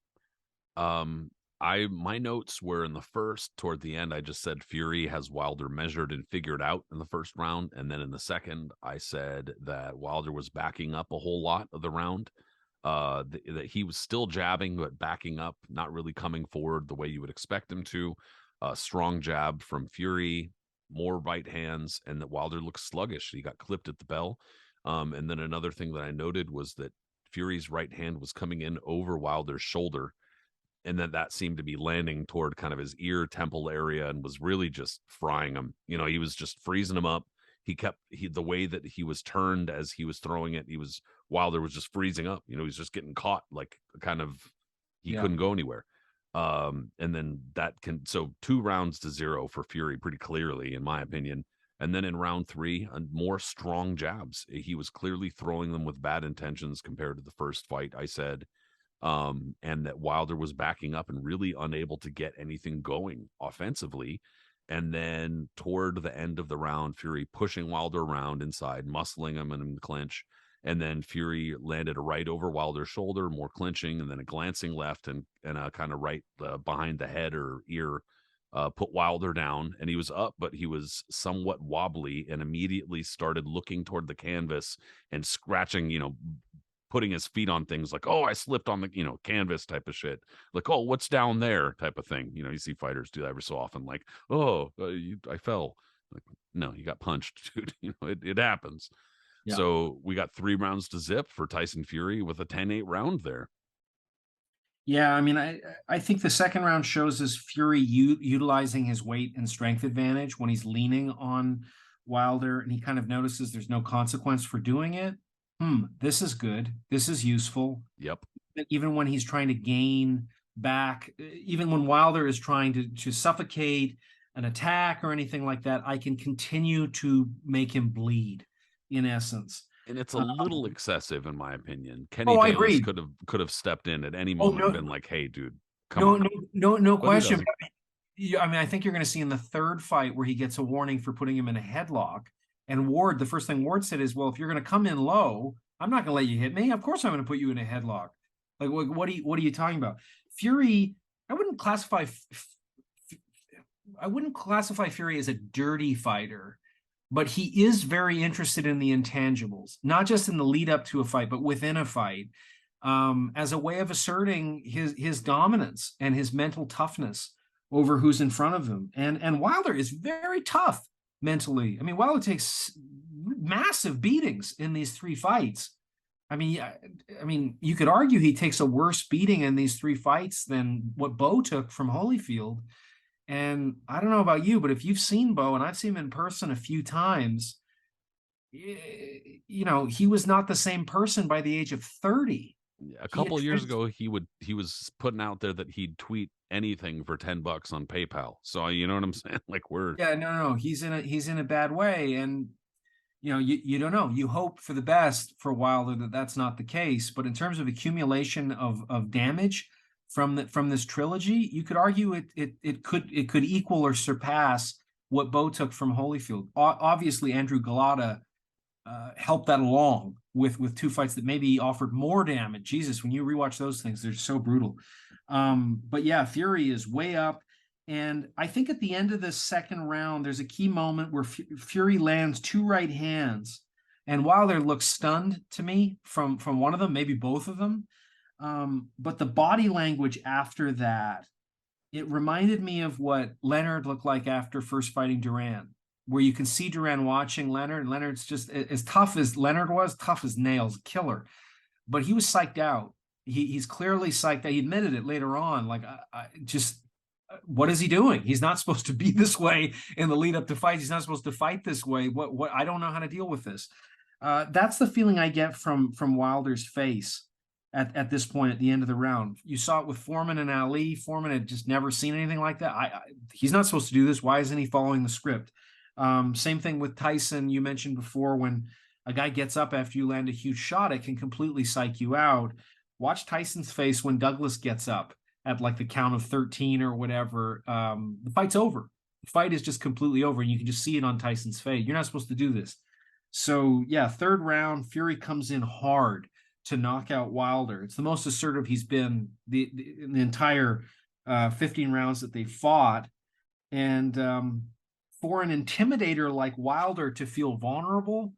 My notes were in the first, toward the end, I just said Fury has Wilder measured and figured out in the first round. And then in the second, I said that Wilder was backing up a whole lot of the round. That he was still jabbing, but backing up, not really coming forward the way you would expect him to. Strong jab from Fury, more right hands, and that Wilder looked sluggish. He got clipped at the bell. And then another thing that I noted was that Fury's right hand was coming in over Wilder's shoulder, and then that seemed to be landing toward kind of his ear temple area and was really just frying him. He was just freezing him up. The way that he was turned as he was throwing it, Wilder was just freezing up. He's just getting caught, like kind of he couldn't go anywhere. And then so 2-0 for Fury pretty clearly, in my opinion. And then in round 3, more strong jabs. He was clearly throwing them with bad intentions compared to the first fight, I said. And that Wilder was backing up and really unable to get anything going offensively. And then toward the end of the round, Fury pushing Wilder around inside, muscling him in the clinch. And then Fury landed a right over Wilder's shoulder, more clinching, and then a glancing left and a kind of right behind the head or ear, put Wilder down. And he was up, but he was somewhat wobbly and immediately started looking toward the canvas and scratching, putting his feet on things like, oh, I slipped on the, canvas type of shit. Like, oh, what's down there type of thing. You see fighters do that every so often. Like, oh, I fell. Like, no, you got punched, dude. It happens. Yeah. So we got 3 rounds to zip for Tyson Fury with a 10-8 round there. Yeah, I mean, I think the second round shows us Fury utilizing his weight and strength advantage when he's leaning on Wilder, and he kind of notices there's no consequence for doing it. This is good. This is useful. Yep. Even when he's trying to gain back, even when Wilder is trying to suffocate an attack or anything like that, I can continue to make him bleed, in essence. And it's a little excessive, in my opinion. Kenny Oh, I Bayless agree. could have stepped in at any Oh moment and no, been like, "Hey, dude, come no, on." no, no But he question. doesn't. I mean, I think you're going to see in the third fight where he gets a warning for putting him in a headlock. And Ward, the first thing Ward said is, "Well, if you're going to come in low, I'm not going to let you hit me. Of course, I'm going to put you in a headlock. Like, what are you talking about?" Fury, I wouldn't classify, I wouldn't classify Fury as a dirty fighter, but he is very interested in the intangibles, not just in the lead up to a fight, but within a fight, as a way of asserting his dominance and his mental toughness over who's in front of him. And Wilder is very tough mentally. I mean, Wilder takes massive beatings in these three fights. I mean, you could argue he takes a worse beating in these three fights than what Bo took from Holyfield. And I don't know about you, but if you've seen Bo, and I've seen him in person a few times, he was not the same person by the age of 30. A He had couple of years trans- ago, he was putting out there that he'd tweet anything for $10 on PayPal. So you know what I'm saying? Like we're yeah, no, he's in a bad way, and you don't know. You hope for the best for Wilder that that's not the case, but in terms of accumulation of damage from this trilogy, you could argue it could equal or surpass what Bo took from Holyfield. Obviously, Andrew Galata helped that along with two fights that maybe offered more damage. Jesus, when you rewatch those things, they're so brutal. But yeah, Fury is way up. And I think at the end of the second round, there's a key moment where Fury lands two right hands. And Wilder looks stunned to me from one of them, maybe both of them. But the body language after that, it reminded me of what Leonard looked like after first fighting Duran, where you can see Duran watching Leonard, and Leonard's just as tough as Leonard was, tough as nails, killer. But he was psyched out. He's clearly psyched out. He admitted it later on. Like, just what is he doing? He's not supposed to be this way in the lead up to fights. He's not supposed to fight this way. What? I don't know how to deal with this. That's the feeling I get from Wilder's face at this point at the end of the round. You saw it with Foreman and Ali. Foreman had just never seen anything like that. He's not supposed to do this. Why isn't he following the script? Same thing with Tyson. You mentioned before, when a guy gets up after you land a huge shot, it can completely psych you out. Watch Tyson's face when Douglas gets up at like the count of 13 or whatever. The fight's over. The fight is just completely over, and you can just see it on Tyson's face. You're not supposed to do this. So yeah, third round, Fury comes in hard to knock out Wilder. It's the most assertive he's been in the entire 15 rounds that they fought. And for an intimidator like Wilder to feel vulnerable,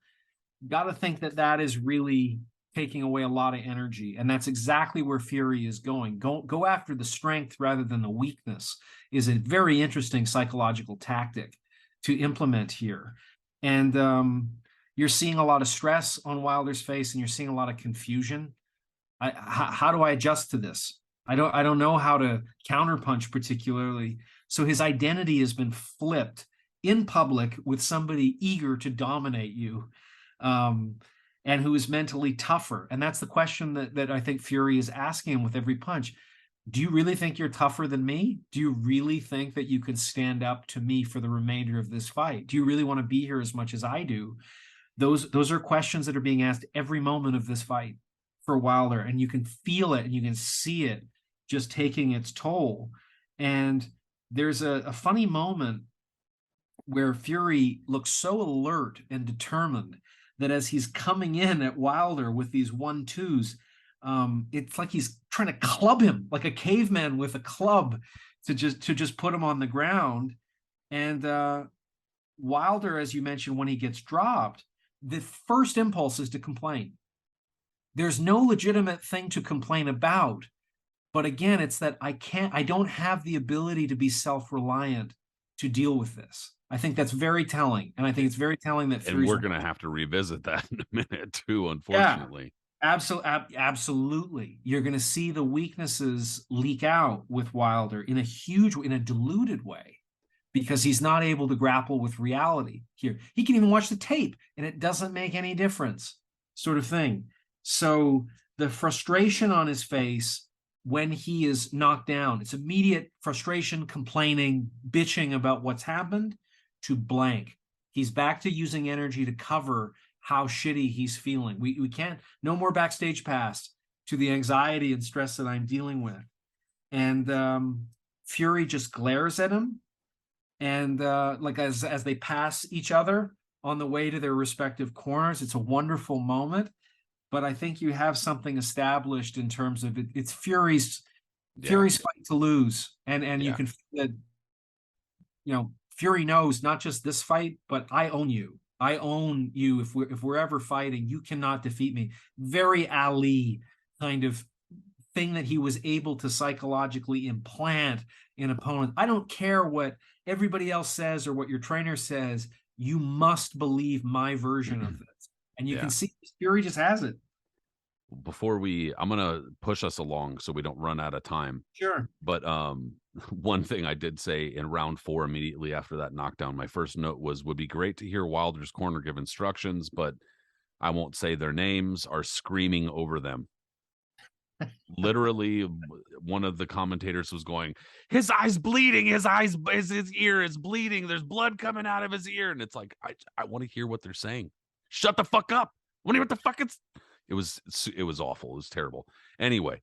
got to think that that is really taking away a lot of energy. And that's exactly where Fury is going. Go after the strength rather than the weakness is a very interesting psychological tactic to implement here. And you're seeing a lot of stress on Wilder's face, and you're seeing a lot of confusion. How do I adjust to this? I don't know how to counterpunch particularly. So his identity has been flipped in public with somebody eager to dominate you, and who is mentally tougher. And that's the question that I think Fury is asking him with every punch. Do you really think you're tougher than me? Do you really think that you can stand up to me for the remainder of this fight? Do you really want to be here as much as I do? Those are questions that are being asked every moment of this fight for Wilder, and you can feel it and you can see it just taking its toll. And there's a funny moment where Fury looks so alert and determined that as he's coming in at Wilder with these 1-2s, it's like he's trying to club him like a caveman with a club to just put him on the ground. And Wilder, as you mentioned, when he gets dropped, the first impulse is to complain. There's no legitimate thing to complain about. But again, it's that I don't have the ability to be self-reliant to deal with this. I think that's very telling. And I think it's very telling that and Fury's, we're gonna have to revisit that in a minute too, yeah, unfortunately. absolutely. You're going to see the weaknesses leak out with Wilder in a diluted way. because he's not able to grapple with reality here. He can even watch the tape and it doesn't make any difference, sort of thing. So the frustration on his face when he is knocked down, it's immediate frustration, complaining, bitching about what's happened, to blank. He's back to using energy to cover how shitty he's feeling. We can't, no more backstage pass to the anxiety and stress that I'm dealing with. And Fury just glares at him, and like as they pass each other on the way to their respective corners, it's a wonderful moment. But I think you have something established in terms of it's Yeah. Fury's fight to lose, and you Yeah. can feel that, Fury knows not just this fight, but I own you. I own you. If we're ever fighting, you cannot defeat me. Very Ali kind of thing that he was able to psychologically implant in opponents. I don't care what everybody else says or what your trainer says. You must believe my version of this. And you can Yeah. see Fury just has it. I'm gonna push us along so we don't run out of time. Sure. But one thing I did say in round 4, immediately after that knockdown, my first note was, would be great to hear Wilder's corner give instructions, but I won't say their names, are screaming over them. Literally, one of the commentators was going, his eye's bleeding, his ear is bleeding, there's blood coming out of his ear. And it's like, I want to hear what they're saying. Shut the fuck up. What the fuck it was awful. It was terrible. Anyway,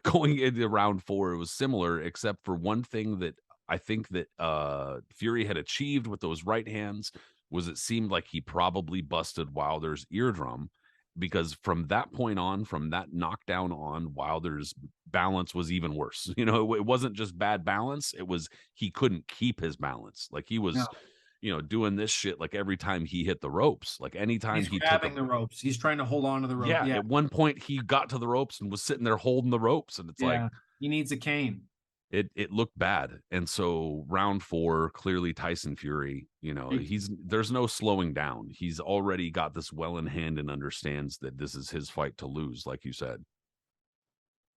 going into round 4, it was similar, except for one thing that I think that Fury had achieved with those right hands was it seemed like he probably busted Wilder's eardrum, because from that point on, from that knockdown on, Wilder's balance was even worse. It wasn't just bad balance, it was he couldn't keep his balance. Like he No, was, doing this shit like every time he hit the ropes, like anytime he's he took a grabbing the ropes. He's trying to hold on to the rope. yeah, Yeah. at one point he got to the ropes and was sitting there holding the ropes, and it's like Yeah. He needs a cane. it looked bad. And so round 4, clearly Tyson Fury, there's no slowing down. He's already got this well in hand and understands that this is his fight to lose, like you said.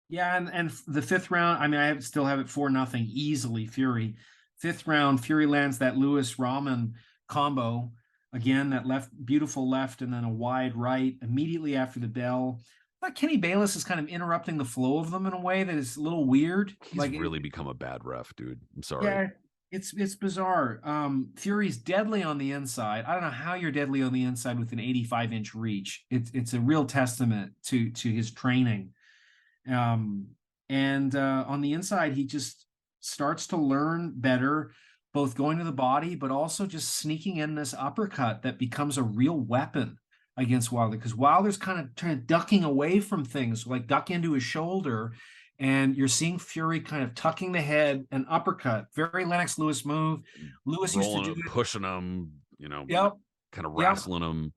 Yeah, and the fifth round, I mean, still have it 4-0 easily, Fury. Fifth round, Fury lands that Lewis Rahman combo. Again, that beautiful left, and then a wide right immediately after the bell. I thought Kenny Bayless is kind of interrupting the flow of them in a way that is a little weird. He's really become a bad ref, dude. I'm sorry. Yeah, it's bizarre. Fury's deadly on the inside. I don't know how you're deadly on the inside with an 85-inch reach. It's a real testament to his training. And on the inside, he just starts to learn better, both going to the body, but also just sneaking in this uppercut that becomes a real weapon against Wilder, because Wilder's kind of ducking away from things, like duck into his shoulder, and you're seeing Fury kind of tucking the head and uppercut. Very Lennox Lewis move. Lewis used to do it. Pushing him, Yep. kind of Yep. wrestling him.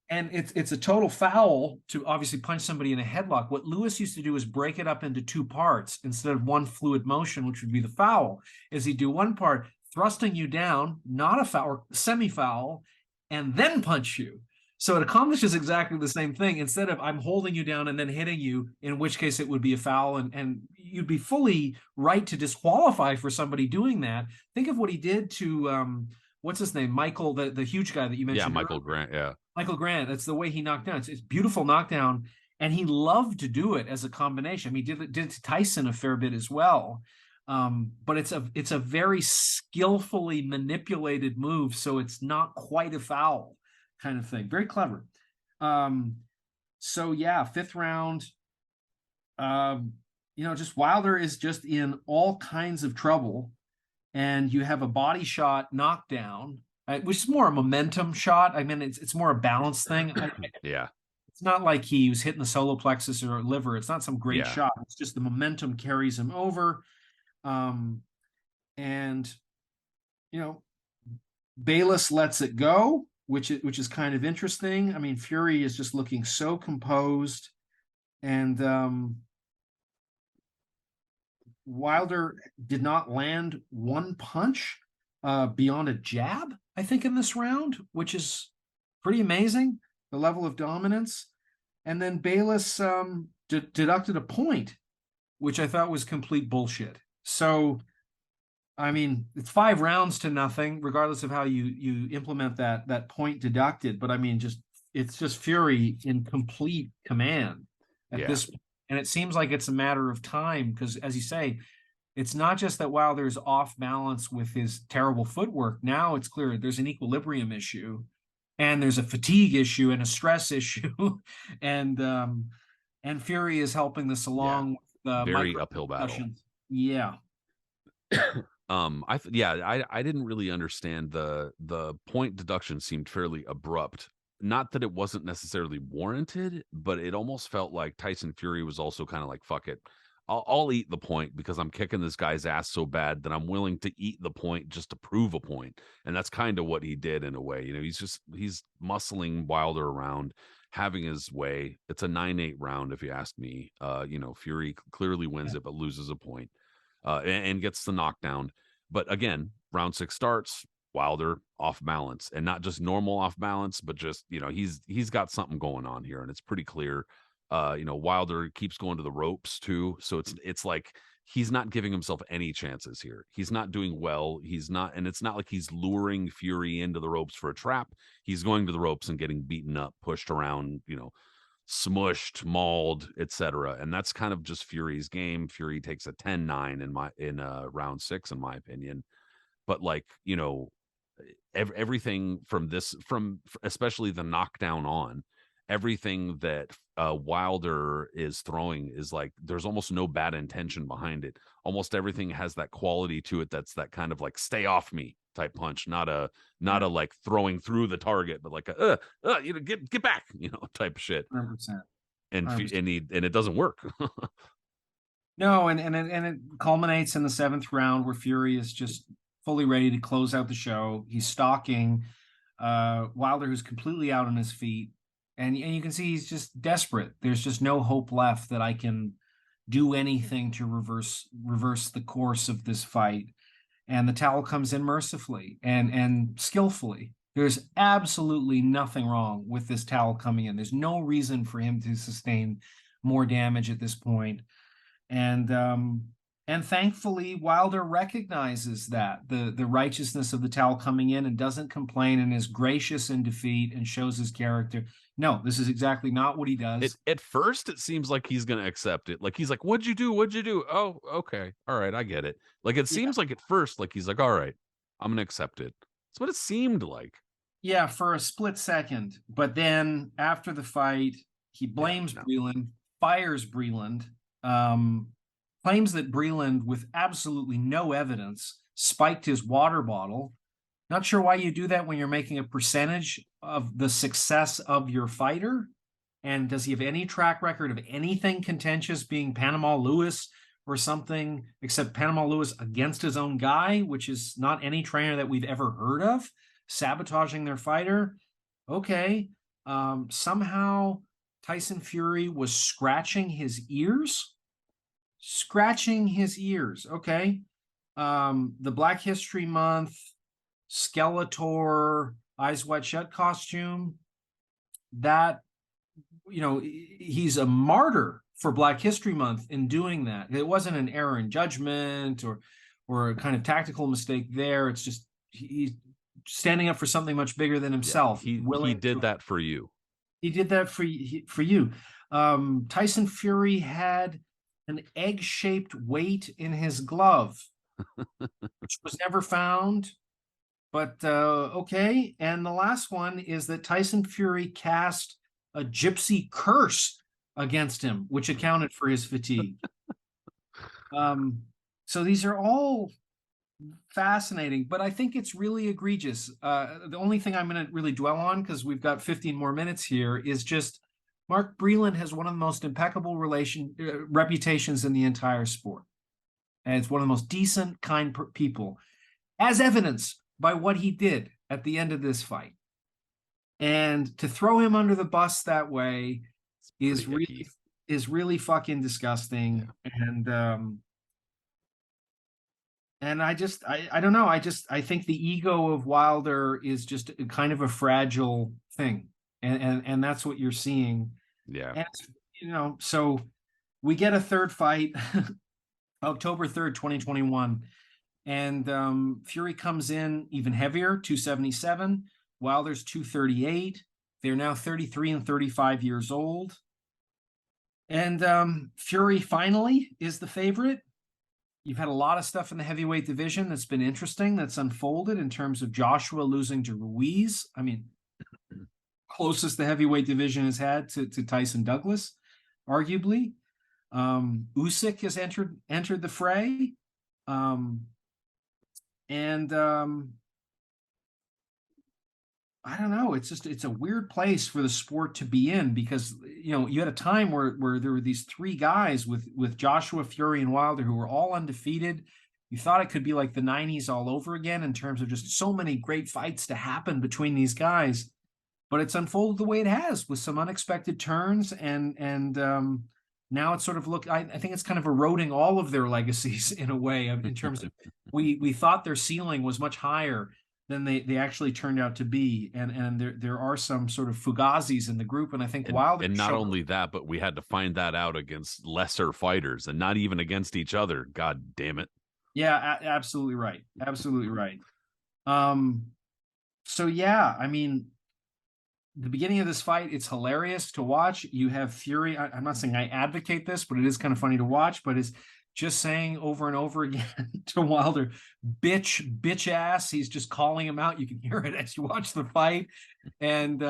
And it's a total foul to obviously punch somebody in a headlock. What Lewis used to do is break it up into 2 parts instead of one fluid motion, which would be the foul. Is he'd do one part, thrusting you down, not a foul, or semi-foul, and then punch you. So it accomplishes exactly the same thing. Instead of I'm holding you down and then hitting you, in which case it would be a foul, and you'd be fully right to disqualify for somebody doing that. Think of what he did to what's his name, Michael, the huge guy that you mentioned. Yeah, Michael Grant. Yeah. Michael Grant, that's the way he knocked down. It's beautiful knockdown, and he loved to do it as a combination. I mean, he did it to Tyson a fair bit as well. But it's a very skillfully manipulated move, so it's not quite a foul kind of thing. Very clever. So yeah, fifth round. Just Wilder is just in all kinds of trouble, and you have a body shot knockdown, which is more a momentum shot. I mean, it's more a balance thing. Yeah. It's not like he was hitting the solar plexus or liver. It's not some great shot. It's just the momentum carries him over. And Bayless lets it go, which is kind of interesting. I mean, Fury is just looking so composed, and Wilder did not land one punch beyond a jab, I think, in this round, which is pretty amazing, the level of dominance. And then Bayless deducted a point, which I thought was complete bullshit. So I mean, it's 5 rounds to nothing, regardless of how you implement that point deducted. But I mean, it's just Fury in complete command at Yeah. this, and it seems like it's a matter of time because, as you say, it's not just that Wilder's off balance with his terrible footwork. Now it's clear there's an equilibrium issue, and there's a fatigue issue and a stress issue, and Fury is helping this Yeah. along with the Very micro uphill battle. concussions. Yeah. I didn't really understand the point deduction seemed fairly abrupt. Not that it wasn't necessarily warranted, but it almost felt like Tyson Fury was also kind of like, fuck it. I'll eat the point because I'm kicking this guy's ass so bad that I'm willing to eat the point just to prove a point. And that's kind of what he did in a way. You know, he's muscling Wilder around, having his way. It's a 9-8 round, if you ask me. Fury clearly wins it, but loses a point. And gets the knockdown. But again, round 6 starts, Wilder off balance, and not just normal off balance, but just he's got something going on here, and it's pretty clear. Wilder keeps going to the ropes too, so it's like he's not giving himself any chances here. He's not doing well. He's not, and it's not like he's luring Fury into the ropes for a trap. He's going to the ropes and getting beaten up, pushed around, smushed, mauled, etc. And that's kind of just Fury's game. Fury takes a 10-9 in round 6, in my opinion. But like, everything from this, from especially the knockdown on, everything that Wilder is throwing is like there's almost no bad intention behind it. Almost everything has that quality to it that's that kind of like stay off me type punch, not a like throwing through the target, but like a get back, type of shit. 100%. And 100%. and it doesn't work. No, and it culminates in the 7th round where Fury is just fully ready to close out the show. He's stalking Wilder, who's completely out on his feet, and you can see he's just desperate. There's just no hope left that I can do anything to reverse the course of this fight. And the towel comes in mercifully and skillfully. There's absolutely nothing wrong with this towel coming in. There's no reason for him to sustain more damage at this point. And thankfully Wilder recognizes that the righteousness of the towel coming in and doesn't complain and is gracious in defeat and shows his character. No, this is exactly not what he does. At first it seems like he's gonna accept it. Like he's like, "What'd you do? What'd you do? Oh, okay, all right, I get it." Like it Yeah, seems like at first, like he's like, "All right, I'm gonna accept it." That's what it seemed like. yeah, for a split second. But then after the fight, he Yeah, blames no, Breland, fires Breland, um, claims that Breland, with absolutely no evidence, spiked his water bottle. Not sure why you do that when you're making a percentage of the success of your fighter. And does he have any track record of anything contentious being Panama Lewis or something, except Panama Lewis against his own guy, which is not any trainer that we've ever heard of, sabotaging their fighter? Okay. Somehow Tyson Fury was scratching his ears. Scratching his ears. Okay. The Black History Month Skeletor Eyes Wide Shut costume, that he's a martyr for Black History Month in doing that. It wasn't an error in judgment or a kind of tactical mistake there. It's just he's standing up for something much bigger than yeah, himself, he willing did to. that for you. He did that for you. Tyson Fury had an egg-shaped weight in his glove, which was never found. But okay. And the last one is that Tyson Fury cast a gypsy curse against him, which accounted for his fatigue. Um, so these are all fascinating, but I think it's really egregious. The only thing I'm going to really dwell on, because we've got 15 more minutes here, is just Mark Breland has one of the most impeccable reputations in the entire sport. And it's one of the most decent, kind people, as evidenced by what he did at the end of this fight. And to throw him under the bus that way It's is pretty really icky. is really fucking disgusting. Yeah, And I don't know. I think the ego of Wilder is just kind of a fragile thing. And that's what you're seeing. yeah. And so we get a third fight, October 3rd, 2021. And Fury comes in even heavier, 277. Wilder's 238. They're now 33 and 35 years old. And Fury finally is the favorite. You've had a lot of stuff in the heavyweight division that's been interesting, that's unfolded in terms of Joshua losing to Ruiz. I mean, closest the heavyweight division has had to Tyson Douglas, arguably. Usyk has entered the fray. And I don't know. It's a weird place for the sport to be in, because you had a time where there were these three guys with Joshua, Fury, and Wilder who were all undefeated. You thought it could be like the '90s all over again in terms of just so many great fights to happen between these guys, but it's unfolded the way it has with some unexpected turns, and now it's sort of I think it's kind of eroding all of their legacies in a way, in terms of we thought their ceiling was much higher than they actually turned out to be, and there are some sort of fugazis in the group, and I think Wilder And not showed. only that, but we had to find that out against lesser fighters, and not even against each other. God damn it. Yeah, absolutely right, absolutely right. So yeah, I mean, the beginning of this fight, it's hilarious to watch. You have Fury. I'm not saying I advocate this, but it is kind of funny to watch. But it's just saying over and over again to Wilder, bitch ass. He's just calling him out. You can hear it as you watch the fight. And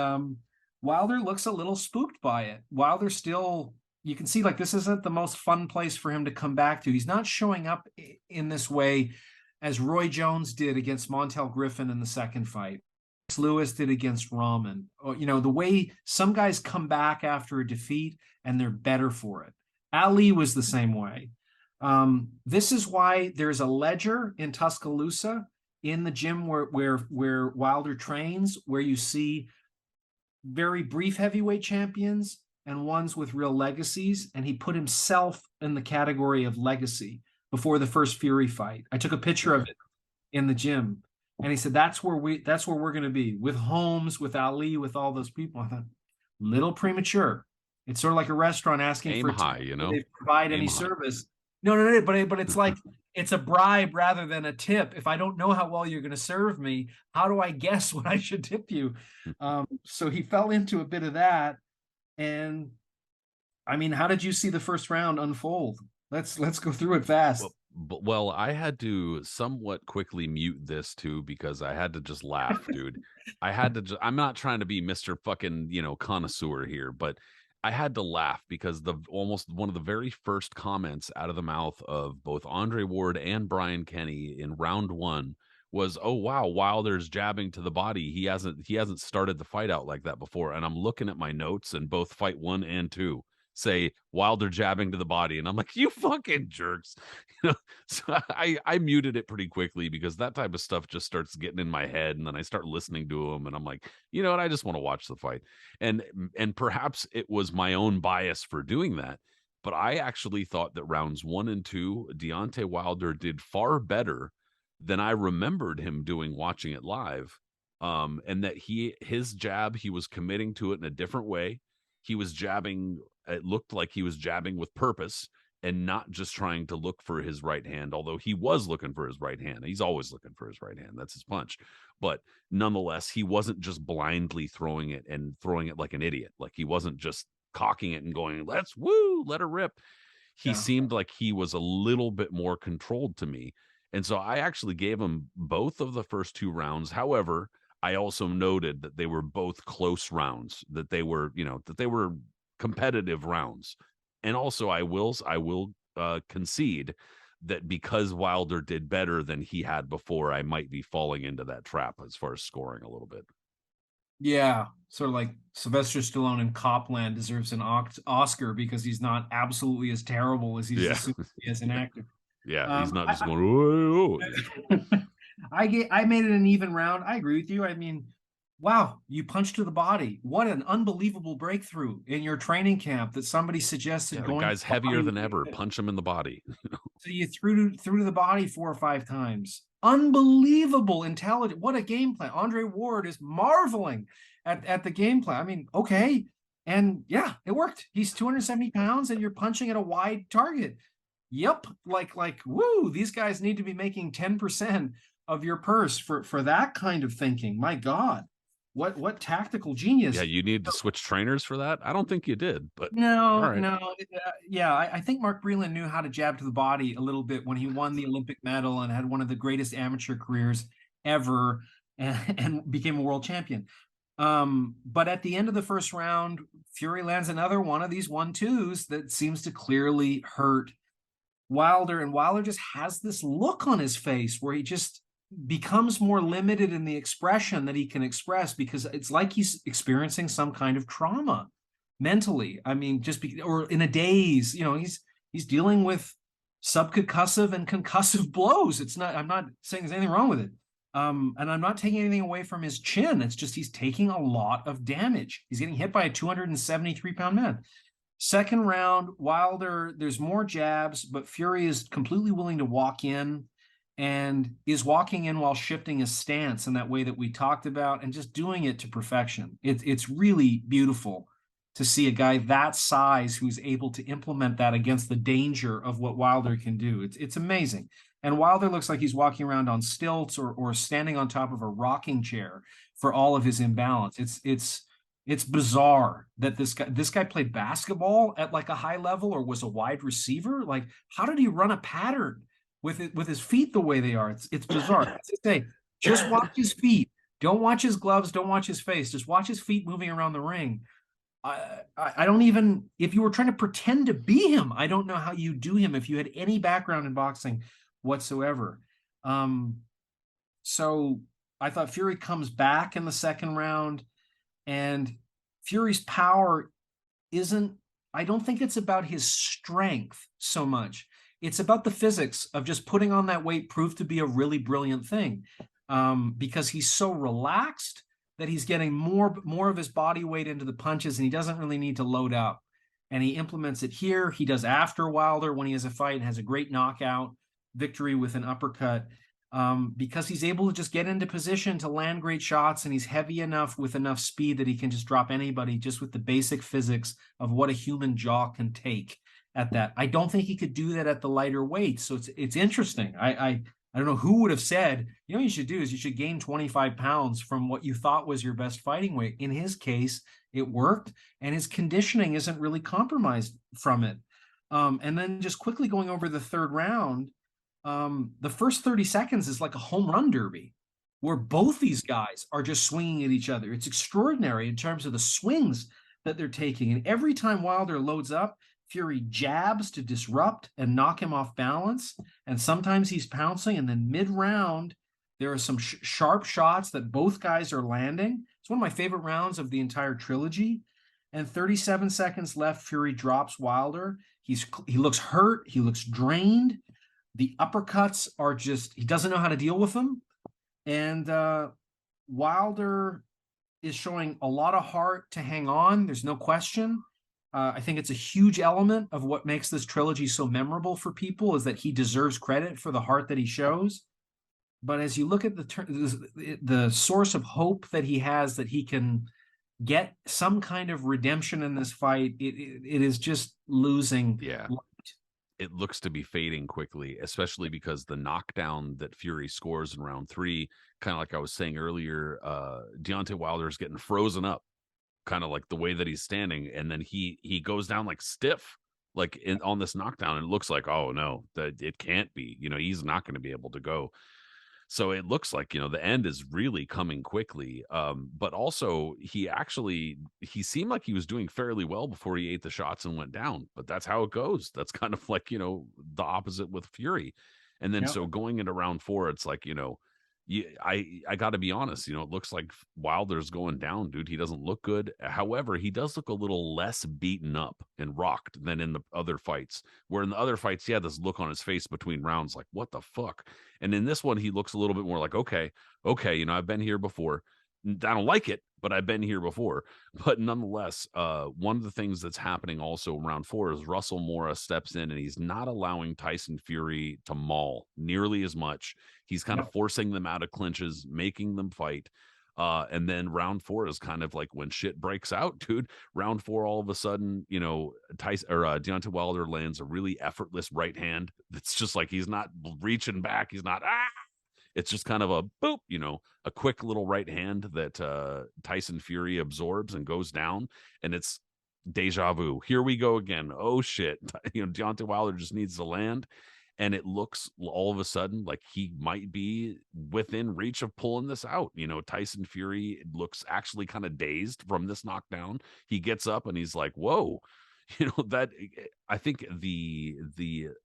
Wilder looks a little spooked by it. Wilder still, you can see like this isn't the most fun place for him to come back to. He's not showing up in this way as Roy Jones did against Montel Griffin in the second fight. Lewis did against Rahman. Or, the way some guys come back after a defeat and they're better for it. Ali was the same way. This is why there's a ledger in Tuscaloosa in the gym where Wilder trains, where you see very brief heavyweight champions and ones with real legacies. And he put himself in the category of legacy before the first Fury fight. I took a picture of it in the gym. And he said, that's where we're going to be, with Holmes, with Ali, with all those people. I thought, little premature. It's sort of like a restaurant asking Aim for high, they provide Aim any high. service. No, but it's like it's a bribe rather than a tip. If I don't know how well you're going to serve me, how do I guess what I should tip you? So he fell into a bit of that. And I mean, how did you see the first round unfold? Let's go through it fast. Well, I had to somewhat quickly mute this too, because I had to just laugh, dude. I had to. I'm not trying to be Mr. fucking connoisseur here, but I had to laugh because almost one of the very first comments out of the mouth of both Andre Ward and Brian Kenny in round one was, "Oh wow, Wilder's jabbing to the body. He hasn't started the fight out like that before." And I'm looking at my notes, and both fight 1 and 2 say Wilder jabbing to the body, and I'm like, you fucking jerks. So I muted it pretty quickly, because that type of stuff just starts getting in my head, and then I start listening to him, and I'm like, you know what, I just want to watch the fight. And perhaps it was my own bias for doing that, but I actually thought that rounds 1 and 2, Deontay Wilder did far better than I remembered him doing watching it live. And that his jab, he was committing to it in a different way. He was jabbing, it looked like he was jabbing with purpose and not just trying to look for his right hand, although he was looking for his right hand. He's always looking for his right hand. That's his punch. But nonetheless, he wasn't just blindly throwing it like an idiot. Like, he wasn't just cocking it and going, let's let her rip. He seemed like he was a little bit more controlled to me. And so I actually gave him both of the first 2 rounds. However, I also noted that they were both close rounds, that they were competitive rounds. And also I will concede that because Wilder did better than he had before, I might be falling into that trap as far as scoring a little bit. Yeah, sort of like Sylvester Stallone in Copland deserves an Oscar because he's not absolutely as terrible as he's assumed as an actor. Yeah, he's not just going, oh. I made it an even round. I agree with you. I mean, wow, you punched to the body. What an unbelievable breakthrough in your training camp that somebody suggested The going. guy's heavier than ever. Punch him in the body. So you threw to the body 4 or 5 times. Unbelievable intelligence. What a game plan. Andre Ward is marveling at the game plan. I mean, okay. And yeah, it worked. He's 270 pounds and you're punching at a wide target. Yep, like woo, these guys need to be making 10% of your purse for that kind of thinking. My God, what tactical Yeah, genius. you need to switch trainers for that? I don't think you did, but all No, right. no, yeah, I think Mark Breland knew how to jab to the body a little bit when he won the Olympic medal and had one of the greatest amateur careers ever, and became a world champion. But at the end of the first round, Fury lands another one of these 1-2s that seems to clearly hurt Wilder, and Wilder just has this look on his face where he just becomes more limited in the expression that he can express, because it's like he's experiencing some kind of trauma mentally. I mean, or in a daze, he's dealing with subconcussive and concussive blows. It's not, I'm not saying there's anything wrong with it. And I'm not taking anything away from his chin. It's just he's taking a lot of damage. He's getting hit by a 273-pound man. Second round, Wilder, there's more jabs, but Fury is completely willing to walk in, and is walking in while shifting his stance in that way that we talked about, and just doing it to perfection. It's really beautiful to see a guy that size who's able to implement that against the danger of what Wilder can do. It's amazing. And Wilder looks like he's walking around on stilts, or standing on top of a rocking chair for all of his imbalance. It's bizarre that this guy played basketball at like a high level, or was a wide receiver. Like, how did he run a pattern with his feet the way they are? It's bizarre. As I say, just watch his feet. Don't watch his gloves. Don't watch his face. Just watch his feet moving around the ring. I don't even, if you were trying to pretend to be him, I don't know how you do him if you had any background in boxing whatsoever. Um, so I thought Fury comes back in the second round, and Fury's power isn't, I don't think it's about his strength so much. It's about the physics of just putting on that weight proved to be a really brilliant thing, because he's so relaxed that he's getting more of his body weight into the punches, and he doesn't really need to load up. And he implements it here. He does after Wilder when he has a fight and has a great knockout victory with an uppercut, because he's able to just get into position to land great shots, and he's heavy enough with enough speed that he can just drop anybody just with the basic physics of what a human jaw can take at that. I don't think he could do that at the lighter weight. So it's interesting. I don't know who would have said, what you should do is you should gain 25 pounds from what you thought was your best fighting weight. In his case, it worked, and his conditioning isn't really compromised from it. And then just quickly going over the third round, the first 30 seconds is like a home run derby where both these guys are just swinging at each other. It's extraordinary in terms of the swings that they're taking. And every time Wilder loads up, Fury jabs to disrupt and knock him off balance. And sometimes he's pouncing. And then mid-round, there are some sharp shots that both guys are landing. It's one of my favorite rounds of the entire trilogy. And 37 seconds left, Fury drops Wilder. He looks hurt. He looks drained. The uppercuts are just, he doesn't know how to deal with them. And Wilder is showing a lot of heart to hang on. There's no question. I think it's a huge element of what makes this trilogy so memorable for people, is that he deserves credit for the heart that he shows. But as you look at the source of hope that he has, that he can get some kind of redemption in this fight, it is just losing. Yeah. It looks to be fading quickly, especially because the knockdown that Fury scores in round 3, kind of like I was saying earlier, Deontay Wilder's getting frozen up, kind of like the way that he's standing, and then he goes down like stiff, like on this knockdown, and it looks like, oh no, that it can't be, he's not going to be able to go. So it looks like, the end is really coming quickly. But also he seemed like he was doing fairly well before he ate the shots and went down. But that's how it goes. That's kind of like, the opposite with Fury. And then Yeah. so going into round 4, it's like, I got to be honest, it looks like Wilder's going down, dude. He doesn't look good. However, he does look a little less beaten up and rocked than in the other fights, where in the other fights, he had this look on his face between rounds, like, what the fuck? And in this one, he looks a little bit more like, okay, I've been here before. I don't like it, but I've been here before. But nonetheless, one of the things that's happening also in round 4 is Russell Mora steps in, and he's not allowing Tyson Fury to maul nearly as much. He's kind of Yeah. forcing them out of clinches, making them fight. And then round 4 is kind of like when shit breaks out, dude. Round 4, all of a sudden, you know, Tyson or Deontay Wilder lands a really effortless right hand. That's just like he's not reaching back. He's not It's just kind of a boop, you know, a quick little right hand that Tyson Fury absorbs and goes down, and it's deja vu. Here we go again. Oh shit, you know, Deontay Wilder just needs to land, and it looks all of a sudden like he might be within reach of pulling this out. You know, Tyson Fury looks actually kind of dazed from this knockdown. He gets up and he's like, "Whoa." You know, that I think the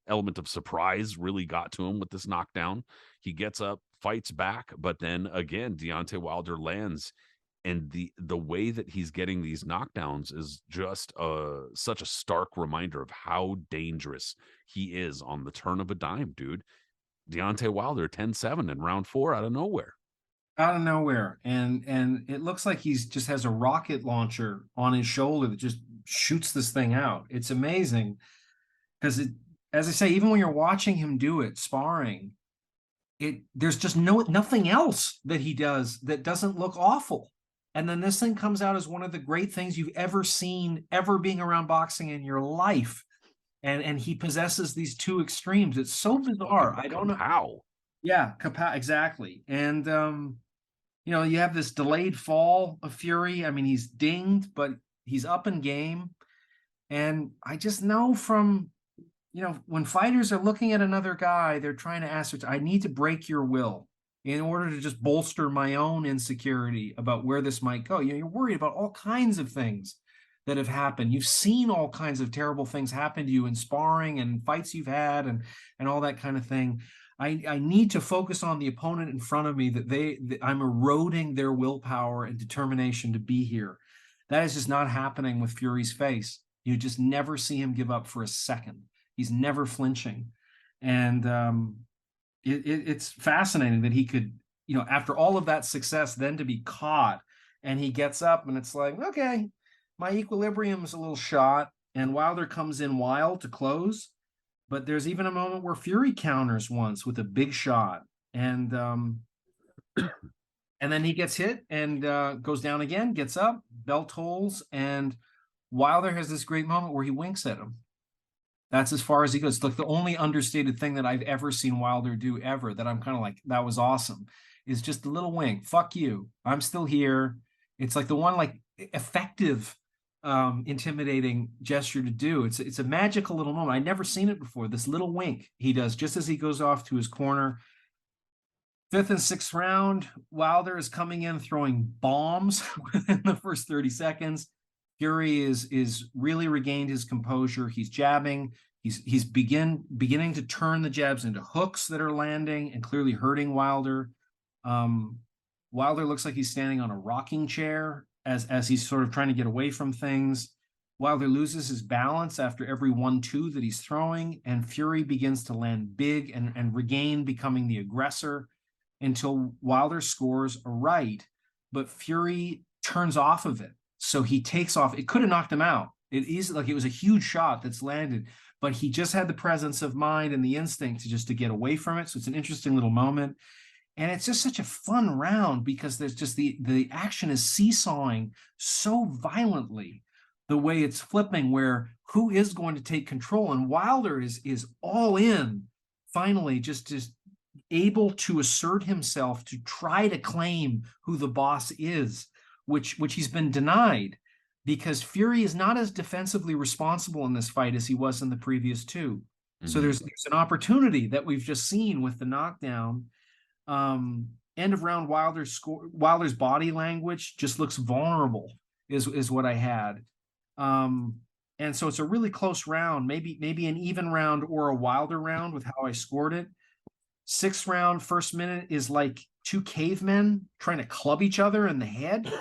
element of surprise really got to him with this knockdown. He gets up, fights back, but then again, Deontay Wilder lands, and the way that he's getting these knockdowns is just such a stark reminder of how dangerous he is on the turn of a dime, dude. Deontay Wilder 10-7 in round 4 out of nowhere. Out of nowhere, and it looks like he's just has a rocket launcher on his shoulder that just shoots this thing out. It's amazing because it, as I say, even when you're watching him do it sparring, there's just nothing else that he does that doesn't look awful. And then this thing comes out as one of the great things you've ever seen, ever being around boxing in your life. And he possesses these two extremes. It's so bizarre. I don't know. How. Yeah, exactly. And you know, you have this delayed fall of Fury. I mean, he's dinged, but he's up in game. And I just know from, you know, when fighters are looking at another guy, they're trying to ascertain, I need to break your will in order to just bolster my own insecurity about where this might go. You know, you're worried about all kinds of things that have happened. You've seen all kinds of terrible things happen to you in sparring and fights you've had and all that kind of thing. I need to focus on the opponent in front of me, that I'm eroding their willpower and determination to be here. That is just not happening with Fury's face. You just never see him give up for a second. He's never flinching. And it's fascinating that he could, you know, after all of that success, then to be caught, and he gets up and it's like, okay, my equilibrium is a little shot, and Wilder comes in wild to close. But there's even a moment where Fury counters once with a big shot, and then he gets hit and goes down again, gets up, bell tolls, and Wilder has this great moment where he winks at him. That's as far as he goes. It's like the only understated thing that I've ever seen Wilder do ever that I'm kind of like, that was awesome, is just a little wink. Fuck you. I'm still here. It's like the one like effective, intimidating gesture to do. It's a magical little moment. I'd never seen it before. This little wink he does just as he goes off to his corner. 5th and 6th round, Wilder is coming in throwing bombs within the first 30 seconds. Fury is really regained his composure. He's jabbing. He's beginning to turn the jabs into hooks that are landing and clearly hurting Wilder. Wilder looks like he's standing on a rocking chair as he's sort of trying to get away from things. Wilder loses his balance after every 1-2 that he's throwing, and Fury begins to land big and regain becoming the aggressor until Wilder scores a right, but Fury turns off of it. So he takes off. It could have knocked him out. It was a huge shot that's landed, but he just had the presence of mind and the instinct to get away from it. So it's an interesting little moment. And it's just such a fun round because there's just the action is seesawing so violently, the way it's flipping, where who is going to take control? And Wilder is all in, finally, just able to assert himself to try to claim who the boss is, which he's been denied, because Fury is not as defensively responsible in this fight as he was in the previous two. Mm-hmm. So there's an opportunity that we've just seen with the knockdown. End of round, Wilder's body language just looks vulnerable, is what I had. And so it's a really close round, maybe an even round or a Wilder round with how I scored it. 6th round, first minute is like two cavemen trying to club each other in the head.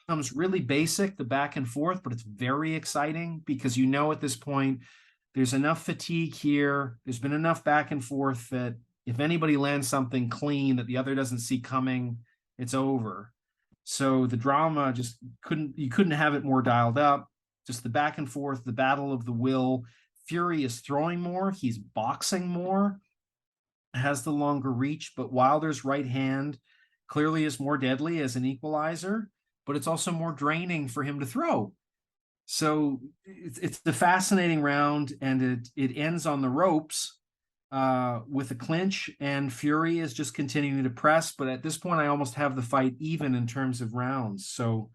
Becomes really basic, the back and forth, but it's very exciting because you know at this point there's enough fatigue here. There's been enough back and forth that if anybody lands something clean that the other doesn't see coming, it's over. So the drama just you couldn't have it more dialed up. Just the back and forth, the battle of the will. Fury is throwing more. He's boxing more. Has the longer reach, but Wilder's right hand clearly is more deadly as an equalizer, but it's also more draining for him to throw. So it's the fascinating round, and it ends on the ropes with a clinch, and Fury is just continuing to press. But at this point, I almost have the fight even in terms of rounds. So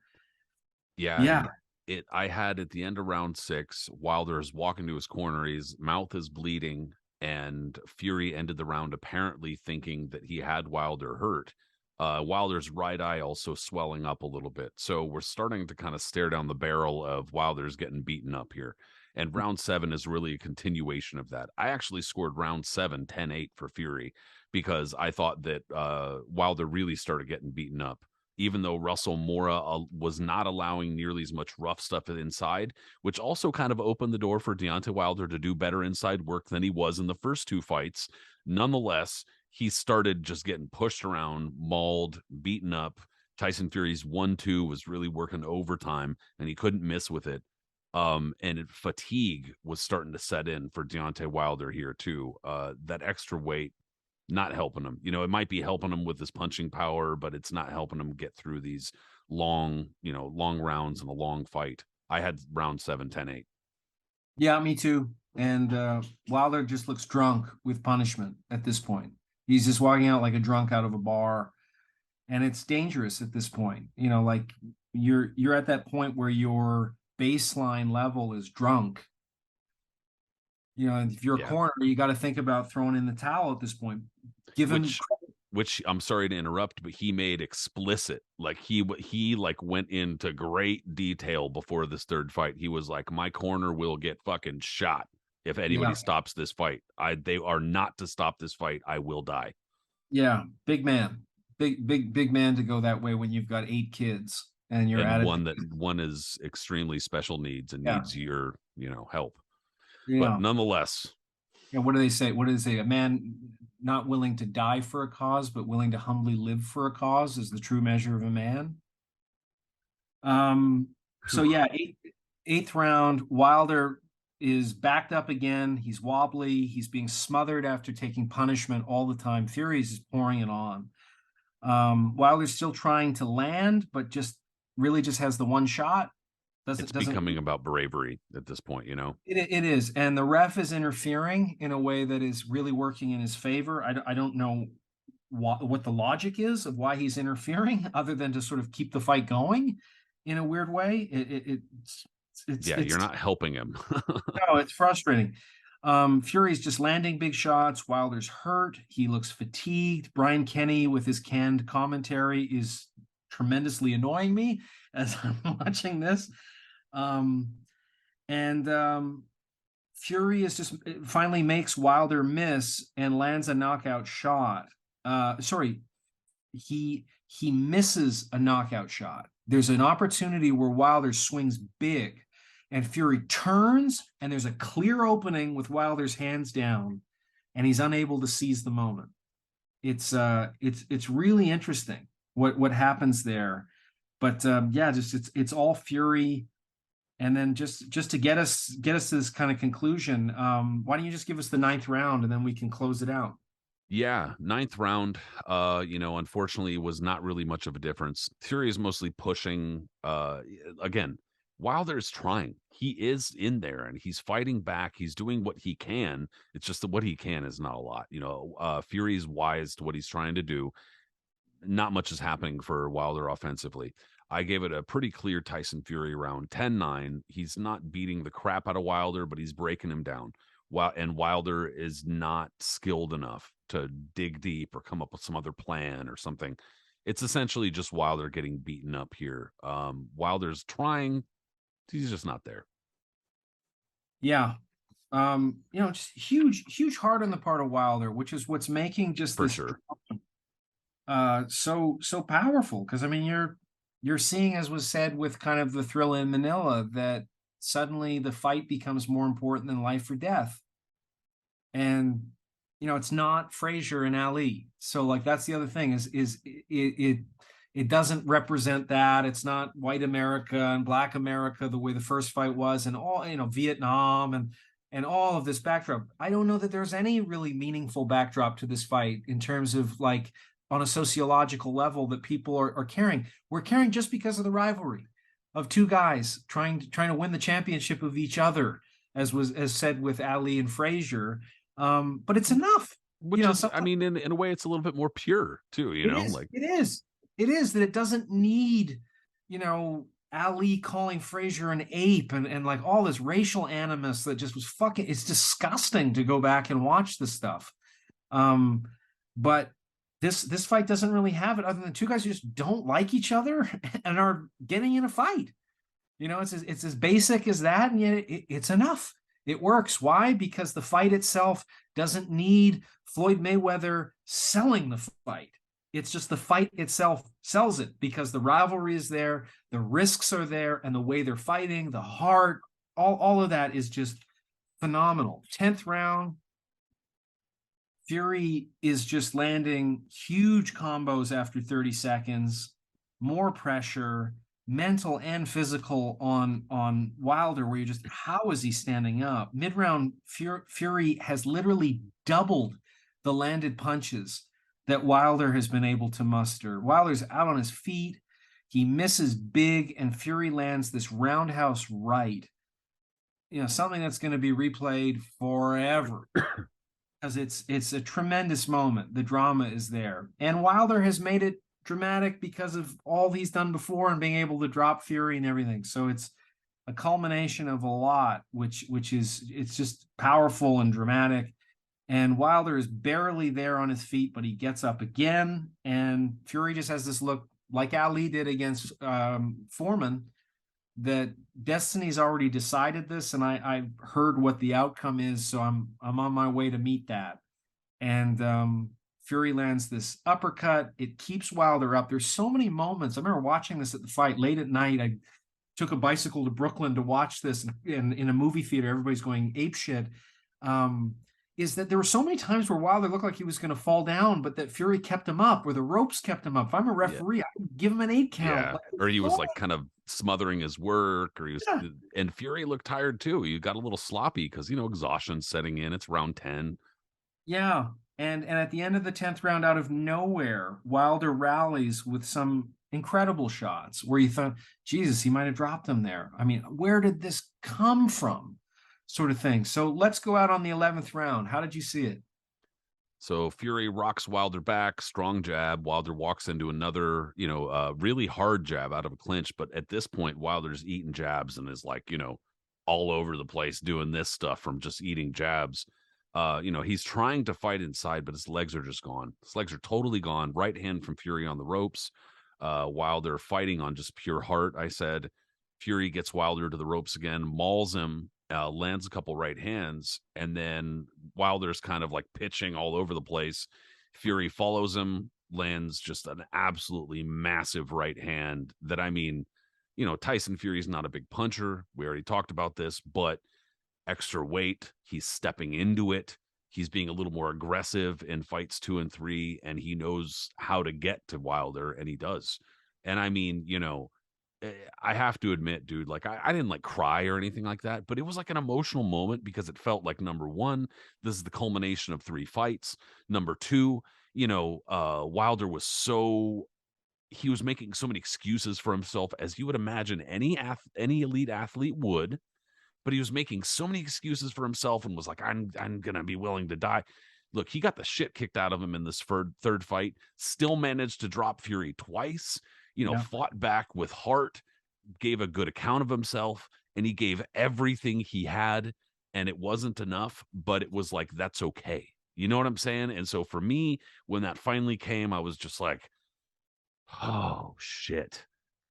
Yeah, yeah, and I had at the end of round 6, Wilder's walking to his corner, his mouth is bleeding, and Fury ended the round apparently thinking that he had Wilder hurt. Wilder's right eye also swelling up a little bit. So we're starting to kind of stare down the barrel of Wilder's getting beaten up here. And round 7 is really a continuation of that. I actually scored round 7 10-8 for Fury because I thought that Wilder really started getting beaten up, even though Russell Mora was not allowing nearly as much rough stuff inside, which also kind of opened the door for Deontay Wilder to do better inside work than he was in the first 2 fights. Nonetheless, he started just getting pushed around, mauled, beaten up. Tyson Fury's 1-2 was really working overtime, and he couldn't miss with it. Fatigue was starting to set in for Deontay Wilder here too. That extra weight not helping him. It might be helping him with his punching power, but it's not helping him get through these long rounds and a long fight. I had round 7 10-8. yeah, me too. And Wilder just looks drunk with punishment at this point. He's just walking out like a drunk out of a bar, and it's dangerous at this point. Like you're at that point where your baseline level is drunk. And if you're a Yeah. corner, you got to think about throwing in the towel at this point. Given, Which I'm sorry to interrupt, but he made explicit. Like he like went into great detail before this third fight. He was like, my corner will get fucking shot if anybody yeah, stops this fight. They are not to stop this fight. I will die. yeah, big man, big man to go that way when you've got 8 kids and you're And at it. one is extremely special needs and Yeah, needs your, help. But yeah. nonetheless, And what do they say? What do they say? A man not willing to die for a cause, but willing to humbly live for a cause is the true measure of a man. So whew, yeah, eighth round, Wilder is backed up again. He's wobbly. He's being smothered after taking punishment all the time. Furies is pouring it on. Wilder's still trying to land, but just really just has the one shot. it's Doesn't becoming about bravery at this point. it is, and the ref is interfering in a way that is really working in his favor. I don't know what the logic is of why he's interfering, other than to sort of keep the fight going in a weird way. Yeah, you're not helping him. No, it's frustrating. Fury's just landing big shots. Wilder's hurt. He looks fatigued. Brian Kenny with his canned commentary is tremendously annoying me as I'm watching this. Um, and Fury is just finally makes Wilder miss and lands a knockout shot. Sorry, he misses a knockout shot. There's an opportunity where Wilder swings big, and Fury turns, and there's a clear opening with Wilder's hands down, and he's unable to seize the moment. It's really interesting what happens there, but yeah, just it's all Fury. And then just to get us to this kind of conclusion, why don't you just give us the ninth round and then we can close it out? Yeah, ninth round, unfortunately was not really much of a difference. Fury is mostly pushing. Again, Wilder's trying. He is in there and he's fighting back. He's doing what he can. It's just that what he can is not a lot. Fury's wise to what he's trying to do. Not much is happening for Wilder offensively. I gave it a pretty clear Tyson Fury round 10-9. He's not beating the crap out of Wilder, but he's breaking him down. And Wilder is not skilled enough to dig deep or come up with some other plan or something. It's essentially just Wilder getting beaten up here. Wilder's trying, he's just not there. Yeah. Just huge heart on the part of Wilder, which is what's making just For this sure. so powerful. Because I mean, you're seeing, as was said with kind of the Thrill in Manila, that suddenly the fight becomes more important than life or death. And it's not Frazier and Ali. So like that's the other thing is it doesn't represent that. It's not white America and black America the way the first fight was, and all Vietnam and all of this backdrop. I don't know that there's any really meaningful backdrop to this fight in terms of like on a sociological level that people are caring. We're caring just because of the rivalry of two guys trying to win the championship of each other, as said with Ali and Frazier. But it's enough. Which is, I Sometimes mean, in a way, it's a little bit more pure too. it is. Like It is that it doesn't need, Ali calling Frazier an ape and like all this racial animus that just was fucking. It's disgusting to go back and watch this stuff. Um, but this fight doesn't really have it, other than two guys who just don't like each other and are getting in a fight. It's as basic as that, and yet it's enough. It works. Why? Because the fight itself doesn't need Floyd Mayweather selling the fight. It's just the fight itself sells it because the rivalry is there, the risks are there, and the way they're fighting, the heart, all of that is just phenomenal. 10th round, Fury is just landing huge combos after 30 seconds, more pressure, mental and physical on Wilder, where you just, how is he standing up? Mid-round, Fury has literally doubled the landed punches that Wilder has been able to muster. Wilder's out on his feet. He misses big, and Fury lands this roundhouse right. Something that's going to be replayed forever. Because it's a tremendous moment. The drama is there. And Wilder has made it dramatic because of all he's done before and being able to drop Fury and everything. So it's a culmination of a lot, which is, it's just powerful and dramatic. And Wilder is barely there on his feet, but he gets up again. And Fury just has this look like Ali did against Foreman, that destiny's already decided this, and I heard what the outcome is, so I'm on my way to meet that. And Fury lands this uppercut. It keeps Wilder up. There's so many moments. I remember watching this at the fight late at night. I took a bicycle to Brooklyn to watch this in a movie theater. Everybody's going apeshit. Is that there were so many times where Wilder looked like he was going to fall down, but that Fury kept him up, or the ropes kept him up. If I'm a referee, I would give him an 8 count. yeah, Like, or he was like kind of smothering his work, or he was, yeah. and Fury looked tired too. He got a little sloppy because exhaustion setting in. It's round 10. Yeah. And at the end of the 10th round, out of nowhere, Wilder rallies with some incredible shots where you thought, Jesus, he might have dropped them there. I mean, where did this come from? Sort of thing. So let's go out on the 11th round. How did you see it? So Fury rocks Wilder back, strong jab. Wilder walks into another, really hard jab out of a clinch. But at this point, Wilder's eating jabs and is like, all over the place doing this stuff from just eating jabs. He's trying to fight inside, but his legs are just gone. His legs are totally gone. Right hand from Fury on the ropes. Wilder fighting on just pure heart. I said, Fury gets Wilder to the ropes again, mauls him, lands a couple right hands, and then Wilder's kind of like pitching all over the place. Fury follows him, lands just an absolutely massive right hand that, I mean, Tyson Fury's not a big puncher. We already talked about this, but extra weight, he's stepping into it. He's being a little more aggressive in fights 2 and 3, and he knows how to get to Wilder, and he does. And I mean, I have to admit, dude, like I didn't like cry or anything like that, but it was like an emotional moment because it felt like, number one, this is the culmination of 3 fights. Number two, Wilder he was making so many excuses for himself, as you would imagine any elite athlete would, but he was making so many excuses for himself and was like, I'm gonna be willing to die. Look, he got the shit kicked out of him in this third fight, still managed to drop Fury twice, Yeah. fought back with heart, gave a good account of himself, and he gave everything he had, and it wasn't enough, but it was like, that's okay. You know what I'm saying? And so for me, when that finally came, I was just like, oh shit.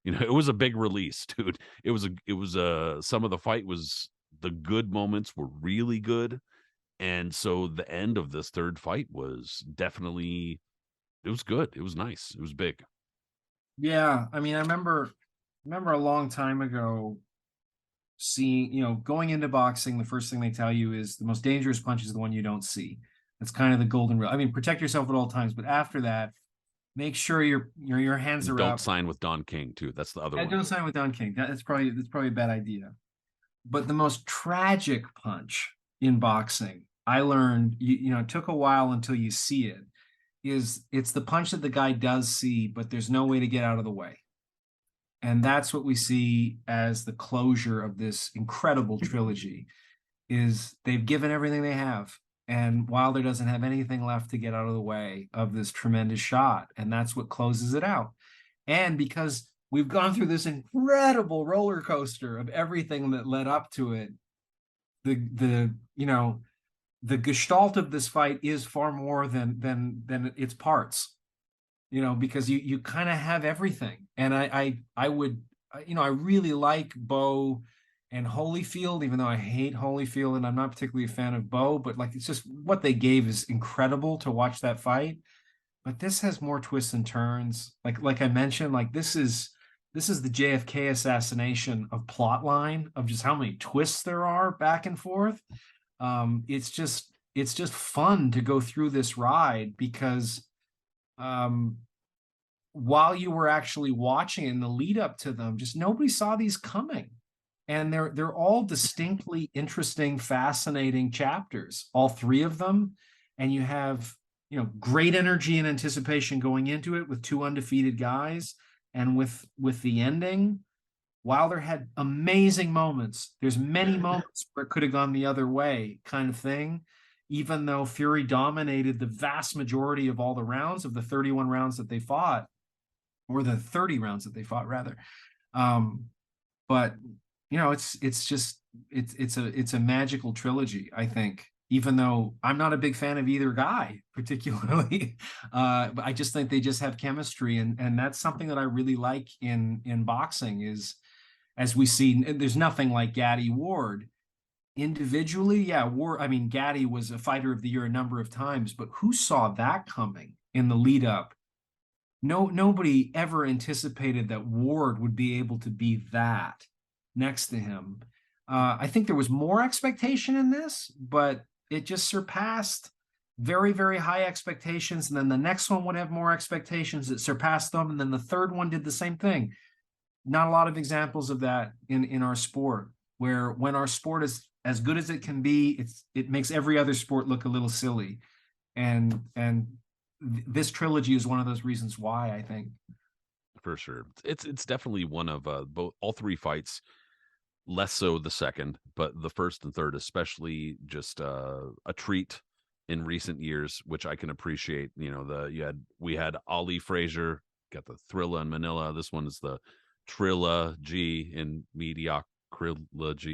It was a big release, dude. It was some of the fight was, the good moments were really good. And so the end of this third fight was definitely, it was good. It was nice. It was big. Yeah. I mean, I remember a long time ago seeing, going into boxing, the first thing they tell you is the most dangerous punch is the one you don't see. That's kind of the golden rule. I mean, protect yourself at all times, but after that, make sure your hands And are don't up. sign with Don King too. That's the other And one. don't sign with Don King. That's probably a bad idea. But the most tragic punch in boxing, I learned, it took a while until you see it, is it's the punch that the guy does see, but there's no way to get out of the way. And that's what we see as the closure of this incredible trilogy is they've given everything they have. And Wilder doesn't have anything left to get out of the way of this tremendous shot. And that's what closes it out. And because we've gone through this incredible roller coaster of everything that led up to it, the gestalt of this fight is far more than its parts, because you kind of have everything. And I would, I really like Bo and Holyfield, even though I hate Holyfield and I'm not particularly a fan of Bo, but like it's just what they gave is incredible to watch that fight. But this has more twists and turns. Like I mentioned, like this is the JFK assassination of plot line of just how many twists there are back and forth. It's just fun to go through this ride because um while you were actually watching in the lead up to them, just nobody saw these coming. And they're all distinctly interesting, fascinating chapters, all three of them. And you have, great energy and anticipation going into it with two undefeated guys. And with the ending, Wilder had amazing moments. There's many moments where it could have gone the other way, kind of thing. Even though Fury dominated the vast majority of all the rounds of the 31 rounds that they fought, or the 30 rounds that they fought rather. But it's a magical trilogy, I think, even though I'm not a big fan of either guy particularly. But I just think they just have chemistry, and that's something that I really like in boxing is, as we see, there's nothing like Gaddy Ward individually. Yeah, Ward, I mean, Gaddy was a fighter of the year a number of times, but who saw that coming in the lead up? Nobody ever anticipated that Ward would be able to be that next to him. I think there was more expectation in this, but it just surpassed very, very high expectations. And then the next one would have more expectations that surpassed them. And then the third one did the same thing. Not a lot of examples of that in our sport, where when our sport is as good as it can be, it makes every other sport look a little silly. And this trilogy is one of those reasons why, I think. For sure. It's definitely one of both all three fights, less so the second, but the first and third especially just a treat in recent years, which I can appreciate. We had Ali Frazier, got the Thrilla in Manila. This one is the Trilogy in Mediocrity.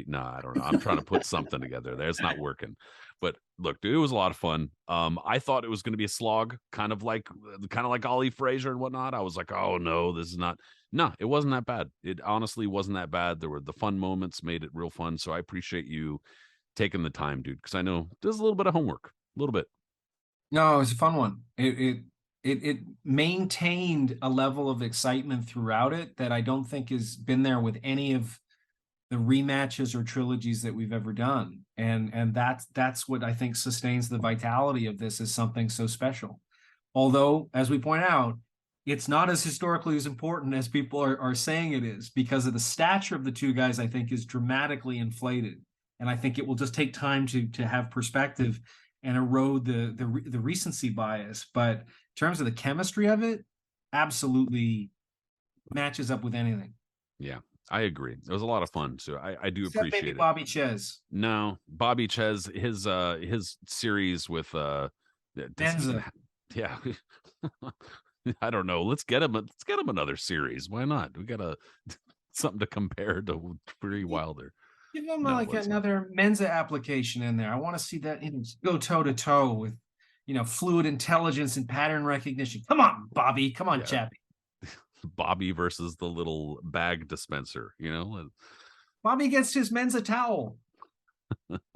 Nah, I don't know. I'm trying to put something together there. It's not working. But look, dude, it was a lot of fun. I thought it was going to be a slog, kind of like Ali Frazier and whatnot. I was like, oh no, this is not. No, it wasn't that bad. It honestly wasn't that bad. There were the fun moments, made it real fun. So I appreciate you taking the time, dude, because I know there's a little bit of homework, a little bit. No, it was a fun one. It maintained a level of excitement throughout it that I don't think has been there with any of the rematches or trilogies that we've ever done. And that's what I think sustains the vitality of this as something so special. Although, as we point out, it's not as historically as important as people are saying it is, because of the stature of the two guys, I think is dramatically inflated. And I think it will just take time to have perspective and erode the recency bias. But in terms of the chemistry of it, absolutely matches up with anything. Yeah, I agree. It was a lot of fun. So I do Except maybe appreciate it. Bobby Ches. No, Bobby Ches, his series with does he even Menza. yeah. I don't know. Let's get him another series. Why not? We got a something to compare to Free Wilder. Give him No, like let's not. another Menza application in there. I want to see that, go toe to toe with, fluid intelligence and pattern recognition. Come on, Bobby. Come on, Yeah, Chappie. Bobby versus the little bag dispenser, Bobby gets his Menza towel.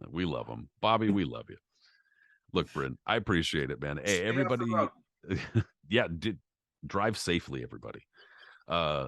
We love him. Bobby, we love you. Look, Bryn, I appreciate it, man. Hey, Stay off the road. everybody, yeah, drive safely, everybody. Uh,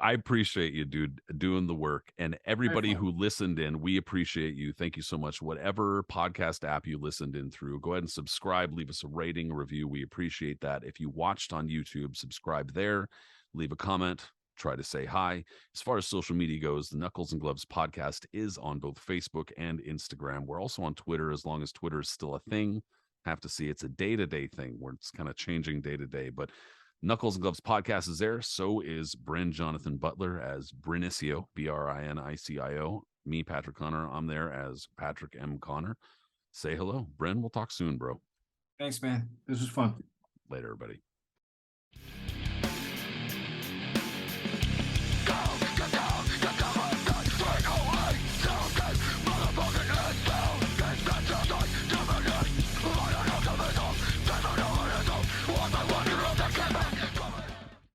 I appreciate you, dude, doing the work. And Very everybody fun. who listened in, we appreciate you. Thank you so much. Whatever podcast app you listened in through, go ahead and subscribe, leave us a rating, a review. We appreciate that. If you watched on YouTube, subscribe there, leave a comment, try to say hi. As far as social media goes, the Knuckles and Gloves podcast is on both Facebook and Instagram. We're also on Twitter, as long as Twitter is still a thing. have to see. It's a day-to-day thing where it's kind of changing day to day. But Knuckles and Gloves podcast is there. So is Brin-Jonathan Butler as Brinicio, Brinicio. Me, Patrick Connor, I'm there as Patrick M. Connor. Say hello. Brin, we'll talk soon, bro. Thanks, man. This was fun. Later, everybody.